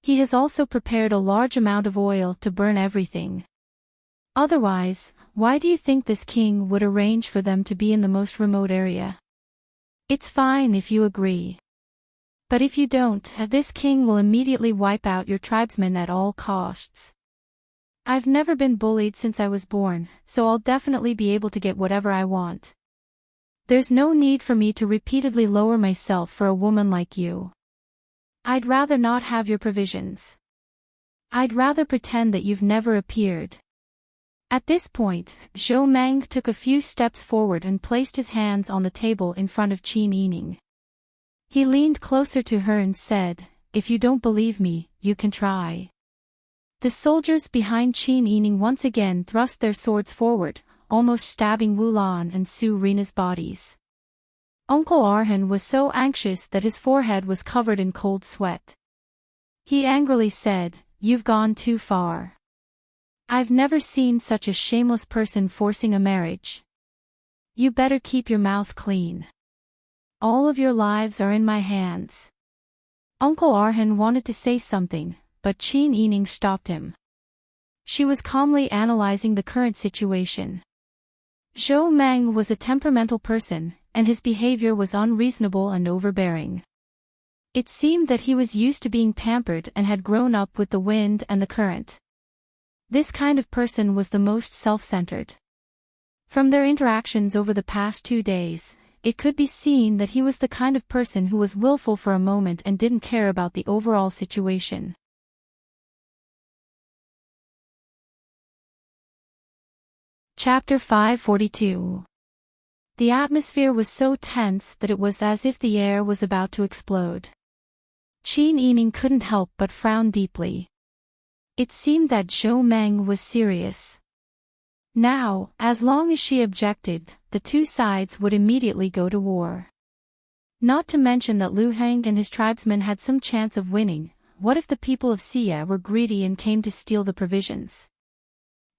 He has also prepared a large amount of oil to burn everything. Otherwise, why do you think this king would arrange for them to be in the most remote area? It's fine if you agree. But if you don't, this king will immediately wipe out your tribesmen at all costs. I've never been bullied since I was born, so I'll definitely be able to get whatever I want. There's no need for me to repeatedly lower myself for a woman like you. I'd rather not have your provisions. I'd rather pretend that you've never appeared. At this point, Zhou Meng took a few steps forward and placed his hands on the table in front of Qin Yining. He leaned closer to her and said, "If you don't believe me, you can try." The soldiers behind Qin Yining once again thrust their swords forward, almost stabbing Wu Lan and Su Rina's bodies. Uncle Arhan was so anxious that his forehead was covered in cold sweat. He angrily said, "You've gone too far. I've never seen such a shameless person forcing a marriage. You better keep your mouth clean. All of your lives are in my hands." Uncle Arhan wanted to say something, but Qin Yining stopped him. She was calmly analyzing the current situation. Zhou Meng was a temperamental person, and his behavior was unreasonable and overbearing. It seemed that he was used to being pampered and had grown up with the wind and the current. This kind of person was the most self-centered. From their interactions over the past 2 days, it could be seen that he was the kind of person who was willful for a moment and didn't care about the overall situation. Chapter 542. The atmosphere was so tense that it was as if the air was about to explode. Qin Yining couldn't help but frown deeply. It seemed that Zhou Meng was serious. Now, as long as she objected, the two sides would immediately go to war. Not to mention that Lu Heng and his tribesmen had some chance of winning. What if the people of Xia were greedy and came to steal the provisions?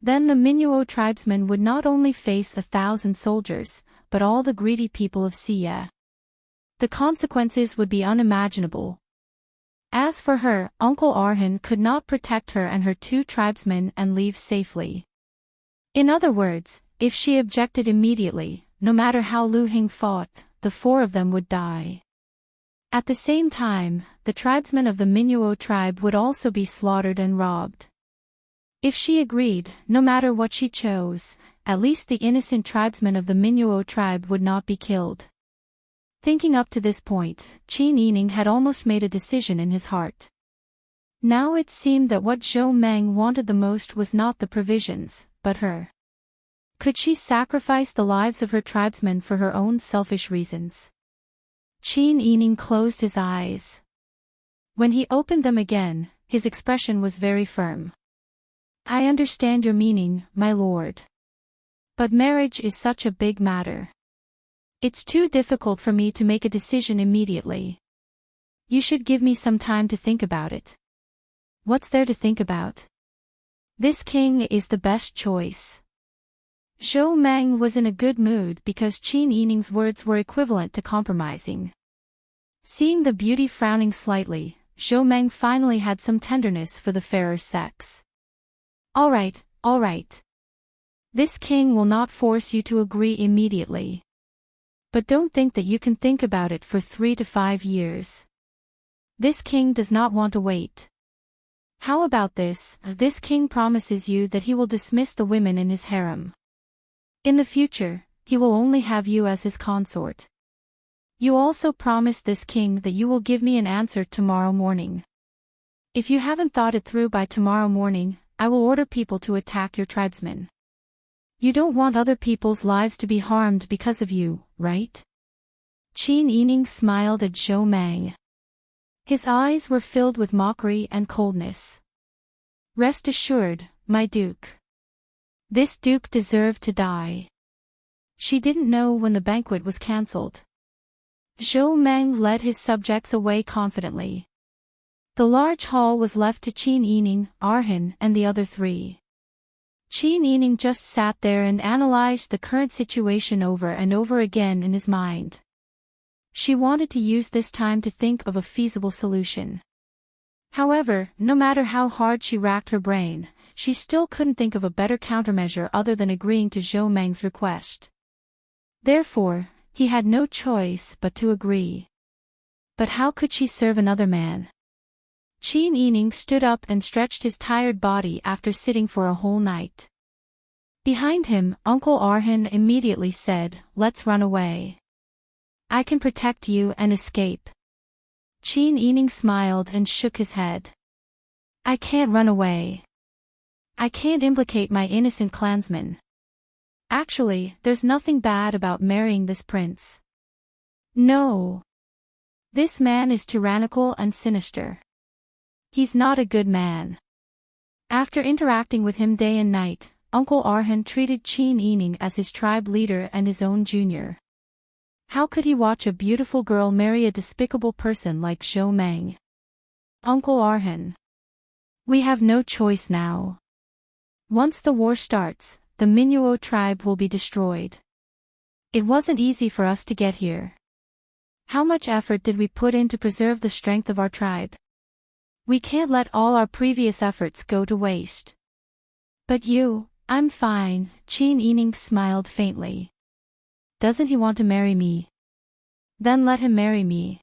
Then the Minuo tribesmen would not only face 1,000 soldiers, but all the greedy people of Xia. The consequences would be unimaginable. As for her, Uncle Arhan could not protect her and her 2 tribesmen and leave safely. In other words, if she objected immediately, no matter how Lu Heng fought, the 4 of them would die. At the same time, the tribesmen of the Minuo tribe would also be slaughtered and robbed. If she agreed, no matter what she chose, at least the innocent tribesmen of the Minuo tribe would not be killed. Thinking up to this point, Qin Yining had almost made a decision in his heart. Now it seemed that what Zhou Meng wanted the most was not the provisions, but her. Could she sacrifice the lives of her tribesmen for her own selfish reasons? Qin Yining closed his eyes. When he opened them again, his expression was very firm. "I understand your meaning, my lord. But marriage is such a big matter. It's too difficult for me to make a decision immediately. You should give me some time to think about it." "What's there to think about? This king is the best choice." Zhou Meng was in a good mood because Qin Yining's words were equivalent to compromising. Seeing the beauty frowning slightly, Zhou Meng finally had some tenderness for the fairer sex. All right. This king will not force you to agree immediately. But don't think that you can think about it for 3 to 5 years. This king does not want to wait. How about this? This king promises you that he will dismiss the women in his harem. In the future, he will only have you as his consort. You also promise this king that you will give me an answer tomorrow morning. If you haven't thought it through by tomorrow morning, I will order people to attack your tribesmen. You don't want other people's lives to be harmed because of you, right? Qin Yining smiled at Zhou Meng. His eyes were filled with mockery and coldness. Rest assured, my duke. This duke deserved to die. She didn't know when the banquet was cancelled. Zhou Meng led his subjects away confidently. The large hall was left to Qin Yining, Arhan, and the other three. Qin Yining just sat there and analyzed the current situation over and over again in his mind. She wanted to use this time to think of a feasible solution. However, no matter how hard she racked her brain, she still couldn't think of a better countermeasure other than agreeing to Zhou Meng's request. Therefore, he had no choice but to agree. But how could she serve another man? Qin Yining stood up and stretched his tired body after sitting for a whole night. Behind him, Uncle Arhan immediately said, "Let's run away. I can protect you and escape." Qin Yining smiled and shook his head. "I can't run away. I can't implicate my innocent clansmen. Actually, there's nothing bad about marrying this prince. No. This man is tyrannical and sinister. He's not a good man." After interacting with him day and night, Uncle Arhan treated Qin Yining as his tribe leader and his own junior. How could he watch a beautiful girl marry a despicable person like Zhou Meng? "Uncle Arhan. We have no choice now. Once the war starts, the Minuo tribe will be destroyed. It wasn't easy for us to get here. How much effort did we put in to preserve the strength of our tribe? We can't let all our previous efforts go to waste." "But you..." "I'm fine," Qin Yining smiled faintly. "Doesn't he want to marry me? Then let him marry me."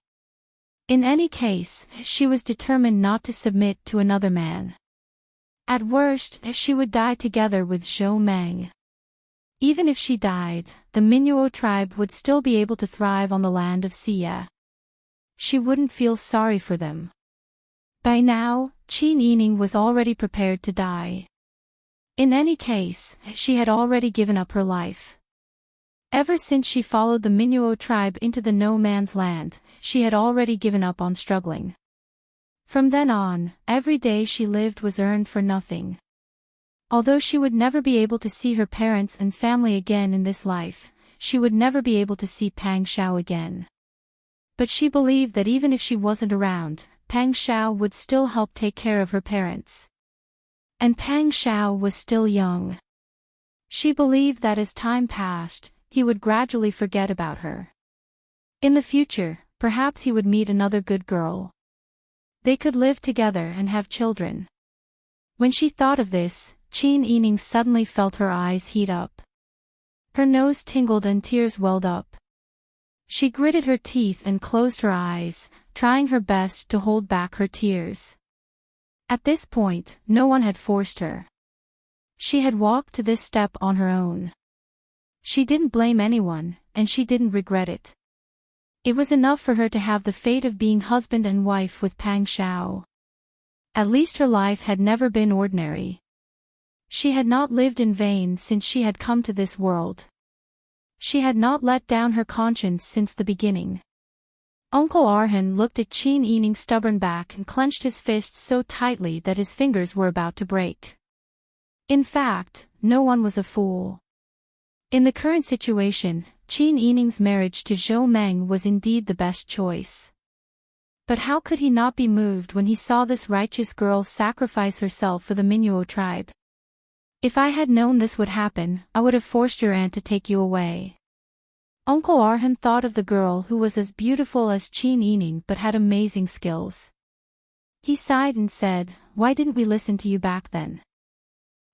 In any case, she was determined not to submit to another man. At worst, she would die together with Zhou Meng. Even if she died, the Minuo tribe would still be able to thrive on the land of Xia. She wouldn't feel sorry for them. By now, Qin Yining was already prepared to die. In any case, she had already given up her life. Ever since she followed the Minuo tribe into the no man's land, she had already given up on struggling. From then on, every day she lived was earned for nothing. Although she would never be able to see her parents and family again in this life, she would never be able to see Pang Xiao again. But she believed that even if she wasn't around, Pang Xiao would still help take care of her parents. And Pang Xiao was still young. She believed that as time passed, he would gradually forget about her. In the future, perhaps he would meet another good girl. They could live together and have children. When she thought of this, Qin Yining suddenly felt her eyes heat up. Her nose tingled and tears welled up. She gritted her teeth and closed her eyes, trying her best to hold back her tears. At this point, no one had forced her. She had walked to this step on her own. She didn't blame anyone, and she didn't regret it. It was enough for her to have the fate of being husband and wife with Pang Xiao. At least her life had never been ordinary. She had not lived in vain since she had come to this world. She had not let down her conscience since the beginning. Uncle Arhan looked at Qin Yining's stubborn back and clenched his fists so tightly that his fingers were about to break. In fact, no one was a fool. In the current situation, Qin Yining's marriage to Zhou Meng was indeed the best choice. But how could he not be moved when he saw this righteous girl sacrifice herself for the Minuo tribe? "If I had known this would happen, I would have forced your aunt to take you away." Uncle Arhan thought of the girl who was as beautiful as Qin Yining but had amazing skills. He sighed and said, "Why didn't we listen to you back then?"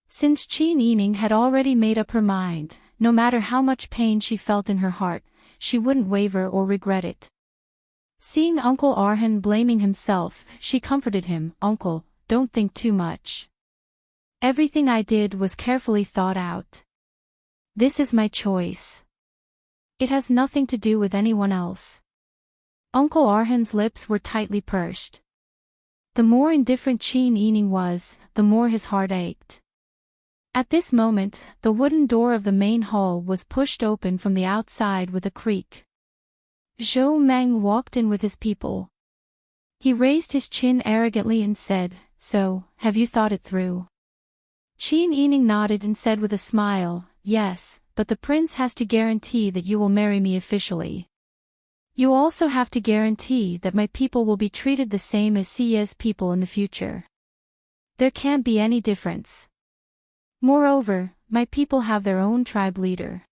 Since Qin Yining had already made up her mind, no matter how much pain she felt in her heart, she wouldn't waver or regret it. Seeing Uncle Arhan blaming himself, she comforted him, "Uncle, don't think too much. Everything I did was carefully thought out. This is my choice. It has nothing to do with anyone else." Uncle Arhan's lips were tightly pursed. The more indifferent Qin Yining was, the more his heart ached. At this moment, the wooden door of the main hall was pushed open from the outside with a creak. Zhou Meng walked in with his people. He raised his chin arrogantly and said, "So, have you thought it through?" Qin Yining nodded and said with a smile, "Yes, but the prince has to guarantee that you will marry me officially." You also have to guarantee that my people will be treated the same as Siya's people in the future. There can't be any difference. Moreover, my people have their own tribe leader.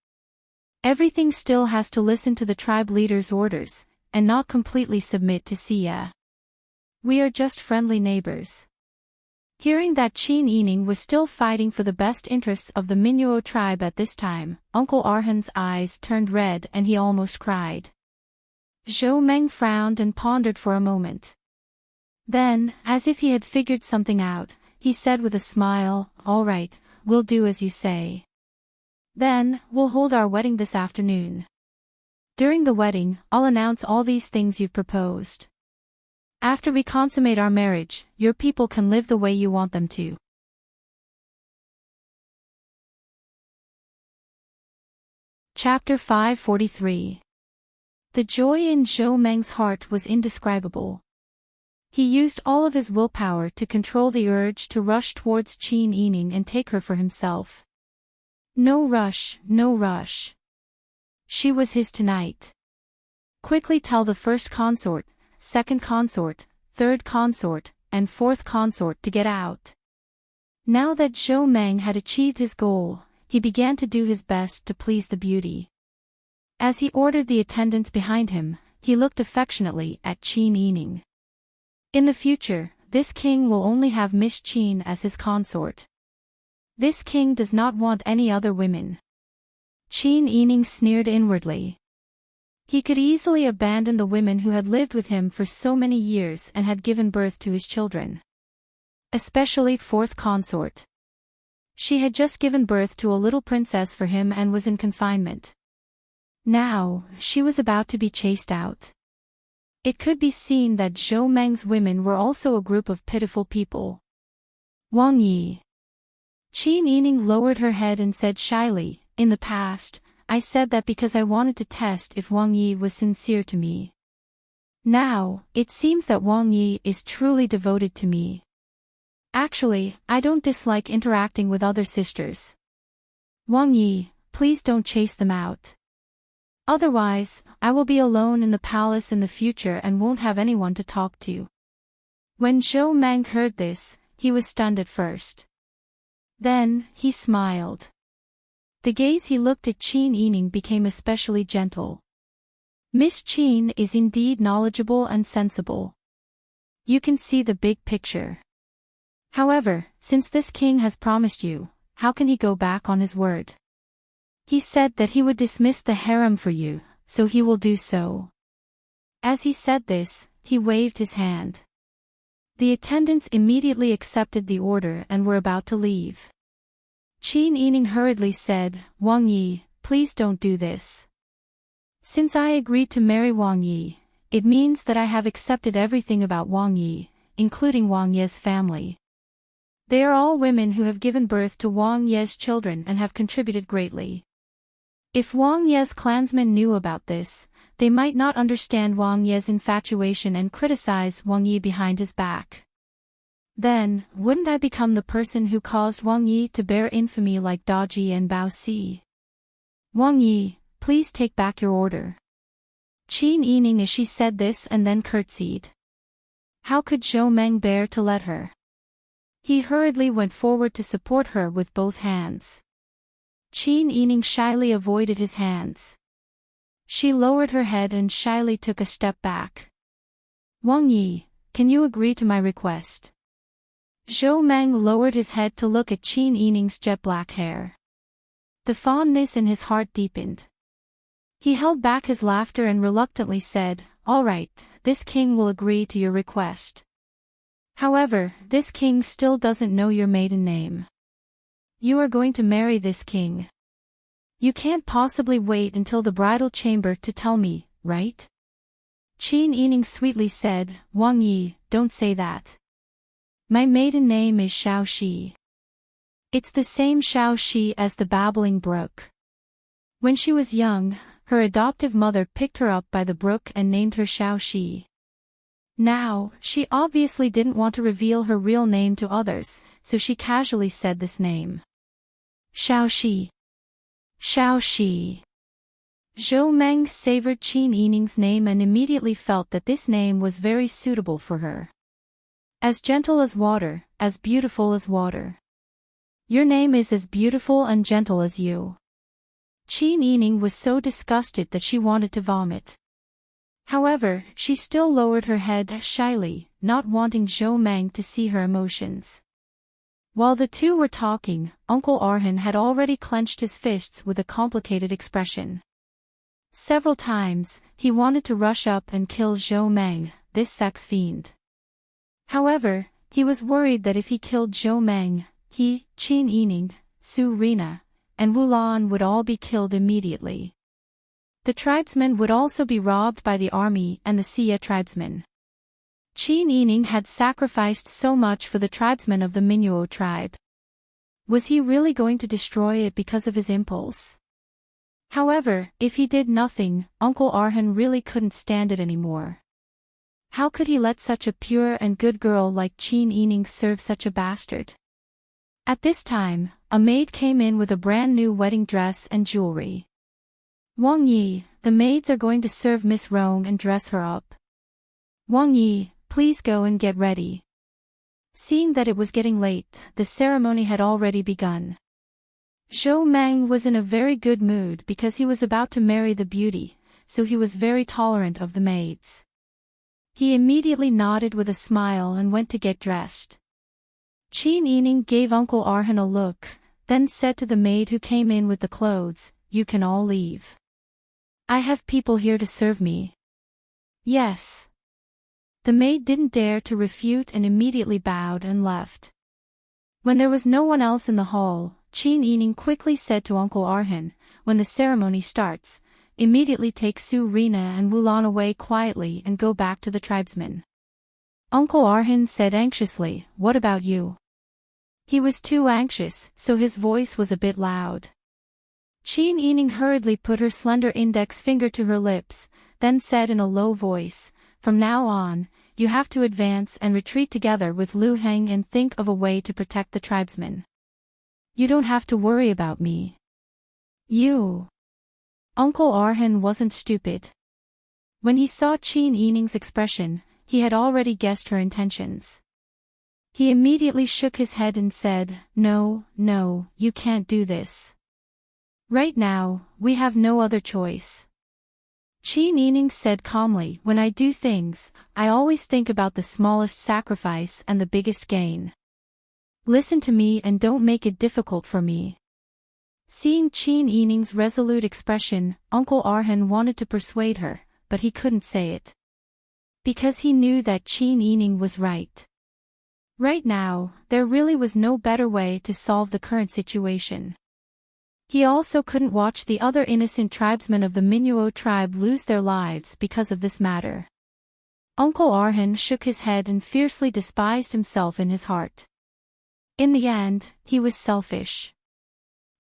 Everything still has to listen to the tribe leader's orders, and not completely submit to Siya. We are just friendly neighbors. Hearing that Qin Yining was still fighting for the best interests of the Minuo tribe at this time, Uncle Arhan's eyes turned red and he almost cried. Zhou Meng frowned and pondered for a moment. Then, as if he had figured something out, he said with a smile, "All right, we'll do as you say. Then, we'll hold our wedding this afternoon. During the wedding, I'll announce all these things you've proposed. After we consummate our marriage, your people can live the way you want them to." Chapter 543. The joy in Zhou Meng's heart was indescribable. He used all of his willpower to control the urge to rush towards Qin Yining and take her for himself. No rush, no rush. She was his tonight. Quickly tell the first consort, second consort, third consort, and fourth consort to get out. Now that Zhou Meng had achieved his goal, he began to do his best to please the beauty. As he ordered the attendants behind him, he looked affectionately at Qin Yining. In the future, this king will only have Miss Qin as his consort. This king does not want any other women. Qin Yining sneered inwardly. He could easily abandon the women who had lived with him for so many years and had given birth to his children. Especially fourth consort. She had just given birth to a little princess for him and was in confinement. Now, she was about to be chased out. It could be seen that Zhou Meng's women were also a group of pitiful people. Wang Yi. Qin Yining lowered her head and said shyly, "In the past, I said that because I wanted to test if Wang Yi was sincere to me. Now, it seems that Wang Yi is truly devoted to me. Actually, I don't dislike interacting with other sisters. Wang Yi, please don't chase them out. Otherwise, I will be alone in the palace in the future and won't have anyone to talk to." When Zhou Meng heard this, he was stunned at first. Then, he smiled. The gaze he looked at Qin Yining became especially gentle. Miss Qin is indeed knowledgeable and sensible. You can see the big picture. However, since this king has promised you, how can he go back on his word? He said that he would dismiss the harem for you, so he will do so. As he said this, he waved his hand. The attendants immediately accepted the order and were about to leave. Qin Yining hurriedly said, "Wang Yi, please don't do this. Since I agreed to marry Wang Yi, it means that I have accepted everything about Wang Yi, including Wang Ye's family. They are all women who have given birth to Wang Ye's children and have contributed greatly. If Wang Ye's clansmen knew about this, they might not understand Wang Ye's infatuation and criticize Wang Yi behind his back. Then, wouldn't I become the person who caused Wang Yi to bear infamy like Daji and Bao Si? Wang Yi, please take back your order." Qin Yining as she said this and then curtsied. How could Zhou Meng bear to let her? He hurriedly went forward to support her with both hands. Qin Yining shyly avoided his hands. She lowered her head and shyly took a step back. "Wang Yi, can you agree to my request?" Zhou Meng lowered his head to look at Qin Yining's jet-black hair. The fondness in his heart deepened. He held back his laughter and reluctantly said, "All right, this king will agree to your request. However, this king still doesn't know your maiden name. You are going to marry this king. You can't possibly wait until the bridal chamber to tell me, right?" Qin Yining sweetly said, "Wang Yi, don't say that. My maiden name is Shao Shi. It's the same Shao Shi as the babbling brook. When she was young, her adoptive mother picked her up by the brook and named her Shao Shi. Now, she obviously didn't want to reveal her real name to others, so she casually said this name. Shao Shi. Shao Shi. Zhou Meng savored Qin Yining's name and immediately felt that this name was very suitable for her. As gentle as water, as beautiful as water. Your name is as beautiful and gentle as you. Qin Yining was so disgusted that she wanted to vomit. However, she still lowered her head shyly, not wanting Zhou Meng to see her emotions. While the two were talking, Uncle Arhan had already clenched his fists with a complicated expression. Several times, he wanted to rush up and kill Zhou Meng, this sex fiend. However, he was worried that if he killed Zhou Meng, he, Qin Yining, Su Rina, and Wu Lan would all be killed immediately. The tribesmen would also be robbed by the army and the Xia tribesmen. Qin Yining had sacrificed so much for the tribesmen of the Minuo tribe. Was he really going to destroy it because of his impulse? However, if he did nothing, Uncle Arhan really couldn't stand it anymore. How could he let such a pure and good girl like Qin Yining serve such a bastard? At this time, a maid came in with a brand new wedding dress and jewelry. Wang Yi, the maids are going to serve Miss Rong and dress her up. Wang Yi, please go and get ready. Seeing that it was getting late, the ceremony had already begun. Zhou Meng was in a very good mood because he was about to marry the beauty, so he was very tolerant of the maids. He immediately nodded with a smile and went to get dressed. Qin Yining gave Uncle Arhan a look, then said to the maid who came in with the clothes, "You can all leave. I have people here to serve me." "Yes." The maid didn't dare to refute and immediately bowed and left. When there was no one else in the hall, Qin Yining quickly said to Uncle Arhan, "When the ceremony starts, immediately take Su Rina and Wu Lan away quietly and go back to the tribesmen." Uncle Arhan said anxiously, "What about you?" He was too anxious, so his voice was a bit loud. Qin Yining hurriedly put her slender index finger to her lips, then said in a low voice, "From now on, you have to advance and retreat together with Lu Heng and think of a way to protect the tribesmen. You don't have to worry about me." "You." Uncle Arhan wasn't stupid. When he saw Qin Yining's expression, he had already guessed her intentions. He immediately shook his head and said, "No, you can't do this. Right now, we have no other choice." Qin Yining said calmly, "When I do things, I always think about the smallest sacrifice and the biggest gain. Listen to me and don't make it difficult for me." Seeing Qin Yining's resolute expression, Uncle Arhan wanted to persuade her, but he couldn't say it. Because he knew that Qin Yining was right. Right now, there really was no better way to solve the current situation. He also couldn't watch the other innocent tribesmen of the Minuo tribe lose their lives because of this matter. Uncle Arhan shook his head and fiercely despised himself in his heart. In the end, he was selfish.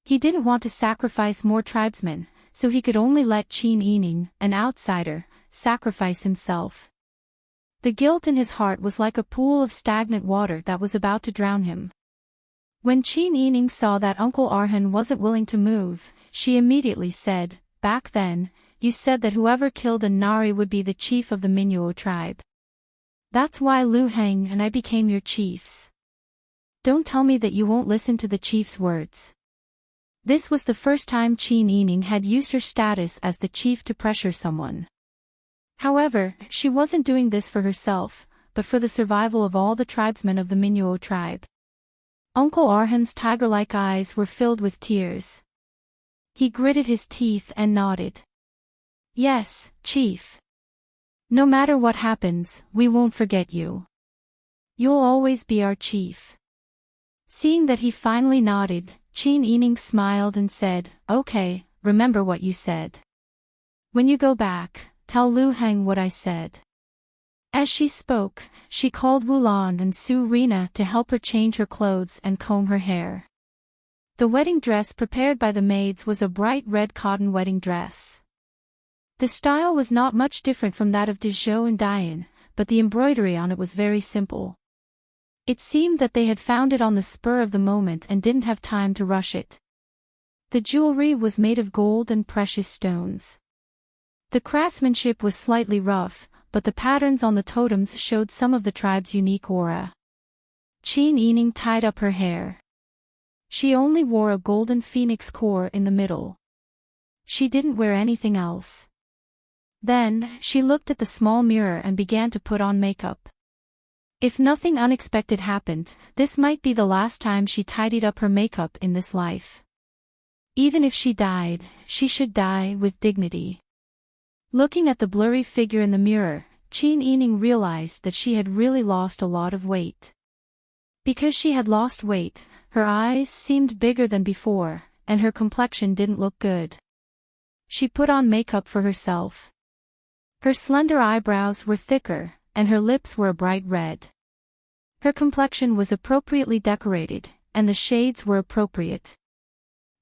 He didn't want to sacrifice more tribesmen, so he could only let Qin Yining, an outsider, sacrifice himself. The guilt in his heart was like a pool of stagnant water that was about to drown him. When Qin Yining saw that Uncle Arhan wasn't willing to move, she immediately said, "Back then, you said that whoever killed a Nari would be the chief of the Minuo tribe. That's why Lu Heng and I became your chiefs. Don't tell me that you won't listen to the chief's words." This was the first time Qin Yining had used her status as the chief to pressure someone. However, she wasn't doing this for herself, but for the survival of all the tribesmen of the Minuo tribe. Uncle Arhan's tiger-like eyes were filled with tears. He gritted his teeth and nodded. "Yes, Chief. No matter what happens, we won't forget you. You'll always be our chief." Seeing that he finally nodded, Qin Yining smiled and said, "Okay, remember what you said. When you go back, tell Lu Heng what I said." As she spoke, she called Wu Lan and Su Rina to help her change her clothes and comb her hair. The wedding dress prepared by the maids was a bright red cotton wedding dress. The style was not much different from that of Dezhou and Diane, but the embroidery on it was very simple. It seemed that they had found it on the spur of the moment and didn't have time to rush it. The jewelry was made of gold and precious stones. The craftsmanship was slightly rough, but the patterns on the totems showed some of the tribe's unique aura. Qin Yining tied up her hair. She only wore a golden phoenix core in the middle. She didn't wear anything else. Then, she looked at the small mirror and began to put on makeup. If nothing unexpected happened, this might be the last time she tidied up her makeup in this life. Even if she died, she should die with dignity. Looking at the blurry figure in the mirror, Qin Yining realized that she had really lost a lot of weight. Because she had lost weight, her eyes seemed bigger than before, and her complexion didn't look good. She put on makeup for herself. Her slender eyebrows were thicker, and her lips were a bright red. Her complexion was appropriately decorated, and the shades were appropriate.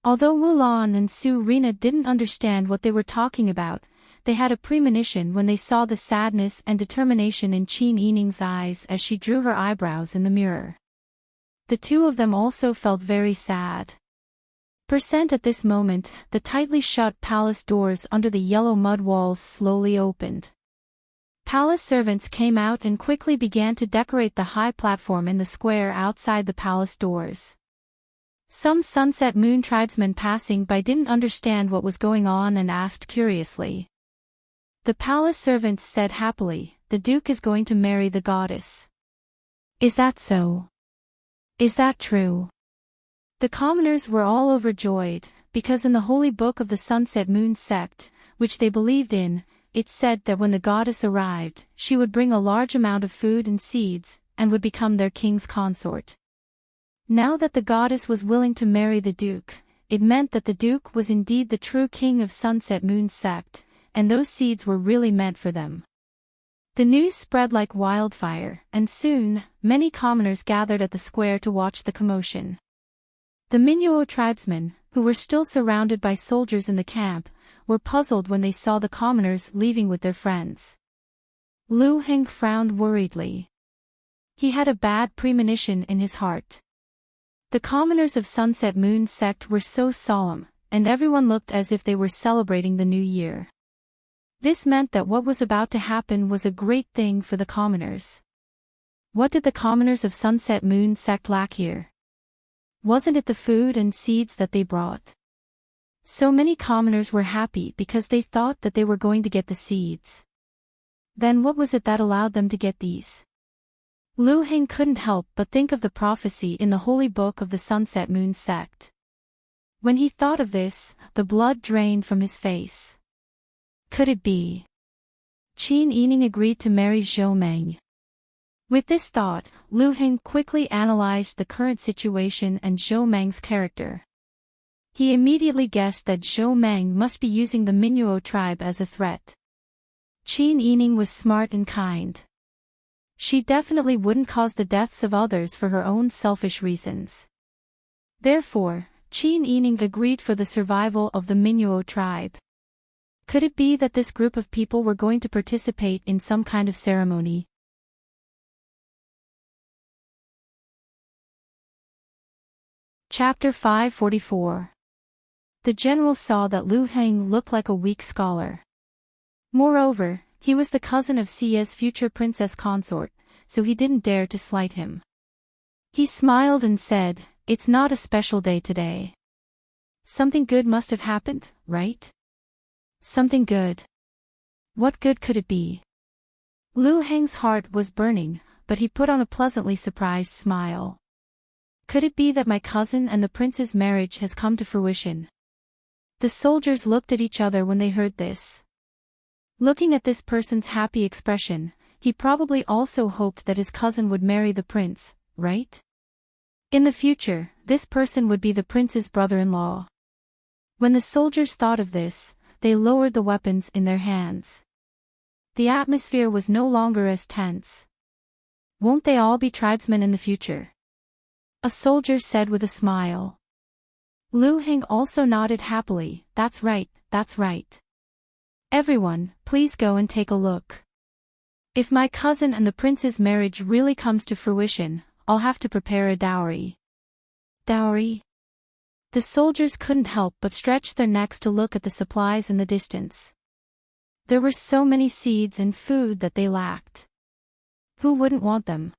Although Wulan and Su Rina didn't understand what they were talking about, they had a premonition when they saw the sadness and determination in Qin Yining's eyes as she drew her eyebrows in the mirror. The two of them also felt very sad. At this moment, the tightly shut palace doors under the yellow mud walls slowly opened. Palace servants came out and quickly began to decorate the high platform in the square outside the palace doors. Some Sunset Moon tribesmen passing by didn't understand what was going on and asked curiously. The palace servants said happily, "The Duke is going to marry the goddess." "Is that so? Is that true?" The commoners were all overjoyed, because in the holy book of the Sunset Moon sect, which they believed in, it said that when the goddess arrived, she would bring a large amount of food and seeds, and would become their king's consort. Now that the goddess was willing to marry the Duke, it meant that the Duke was indeed the true king of Sunset Moon sect, and those seeds were really meant for them. The news spread like wildfire, and soon, many commoners gathered at the square to watch the commotion. The Minuo tribesmen, who were still surrounded by soldiers in the camp, were puzzled when they saw the commoners leaving with their friends. Lu Heng frowned worriedly. He had a bad premonition in his heart. The commoners of Sunset Moon sect were so solemn, and everyone looked as if they were celebrating the new year. This meant that what was about to happen was a great thing for the commoners. What did the commoners of Sunset Moon sect lack here? Wasn't it the food and seeds that they brought? So many commoners were happy because they thought that they were going to get the seeds. Then what was it that allowed them to get these? Lu Heng couldn't help but think of the prophecy in the holy book of the Sunset Moon sect. When he thought of this, the blood drained from his face. Could it be? Qin Yining agreed to marry Zhou Meng. With this thought, Lu Heng quickly analyzed the current situation and Zhou Meng's character. He immediately guessed that Zhou Meng must be using the Minuo tribe as a threat. Qin Yining was smart and kind. She definitely wouldn't cause the deaths of others for her own selfish reasons. Therefore, Qin Yining agreed for the survival of the Minuo tribe. Could it be that this group of people were going to participate in some kind of ceremony? Chapter 544. The general saw that Lu Heng looked like a weak scholar. Moreover, he was the cousin of Xia's future princess consort, so he didn't dare to slight him. He smiled and said, "It's not a special day today. Something good must have happened, right?" Something good. What good could it be? Lu Heng's heart was burning, but he put on a pleasantly surprised smile. Could it be that my cousin and the prince's marriage has come to fruition? The soldiers looked at each other when they heard this. Looking at this person's happy expression, he probably also hoped that his cousin would marry the prince, right? In the future, this person would be the prince's brother-in-law. When the soldiers thought of this, they lowered the weapons in their hands. The atmosphere was no longer as tense. Won't they all be tribesmen in the future? A soldier said with a smile. Lu Heng also nodded happily, that's right, that's right. Everyone, please go and take a look. If my cousin and the prince's marriage really comes to fruition, I'll have to prepare a dowry. Dowry? The soldiers couldn't help but stretch their necks to look at the supplies in the distance. There were so many seeds and food that they lacked. Who wouldn't want them?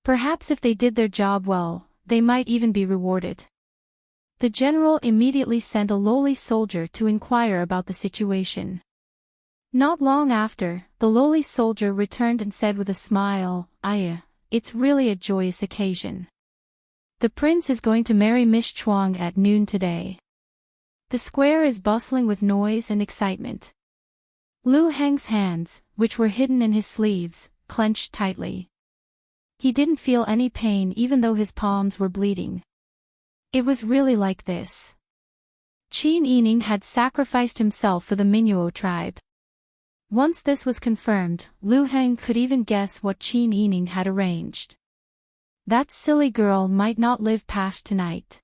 Perhaps if they did their job well, they might even be rewarded. The general immediately sent a lowly soldier to inquire about the situation. Not long after, the lowly soldier returned and said with a smile, "Aya, it's really a joyous occasion. The prince is going to marry Miss Chuang at noon today." The square is bustling with noise and excitement. Lu Heng's hands, which were hidden in his sleeves, clenched tightly. He didn't feel any pain even though his palms were bleeding. It was really like this. Qin Yining had sacrificed himself for the Minuo tribe. Once this was confirmed, Lu Heng could even guess what Qin Yining had arranged. That silly girl might not live past tonight.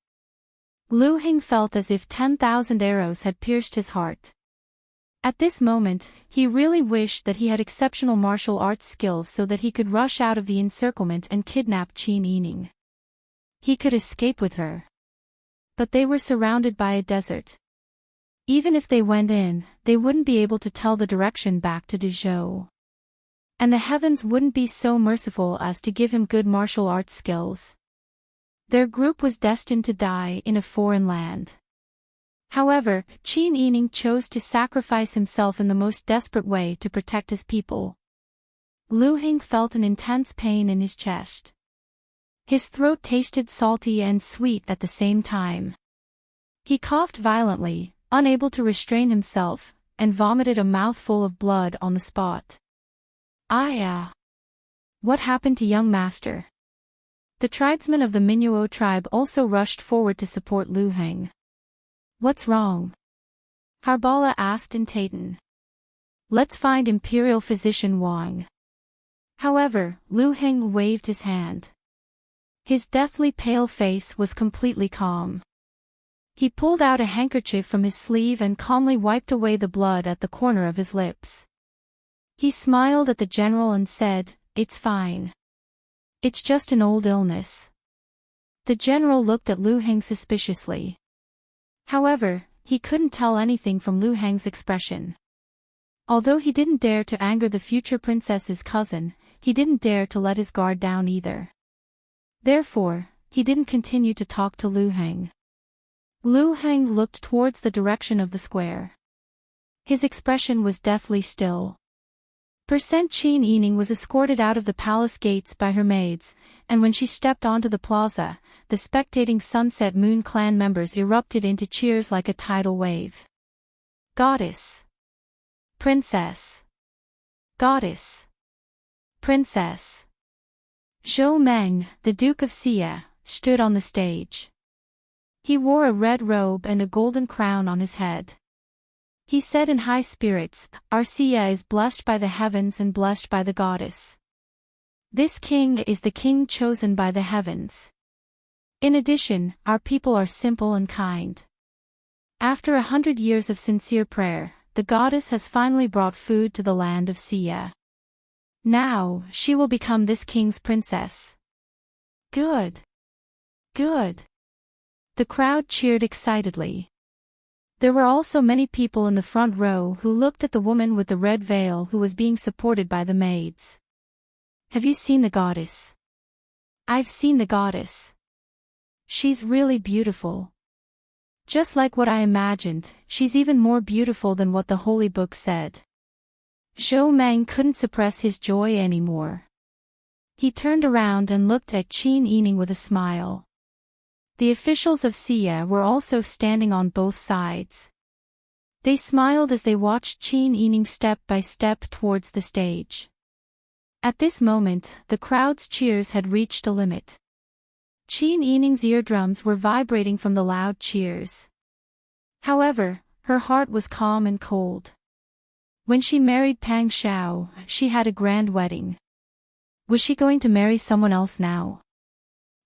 Lu Heng felt as if 10,000 arrows had pierced his heart. At this moment, he really wished that he had exceptional martial arts skills so that he could rush out of the encirclement and kidnap Qin Yining. He could escape with her. But they were surrounded by a desert. Even if they went in, they wouldn't be able to tell the direction back to Dezhou. And the heavens wouldn't be so merciful as to give him good martial arts skills. Their group was destined to die in a foreign land. However, Qin Yining chose to sacrifice himself in the most desperate way to protect his people. Lu Heng felt an intense pain in his chest. His throat tasted salty and sweet at the same time. He coughed violently, unable to restrain himself, and vomited a mouthful of blood on the spot. What happened to young master? The tribesmen of the Minuo tribe also rushed forward to support Lu Heng. What's wrong? Harbala asked in Taitan. Let's find Imperial Physician Wang. However, Lu Heng waved his hand. His deathly pale face was completely calm. He pulled out a handkerchief from his sleeve and calmly wiped away the blood at the corner of his lips. He smiled at the general and said, "It's fine. It's just an old illness." The general looked at Lu Heng suspiciously. However, he couldn't tell anything from Lu Heng's expression. Although he didn't dare to anger the future princess's cousin, he didn't dare to let his guard down either. Therefore, he didn't continue to talk to Lu Heng. Lu Heng looked towards the direction of the square. His expression was deathly still. Qin Yining was escorted out of the palace gates by her maids, and when she stepped onto the plaza, the spectating Sunset Moon clan members erupted into cheers like a tidal wave. Goddess! Princess! Goddess! Princess! Zhou Meng, the Duke of Xia, stood on the stage. He wore a red robe and a golden crown on his head. He said in high spirits, "Our Xia is blessed by the heavens and blessed by the goddess. This king is the king chosen by the heavens. In addition, our people are simple and kind. After 100 years of sincere prayer, the goddess has finally brought food to the land of Xia. Now, she will become this king's princess." Good! Good! The crowd cheered excitedly. There were also many people in the front row who looked at the woman with the red veil who was being supported by the maids. "Have you seen the goddess?" "I've seen the goddess. She's really beautiful. Just like what I imagined, she's even more beautiful than what the holy book said." Zhou Meng couldn't suppress his joy anymore. He turned around and looked at Qin Yining with a smile. The officials of Xia were also standing on both sides. They smiled as they watched Qin Yining step by step towards the stage. At this moment, the crowd's cheers had reached a limit. Qin Yining's eardrums were vibrating from the loud cheers. However, her heart was calm and cold. When she married Pang Xiao, she had a grand wedding. Was she going to marry someone else now?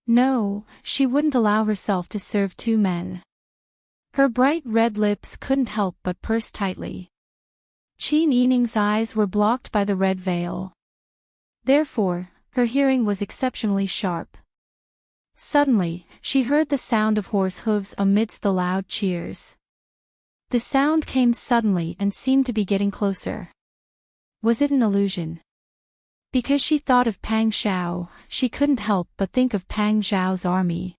No, she wouldn't allow herself to serve two men. Her bright red lips couldn't help but purse tightly. Qin Yining's eyes were blocked by the red veil. Therefore, her hearing was exceptionally sharp. Suddenly, she heard the sound of horse hooves amidst the loud cheers. The sound came suddenly and seemed to be getting closer. Was it an illusion? Because she thought of Pang Xiao, she couldn't help but think of Pang Xiao's army.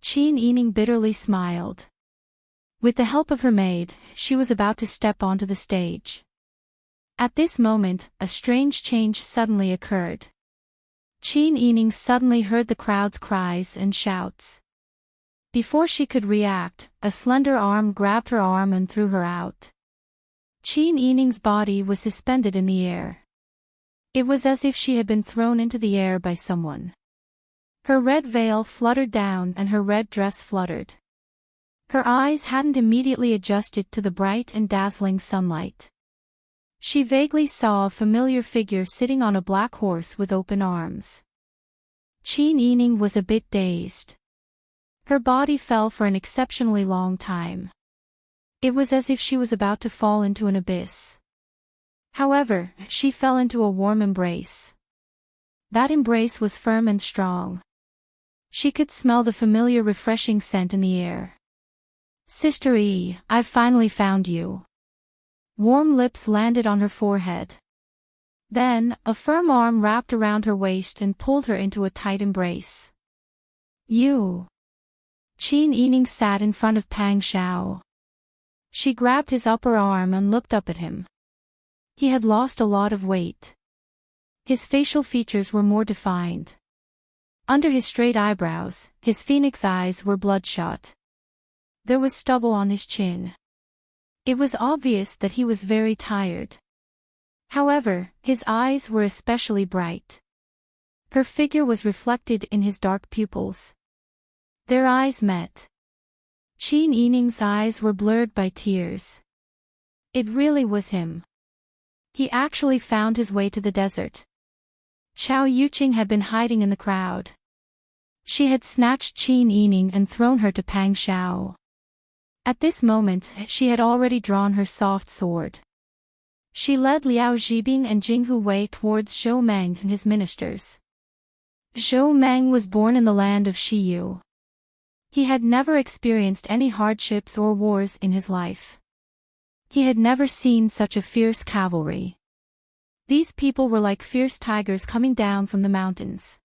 Qin Yining bitterly smiled. With the help of her maid, she was about to step onto the stage. At this moment, a strange change suddenly occurred. Qin Yining suddenly heard the crowd's cries and shouts. Before she could react, a slender arm grabbed her arm and threw her out. Qin Yining's body was suspended in the air. It was as if she had been thrown into the air by someone. Her red veil fluttered down and her red dress fluttered. Her eyes hadn't immediately adjusted to the bright and dazzling sunlight. She vaguely saw a familiar figure sitting on a black horse with open arms. Qin Yining was a bit dazed. Her body fell for an exceptionally long time. It was as if she was about to fall into an abyss. However, she fell into a warm embrace. That embrace was firm and strong. She could smell the familiar refreshing scent in the air. Sister Yi, I've finally found you. Warm lips landed on her forehead. Then, a firm arm wrapped around her waist and pulled her into a tight embrace. You. Qin Yining sat in front of Pang Xiao. She grabbed his upper arm and looked up at him. He had lost a lot of weight. His facial features were more defined. Under his straight eyebrows, his phoenix eyes were bloodshot. There was stubble on his chin. It was obvious that he was very tired. However, his eyes were especially bright. Her figure was reflected in his dark pupils. Their eyes met. Qin Yining's eyes were blurred by tears. It really was him. He actually found his way to the desert. Qiao Yuqing had been hiding in the crowd. She had snatched Qin Yining and thrown her to Pang Xiao. At this moment, she had already drawn her soft sword. She led Liao Zhibing and Jinghu Wei towards Zhou Meng and his ministers. Zhou Meng was born in the land of Shiyu. He had never experienced any hardships or wars in his life. He had never seen such a fierce cavalry. These people were like fierce tigers coming down from the mountains.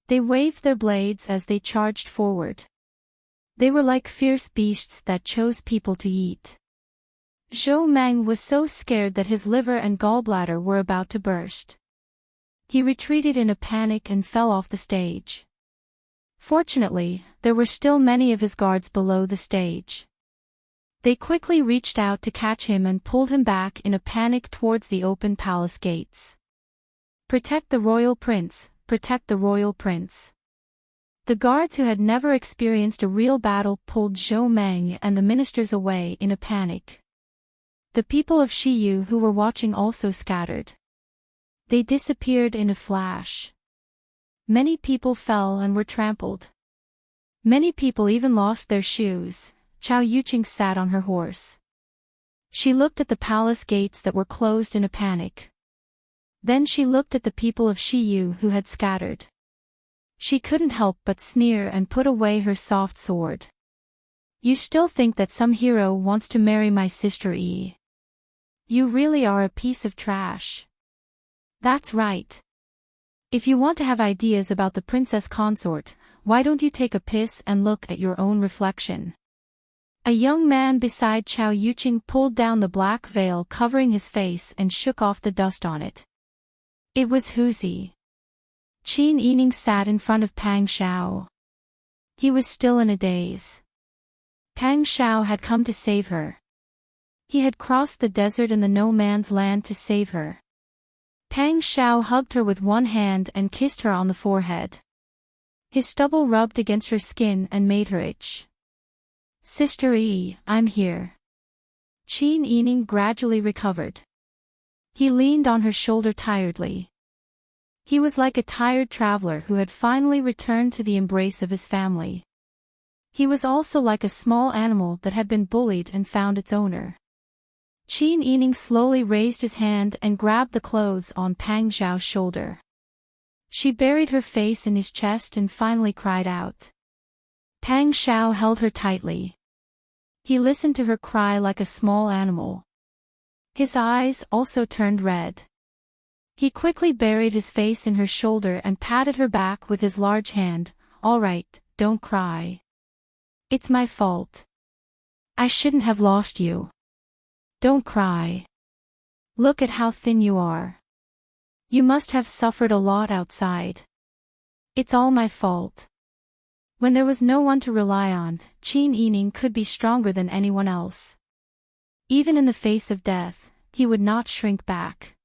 They waved their blades as they charged forward. They were like fierce beasts that chose people to eat. Zhou Meng was so scared that his liver and gallbladder were about to burst. He retreated in a panic and fell off the stage. Fortunately, there were still many of his guards below the stage. They quickly reached out to catch him and pulled him back in a panic towards the open palace gates. Protect the royal prince, protect the royal prince. The guards who had never experienced a real battle pulled Zhou Meng and the ministers away in a panic. The people of Shiyu who were watching also scattered. They disappeared in a flash. Many people fell and were trampled. Many people even lost their shoes. Qiao Yuqing sat on her horse. She looked at the palace gates that were closed in a panic. Then she looked at the people of Shiyu who had scattered. She couldn't help but sneer and put away her soft sword. You still think that some hero wants to marry my sister Yi? You really are a piece of trash. That's right. If you want to have ideas about the princess consort, why don't you take a piss and look at your own reflection? A young man beside Qiao Yuqing pulled down the black veil covering his face and shook off the dust on it. It was Huzi. Qin Yining sat in front of Pang Xiao. He was still in a daze. Pang Xiao had come to save her. He had crossed the desert and the no-man's land to save her. Pang Xiao hugged her with one hand and kissed her on the forehead. His stubble rubbed against her skin and made her itch. Sister Yi, I'm here. Qin Yining gradually recovered. He leaned on her shoulder tiredly. He was like a tired traveler who had finally returned to the embrace of his family. He was also like a small animal that had been bullied and found its owner. Qin Yining slowly raised his hand and grabbed the clothes on Pang Xiao's shoulder. She buried her face in his chest and finally cried out. Pang Xiao held her tightly. He listened to her cry like a small animal. His eyes also turned red. He quickly buried his face in her shoulder and patted her back with his large hand. "All right, don't cry. It's my fault. I shouldn't have lost you. Don't cry. Look at how thin you are. You must have suffered a lot outside. It's all my fault." When there was no one to rely on, Qin Yining could be stronger than anyone else. Even in the face of death, he would not shrink back.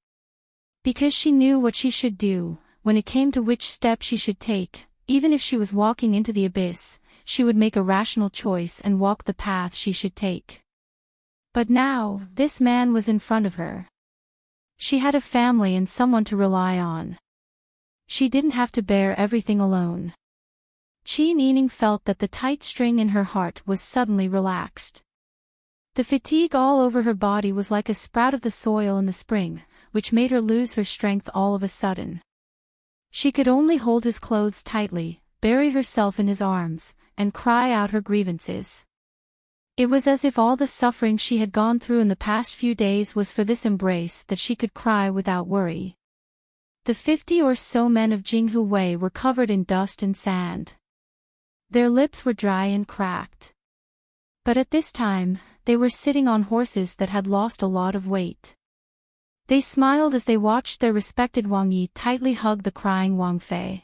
Because she knew what she should do, when it came to which step she should take, even if she was walking into the abyss, she would make a rational choice and walk the path she should take. But now, this man was in front of her. She had a family and someone to rely on. She didn't have to bear everything alone. Qin Yining felt that the tight string in her heart was suddenly relaxed. The fatigue all over her body was like a sprout of the soil in the spring, which made her lose her strength all of a sudden. She could only hold his clothes tightly, bury herself in his arms, and cry out her grievances. It was as if all the suffering she had gone through in the past few days was for this embrace that she could cry without worry. The 50 or so men of Jinghu Wei were covered in dust and sand. Their lips were dry and cracked. But at this time, they were sitting on horses that had lost a lot of weight. They smiled as they watched their respected Wang Yi tightly hug the crying Wang Fei.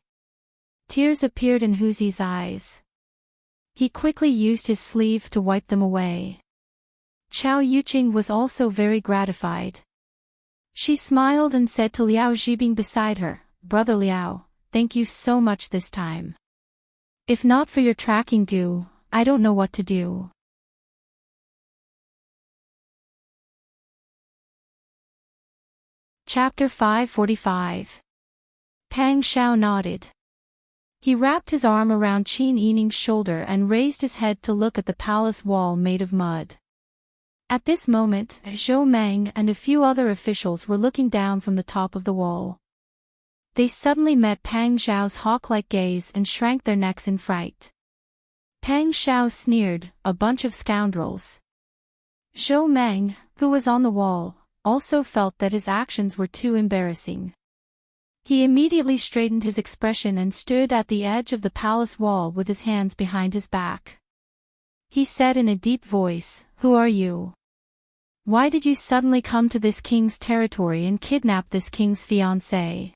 Tears appeared in Hu Zi's eyes. He quickly used his sleeve to wipe them away. Chao Yuqing was also very gratified. She smiled and said to Liao Zhibing beside her, "Brother Liao, thank you so much this time. If not for your tracking goo, I don't know what to do." Chapter 545. Pang Xiao nodded. He wrapped his arm around Qin Yining's shoulder and raised his head to look at the palace wall made of mud. At this moment, Zhou Meng and a few other officials were looking down from the top of the wall. They suddenly met Pang Xiao's hawk-like gaze and shrank their necks in fright. Pang Xiao sneered, "A bunch of scoundrels." Zhou Meng, who was on the wall, also felt that his actions were too embarrassing. He immediately straightened his expression and stood at the edge of the palace wall with his hands behind his back. He said in a deep voice, "Who are you? Why did you suddenly come to this king's territory and kidnap this king's fiancée?"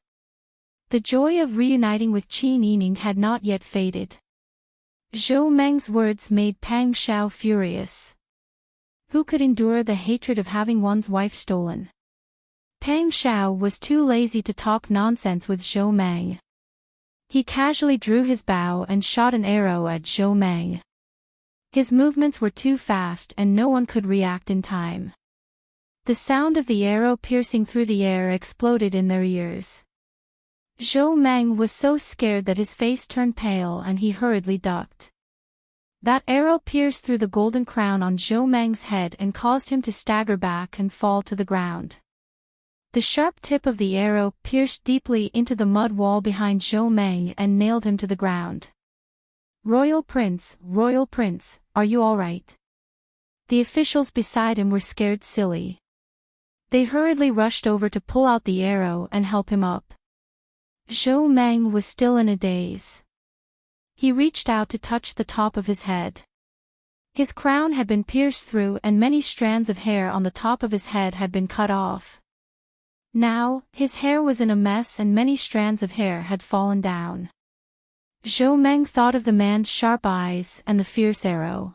The joy of reuniting with Qin Yining had not yet faded. Zhou Meng's words made Pang Xiao furious. Who could endure the hatred of having one's wife stolen? Pang Xiao was too lazy to talk nonsense with Zhou Meng. He casually drew his bow and shot an arrow at Zhou Meng. His movements were too fast and no one could react in time. The sound of the arrow piercing through the air exploded in their ears. Zhou Meng was so scared that his face turned pale and he hurriedly ducked. That arrow pierced through the golden crown on Zhou Meng's head and caused him to stagger back and fall to the ground. The sharp tip of the arrow pierced deeply into the mud wall behind Zhou Meng and nailed him to the ground. Royal Prince, are you all right?" The officials beside him were scared silly. They hurriedly rushed over to pull out the arrow and help him up. Zhou Meng was still in a daze. He reached out to touch the top of his head. His crown had been pierced through and many strands of hair on the top of his head had been cut off. Now, his hair was in a mess and many strands of hair had fallen down. Zhou Meng thought of the man's sharp eyes and the fierce arrow.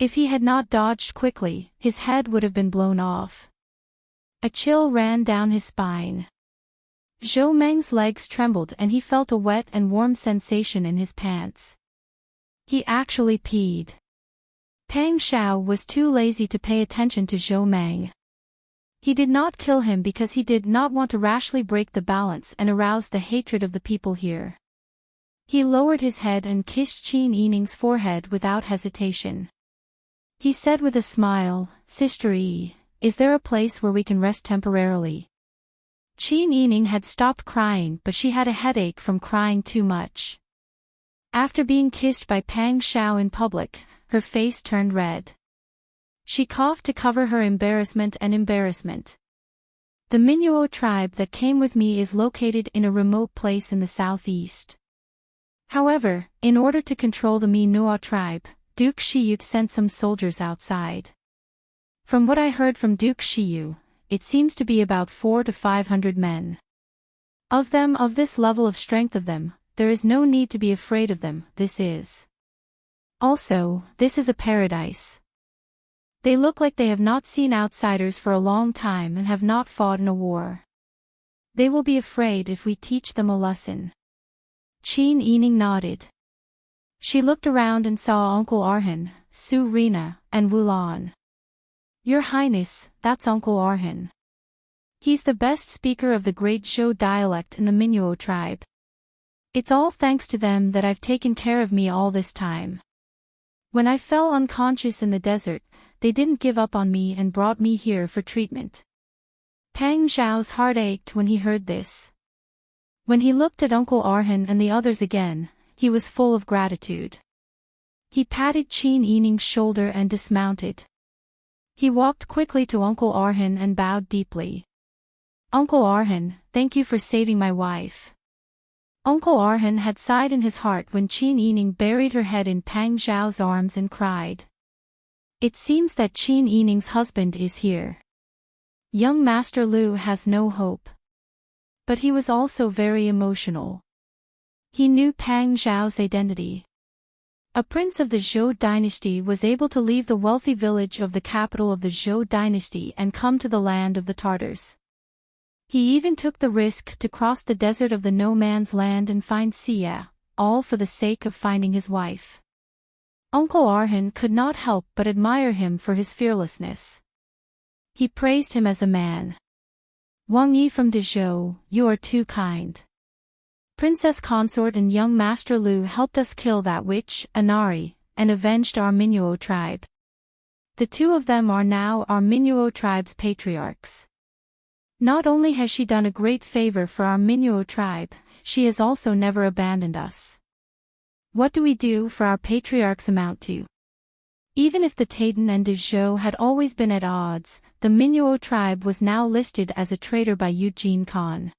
If he had not dodged quickly, his head would have been blown off. A chill ran down his spine. Zhou Meng's legs trembled and he felt a wet and warm sensation in his pants. He actually peed. Pang Xiao was too lazy to pay attention to Zhou Meng. He did not kill him because he did not want to rashly break the balance and arouse the hatred of the people here. He lowered his head and kissed Qin Yining's forehead without hesitation. He said with a smile, "Sister Yi, is there a place where we can rest temporarily?" Qin Yining had stopped crying but she had a headache from crying too much. After being kissed by Pang Xiao in public, her face turned red. She coughed to cover her embarrassment. The Minuo tribe that came with me is located in a remote place in the southeast. However, in order to control the Minuo tribe, Duke Shiyu sent some soldiers outside. From what I heard from Duke Shiyu, it seems to be about 400 to 500 men. Of this level of strength of them, there is no need to be afraid of them. This is a paradise. They look like they have not seen outsiders for a long time and have not fought in a war. They will be afraid if we teach them a lesson. Qin Yining nodded. She looked around and saw Uncle Arhan, Su Rina, and Wulan. Your Highness, that's Uncle Arhan. He's the best speaker of the Great Zhou dialect in the Minuo tribe. It's all thanks to them that I've taken care of me all this time. When I fell unconscious in the desert, they didn't give up on me and brought me here for treatment. Pang Zhao's heart ached when he heard this. When he looked at Uncle Arhan and the others again, he was full of gratitude. He patted Qin Yining's shoulder and dismounted. He walked quickly to Uncle Arhan and bowed deeply. Uncle Arhan, thank you for saving my wife. Uncle Arhan had sighed in his heart when Qin Yining buried her head in Pang Zhao's arms and cried. It seems that Qin Yining's husband is here. Young Master Lu has no hope. But he was also very emotional. He knew Pang Zhao's identity. A prince of the Zhou dynasty was able to leave the wealthy village of the capital of the Zhou dynasty and come to the land of the Tartars. He even took the risk to cross the desert of the no man's land and find Xia, all for the sake of finding his wife. Uncle Arhan could not help but admire him for his fearlessness. He praised him as a man. Wang Yi from Dezhou, you are too kind. Princess Consort and young Master Lu helped us kill that witch, Anari, and avenged our Minuo tribe. The two of them are now our Minuo tribe's patriarchs. Not only has she done a great favor for our Minuo tribe, she has also never abandoned us. What do we do for our patriarchs amount to? Even if the Taitan and Dezhou had always been at odds, the Minuo tribe was now listed as a traitor by Eugene Khan.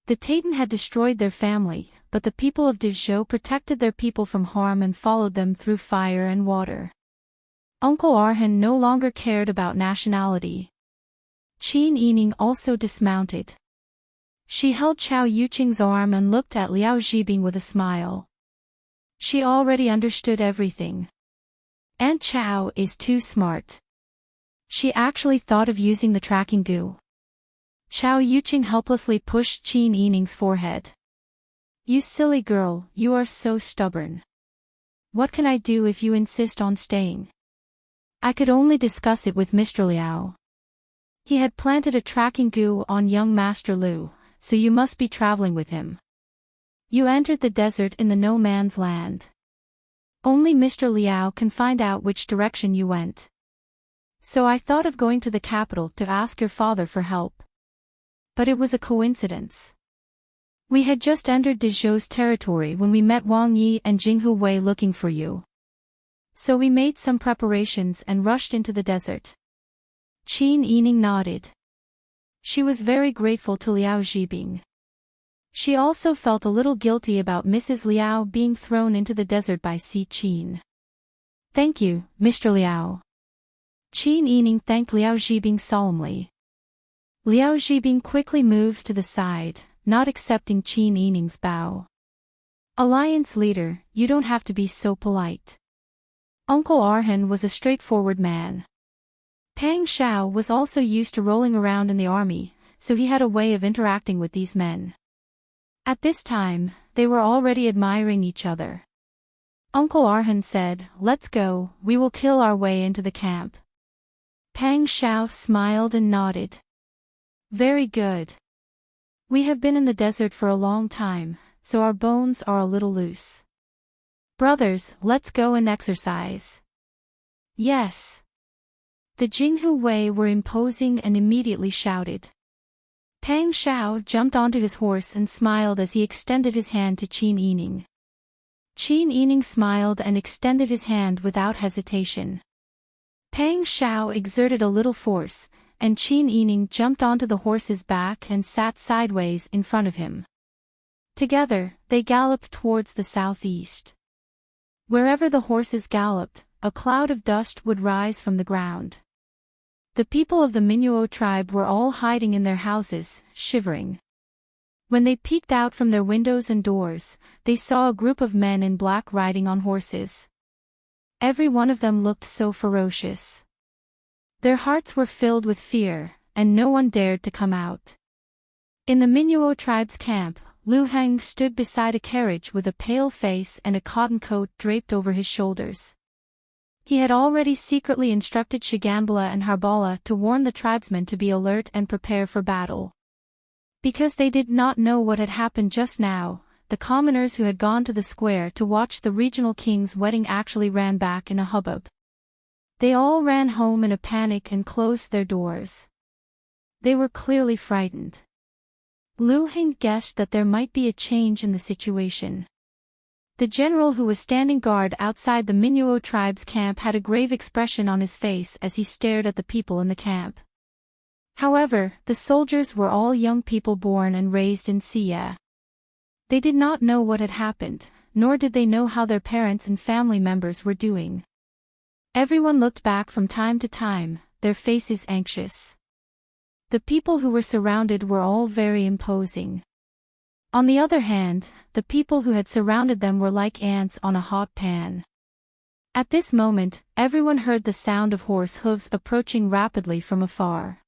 The Taitan had destroyed their family, but the people of Dezhou protected their people from harm and followed them through fire and water. Uncle Arhan no longer cared about nationality. Qin Yining also dismounted. She held Chao Yuqing's arm and looked at Liao Zhibing with a smile. She already understood everything. Aunt Chao is too smart. She actually thought of using the tracking goo. Chao Yuqing helplessly pushed Qin Yining's forehead. You silly girl, you are so stubborn. What can I do if you insist on staying? I could only discuss it with Mr. Liao. He had planted a tracking goo on young Master Lu, so you must be traveling with him. You entered the desert in the no man's land. Only Mr. Liao can find out which direction you went. So I thought of going to the capital to ask your father for help. But it was a coincidence. We had just entered Dezhou's territory when we met Wang Yi and Jinghu Wei looking for you. So we made some preparations and rushed into the desert. Qin Yining nodded. She was very grateful to Liao Zhibing. She also felt a little guilty about Mrs. Liao being thrown into the desert by Si Qin. Thank you, Mr. Liao. Qin Yining thanked Liao Zhibing solemnly. Liao Zhibing quickly moved to the side, not accepting Qin Yining's bow. Alliance leader, you don't have to be so polite. Uncle Arhan was a straightforward man. Pang Zhao was also used to rolling around in the army, so he had a way of interacting with these men. At this time, they were already admiring each other. Uncle Arhan said, let's go, we will kill our way into the camp. Pang Zhao smiled and nodded. Very good. We have been in the desert for a long time, so our bones are a little loose. Brothers, let's go and exercise. Yes. The Jinghu Wei were imposing and immediately shouted. Pang Zhao jumped onto his horse and smiled as he extended his hand to Qin Yining. Qin Yining smiled and extended his hand without hesitation. Pang Shao exerted a little force, and Qin Yining jumped onto the horse's back and sat sideways in front of him. Together, they galloped towards the southeast. Wherever the horses galloped, a cloud of dust would rise from the ground. The people of the Minuo tribe were all hiding in their houses, shivering. When they peeked out from their windows and doors, they saw a group of men in black riding on horses. Every one of them looked so ferocious. Their hearts were filled with fear, and no one dared to come out. In the Minuo tribe's camp, Lu Heng stood beside a carriage with a pale face and a cotton coat draped over his shoulders. He had already secretly instructed Shigambala and Harbala to warn the tribesmen to be alert and prepare for battle. Because they did not know what had happened just now, the commoners who had gone to the square to watch the regional king's wedding actually ran back in a hubbub. They all ran home in a panic and closed their doors. They were clearly frightened. Lu Heng guessed that there might be a change in the situation. The general who was standing guard outside the Minuo tribe's camp had a grave expression on his face as he stared at the people in the camp. However, the soldiers were all young people born and raised in Xia. They did not know what had happened, nor did they know how their parents and family members were doing. Everyone looked back from time to time, their faces anxious. The people who were surrounded were all very imposing. On the other hand, the people who had surrounded them were like ants on a hot pan. At this moment, everyone heard the sound of horse hooves approaching rapidly from afar.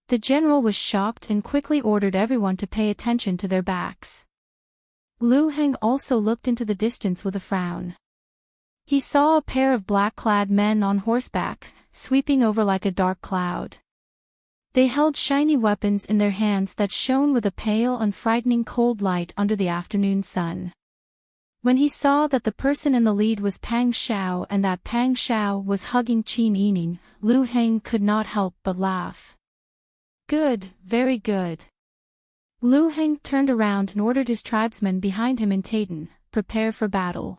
The general was shocked and quickly ordered everyone to pay attention to their backs. Lu Heng also looked into the distance with a frown. He saw a pair of black-clad men on horseback, sweeping over like a dark cloud. They held shiny weapons in their hands that shone with a pale and frightening cold light under the afternoon sun. When he saw that the person in the lead was Pang Shao and that Pang Shao was hugging Qin Yining, Lu Heng could not help but laugh. Good, very good. Lu Heng turned around and ordered his tribesmen behind him in Tayton, prepare for battle.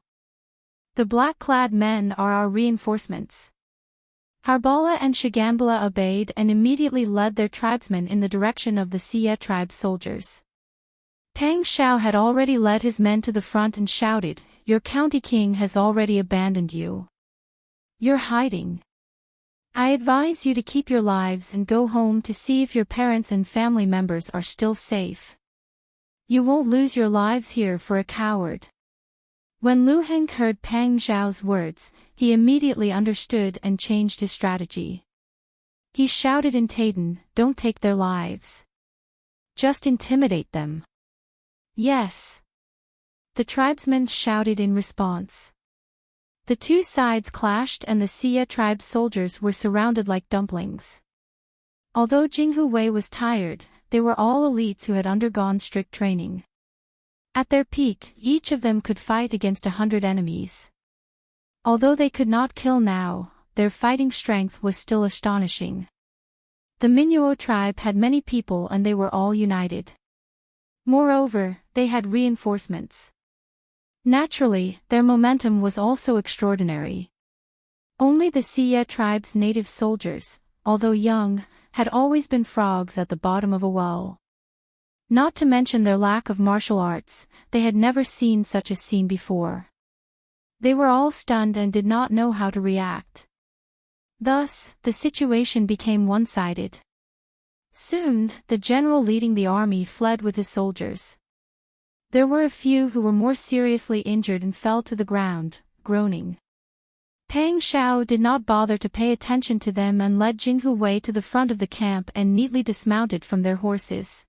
The black-clad men are our reinforcements. Harbala and Shigambala obeyed and immediately led their tribesmen in the direction of the Xia tribe soldiers. Pang Shao had already led his men to the front and shouted, "Your county king has already abandoned you. You're hiding. I advise you to keep your lives and go home to see if your parents and family members are still safe. You won't lose your lives here for a coward." When Lu Heng heard Pang Zhao's words, he immediately understood and changed his strategy. He shouted in Tayton, "Don't take their lives. Just intimidate them." "Yes." The tribesmen shouted in response. The two sides clashed and the Xia tribe soldiers were surrounded like dumplings. Although Jinghu Wei was tired, they were all elites who had undergone strict training. At their peak, each of them could fight against 100 enemies. Although they could not kill now, their fighting strength was still astonishing. The Minuo tribe had many people and they were all united. Moreover, they had reinforcements. Naturally, their momentum was also extraordinary. Only the Xia tribe's native soldiers, although young, had always been frogs at the bottom of a well. Not to mention their lack of martial arts, they had never seen such a scene before. They were all stunned and did not know how to react. Thus, the situation became one-sided. Soon, the general leading the army fled with his soldiers. There were a few who were more seriously injured and fell to the ground, groaning. Pang Shao did not bother to pay attention to them and led Jinghu Wei to the front of the camp and neatly dismounted from their horses.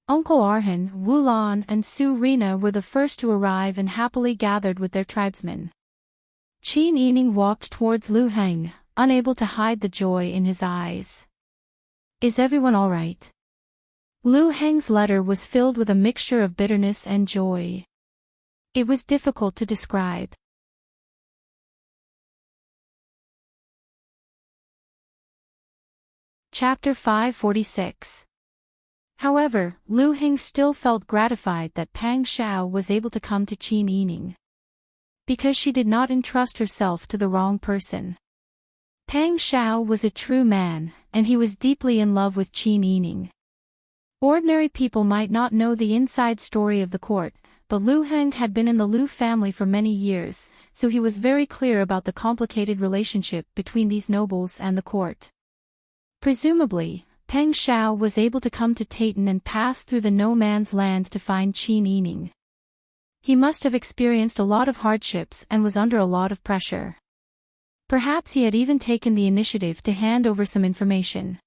Uncle Arhan, Wu Lan and Su Rina were the first to arrive and happily gathered with their tribesmen. Qin Yining walked towards Lu Heng, unable to hide the joy in his eyes. "Is everyone all right?" Lu Heng's letter was filled with a mixture of bitterness and joy. It was difficult to describe. Chapter 546. However, Lu Heng still felt gratified that Pang Shao was able to come to Qin Yining. Because she did not entrust herself to the wrong person. Pang Xiao was a true man, and he was deeply in love with Qin Yining. Ordinary people might not know the inside story of the court, but Lu Heng had been in the Lu family for many years, so he was very clear about the complicated relationship between these nobles and the court. Presumably, Pang Xiao was able to come to Taitan and pass through the no man's land to find Qin Yining. He must have experienced a lot of hardships and was under a lot of pressure. Perhaps he had even taken the initiative to hand over some information.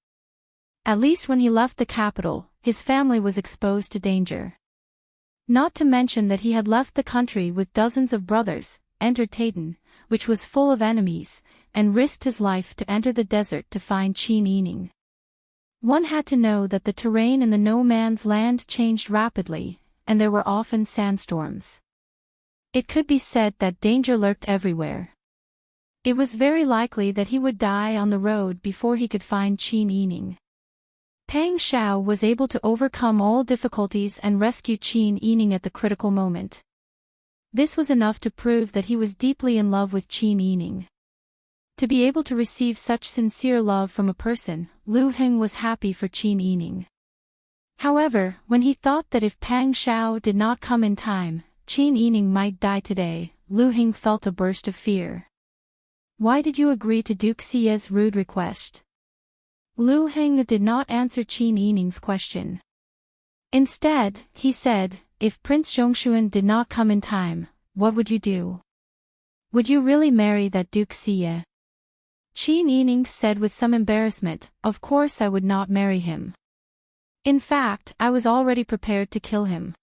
At least when he left the capital, his family was exposed to danger. Not to mention that he had left the country with dozens of brothers, entered Taitan, which was full of enemies, and risked his life to enter the desert to find Qin Yining. One had to know that the terrain in the no man's land changed rapidly, and there were often sandstorms. It could be said that danger lurked everywhere. It was very likely that he would die on the road before he could find Qin Yining. Pang Xiao was able to overcome all difficulties and rescue Qin Yining at the critical moment. This was enough to prove that he was deeply in love with Qin Yining. To be able to receive such sincere love from a person, Lu Heng was happy for Qin Yining. However, when he thought that if Pang Xiao did not come in time, Qin Yining might die today, Lu Heng felt a burst of fear. Why did you agree to Duke Xie's rude request? Lu Heng did not answer Qin Yining's question. Instead, he said, if Prince Zhongshuan did not come in time, what would you do? Would you really marry that Duke Xie? Qin Yining said with some embarrassment, of course I would not marry him. In fact, I was already prepared to kill him.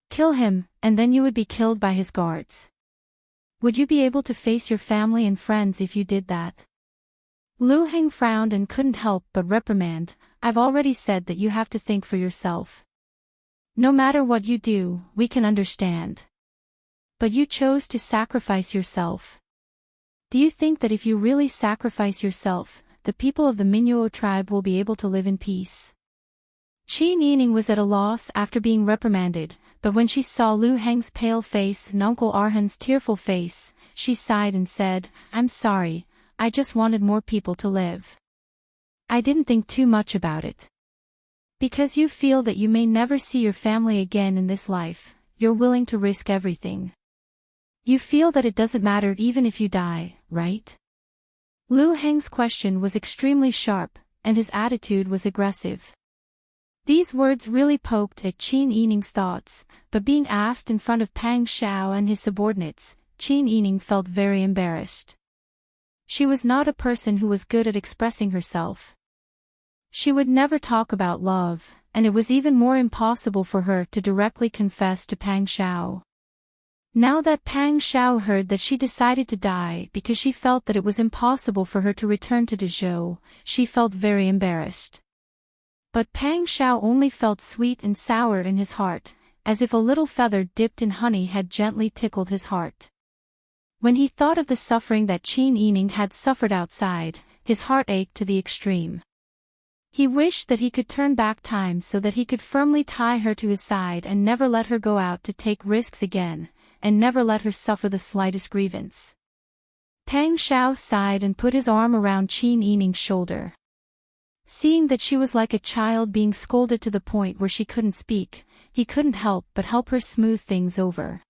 Kill him, and then you would be killed by his guards. Would you be able to face your family and friends if you did that? Lu Heng frowned and couldn't help but reprimand, I've already said that you have to think for yourself. No matter what you do, we can understand. But you chose to sacrifice yourself. Do you think that if you really sacrifice yourself, the people of the Minyuo tribe will be able to live in peace? Qin Yining was at a loss after being reprimanded, but when she saw Lu Heng's pale face and Uncle Arhan's tearful face, she sighed and said, I'm sorry, I just wanted more people to live. I didn't think too much about it. Because you feel that you may never see your family again in this life, you're willing to risk everything. You feel that it doesn't matter even if you die, right? Lu Heng's question was extremely sharp, and his attitude was aggressive. These words really poked at Qin Yining's thoughts, but being asked in front of Pang Xiao and his subordinates, Qin Yining felt very embarrassed. She was not a person who was good at expressing herself. She would never talk about love, and it was even more impossible for her to directly confess to Pang Xiao. Now that Pang Xiao heard that she decided to die because she felt that it was impossible for her to return to Dezhou, she felt very embarrassed. But Pang Xiao only felt sweet and sour in his heart, as if a little feather dipped in honey had gently tickled his heart. When he thought of the suffering that Qin Yining had suffered outside, his heart ached to the extreme. He wished that he could turn back time so that he could firmly tie her to his side and never let her go out to take risks again, and never let her suffer the slightest grievance. Pang Xiao sighed and put his arm around Qin Yining's shoulder. Seeing that she was like a child being scolded to the point where she couldn't speak, he couldn't help but help her smooth things over.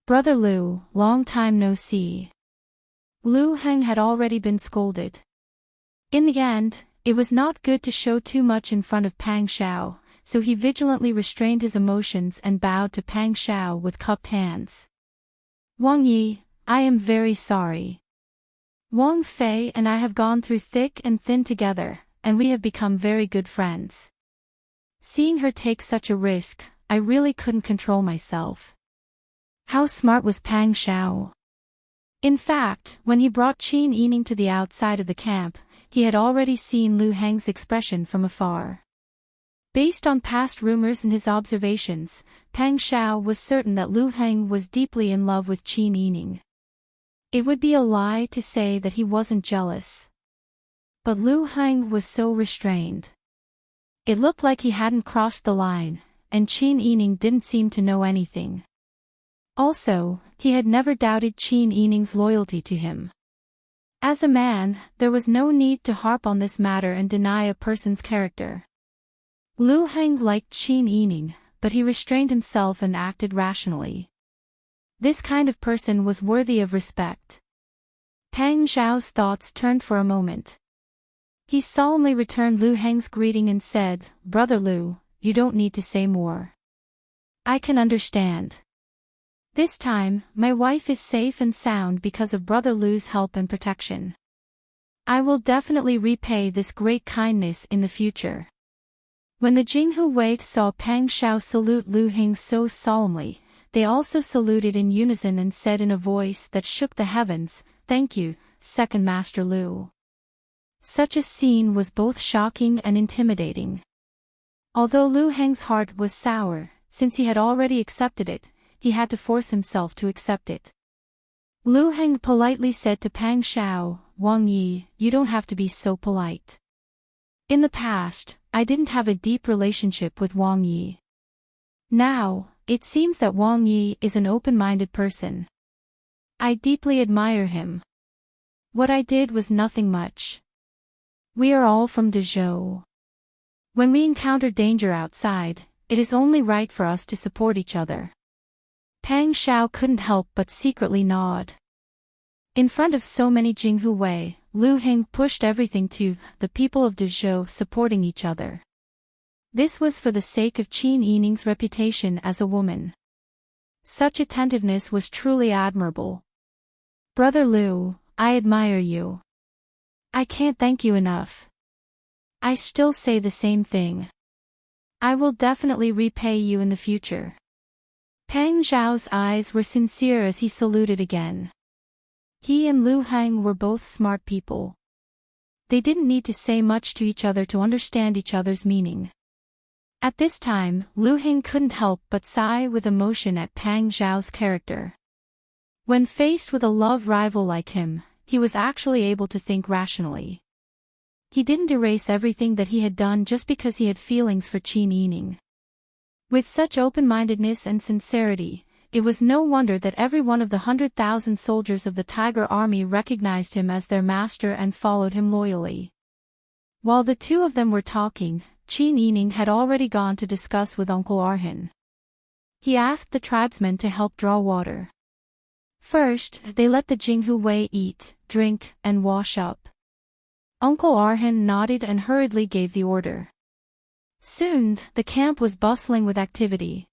Brother Lu, long time no see. Lu Heng had already been scolded. In the end, it was not good to show too much in front of Pang Xiao, so he vigilantly restrained his emotions and bowed to Pang Xiao with cupped hands. Wang Yi, I am very sorry. Wang Fei and I have gone through thick and thin together, and we have become very good friends. Seeing her take such a risk, I really couldn't control myself. How smart was Pang Xiao? In fact, when he brought Qin Yining to the outside of the camp, he had already seen Lu Heng's expression from afar. Based on past rumors and his observations, Pang Xiao was certain that Lu Heng was deeply in love with Qin Yining. It would be a lie to say that he wasn't jealous. But Lu Heng was so restrained. It looked like he hadn't crossed the line, and Qin Yining didn't seem to know anything. Also, he had never doubted Qin Yining's loyalty to him. As a man, there was no need to harp on this matter and deny a person's character. Lu Heng liked Qin Yining, but he restrained himself and acted rationally. This kind of person was worthy of respect. Pang Zhao's thoughts turned for a moment. He solemnly returned Lu Heng's greeting and said, "Brother Lu, you don't need to say more. I can understand. This time, my wife is safe and sound because of Brother Lu's help and protection. I will definitely repay this great kindness in the future." When the Jinghu Wei saw Pang Zhao salute Lu Heng so solemnly, they also saluted in unison and said in a voice that shook the heavens, "Thank you, Second Master Lu." Such a scene was both shocking and intimidating. Although Lu Heng's heart was sour, since he had already accepted it, he had to force himself to accept it. Lu Heng politely said to Pang Zhao, "Wang Yi, you don't have to be so polite. In the past, I didn't have a deep relationship with Wang Yi. Now, it seems that Wang Yi is an open-minded person. I deeply admire him. What I did was nothing much. We are all from Dezhou. When we encounter danger outside, it is only right for us to support each other." Pang Zhao couldn't help but secretly nod. In front of so many Jinghu Wei, Lu Heng pushed everything to the people of Dezhou supporting each other. This was for the sake of Qin Yining's reputation as a woman. Such attentiveness was truly admirable. "Brother Lu, I admire you. I can't thank you enough. I still say the same thing. I will definitely repay you in the future." Pang Zhao's eyes were sincere as he saluted again. He and Lu Heng were both smart people. They didn't need to say much to each other to understand each other's meaning. At this time, Lu Heng couldn't help but sigh with emotion at Pang Zhao's character. When faced with a love rival like him, he was actually able to think rationally. He didn't erase everything that he had done just because he had feelings for Qin Yining. With such open-mindedness and sincerity, it was no wonder that every one of the 100,000 soldiers of the Tiger Army recognized him as their master and followed him loyally. While the two of them were talking, Qin Yining had already gone to discuss with Uncle Arhin. He asked the tribesmen to help draw water. First, they let the Jinghu Wei eat, drink, and wash up. Uncle Arhin nodded and hurriedly gave the order. Soon, the camp was bustling with activity.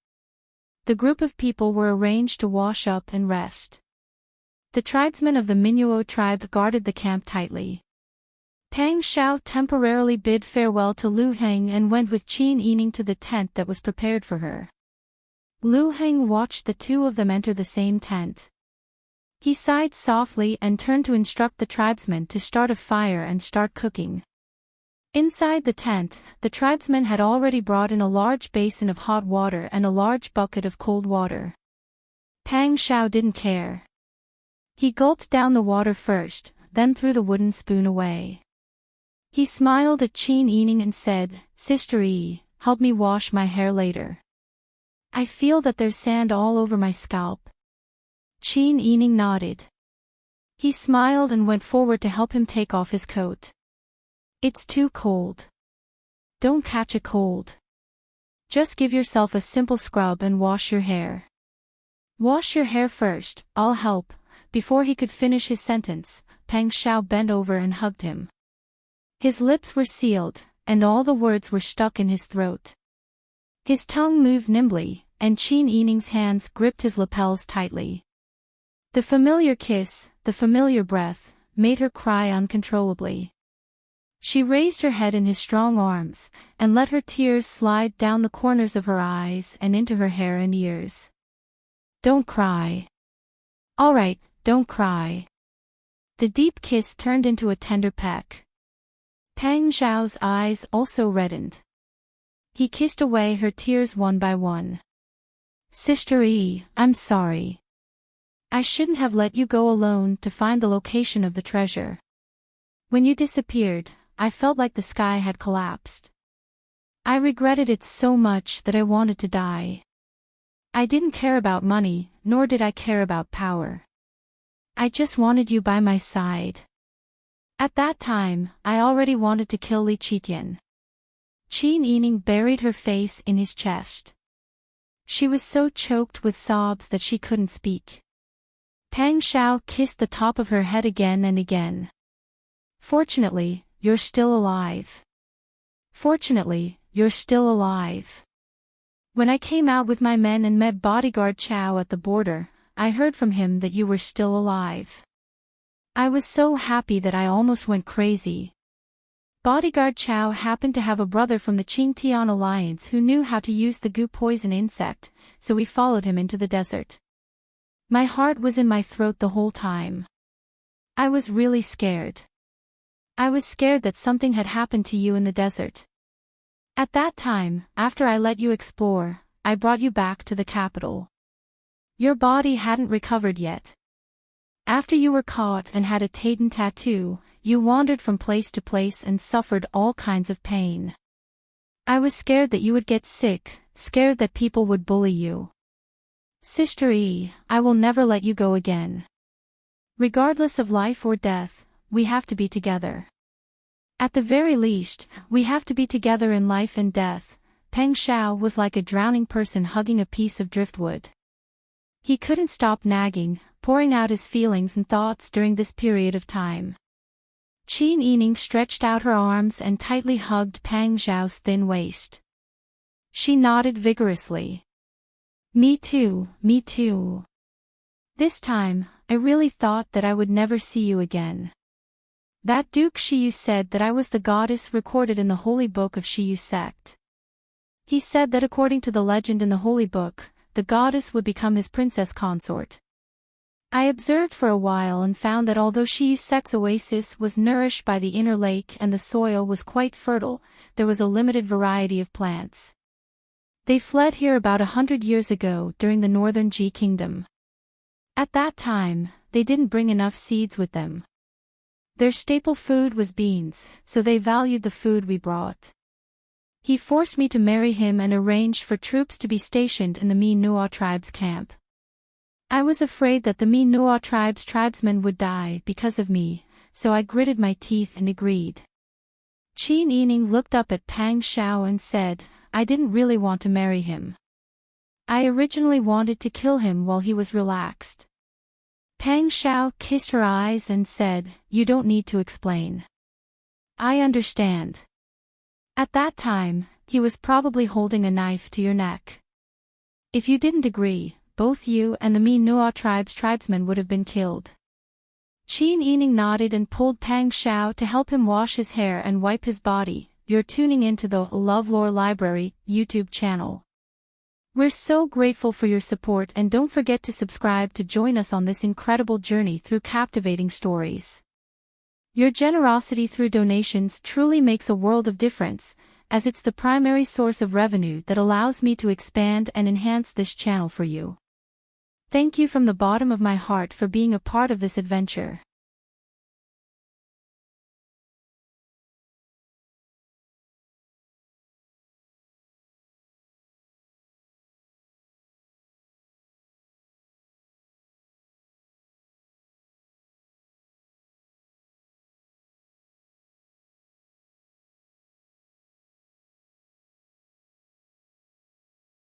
The group of people were arranged to wash up and rest. The tribesmen of the Minuo tribe guarded the camp tightly. Pang Zhao temporarily bid farewell to Lu Heng and went with Qin Yining to the tent that was prepared for her. Lu Heng watched the two of them enter the same tent. He sighed softly and turned to instruct the tribesmen to start a fire and start cooking. Inside the tent, the tribesmen had already brought in a large basin of hot water and a large bucket of cold water. Pang Zhao didn't care. He gulped down the water first, then threw the wooden spoon away. He smiled at Qin Yining and said, "Sister Yi, help me wash my hair later. I feel that there's sand all over my scalp." Qin Yining nodded. He smiled and went forward to help him take off his coat. "It's too cold. Don't catch a cold. Just give yourself a simple scrub and wash your hair." "Wash your hair first, I'll help." Before he could finish his sentence, Pang Zhao bent over and hugged him. His lips were sealed, and all the words were stuck in his throat. His tongue moved nimbly, and Qin Yining's hands gripped his lapels tightly. The familiar kiss, the familiar breath, made her cry uncontrollably. She raised her head in his strong arms, and let her tears slide down the corners of her eyes and into her hair and ears. "Don't cry. All right, don't cry." The deep kiss turned into a tender peck. Pang Zhao's eyes also reddened. He kissed away her tears one by one. "Sister Yi, I'm sorry. I shouldn't have let you go alone to find the location of the treasure. When you disappeared, I felt like the sky had collapsed. I regretted it so much that I wanted to die. I didn't care about money, nor did I care about power. I just wanted you by my side. At that time, I already wanted to kill Li Qitian. Qin Yining buried her face in his chest. She was so choked with sobs that she couldn't speak. Pang Xiao kissed the top of her head again and again. Fortunately, you're still alive. Fortunately, you're still alive. When I came out with my men and met bodyguard Chao at the border, I heard from him that you were still alive. I was so happy that I almost went crazy. Bodyguard Chao happened to have a brother from the Qingtian alliance who knew how to use the goo poison insect, so we followed him into the desert. My heart was in my throat the whole time. I was really scared. I was scared that something had happened to you in the desert. At that time, after I let you explore, I brought you back to the capital. Your body hadn't recovered yet. After you were caught and had a Titan tattoo, you wandered from place to place and suffered all kinds of pain. I was scared that you would get sick, scared that people would bully you. Sister Yi, I will never let you go again. Regardless of life or death, we have to be together. At the very least, we have to be together in life and death. Peng Xiao was like a drowning person hugging a piece of driftwood. He couldn't stop nagging, pouring out his feelings and thoughts during this period of time. Qin Yining stretched out her arms and tightly hugged Pang Xiao's thin waist. She nodded vigorously. Me too, me too. This time, I really thought that I would never see you again. That Duke Shiyu said that I was the goddess recorded in the holy book of Shiyu sect. He said that according to the legend in the holy book, the goddess would become his princess consort. I observed for a while and found that although Shiyu sect's oasis was nourished by the inner lake and the soil was quite fertile, there was a limited variety of plants. They fled here about 100 years ago during the northern Ji kingdom. At that time, they didn't bring enough seeds with them. Their staple food was beans, so they valued the food we brought. He forced me to marry him and arranged for troops to be stationed in the Mi Nuo tribe's camp. I was afraid that the Mi Nuo tribe's tribesmen would die because of me, so I gritted my teeth and agreed. Qin Yining looked up at Pang Xiao and said, I didn't really want to marry him. I originally wanted to kill him while he was relaxed. Pang Xiao kissed her eyes and said, you don't need to explain. I understand. At that time, he was probably holding a knife to your neck. If you didn't agree, both you and the Mi Nuo tribe's tribesmen would have been killed. Qin Yining nodded and pulled Pang Xiao to help him wash his hair and wipe his body. You're tuning into the LoveLore Library YouTube channel. We're so grateful for your support and don't forget to subscribe to join us on this incredible journey through captivating stories. Your generosity through donations truly makes a world of difference, as it's the primary source of revenue that allows me to expand and enhance this channel for you. Thank you from the bottom of my heart for being a part of this adventure.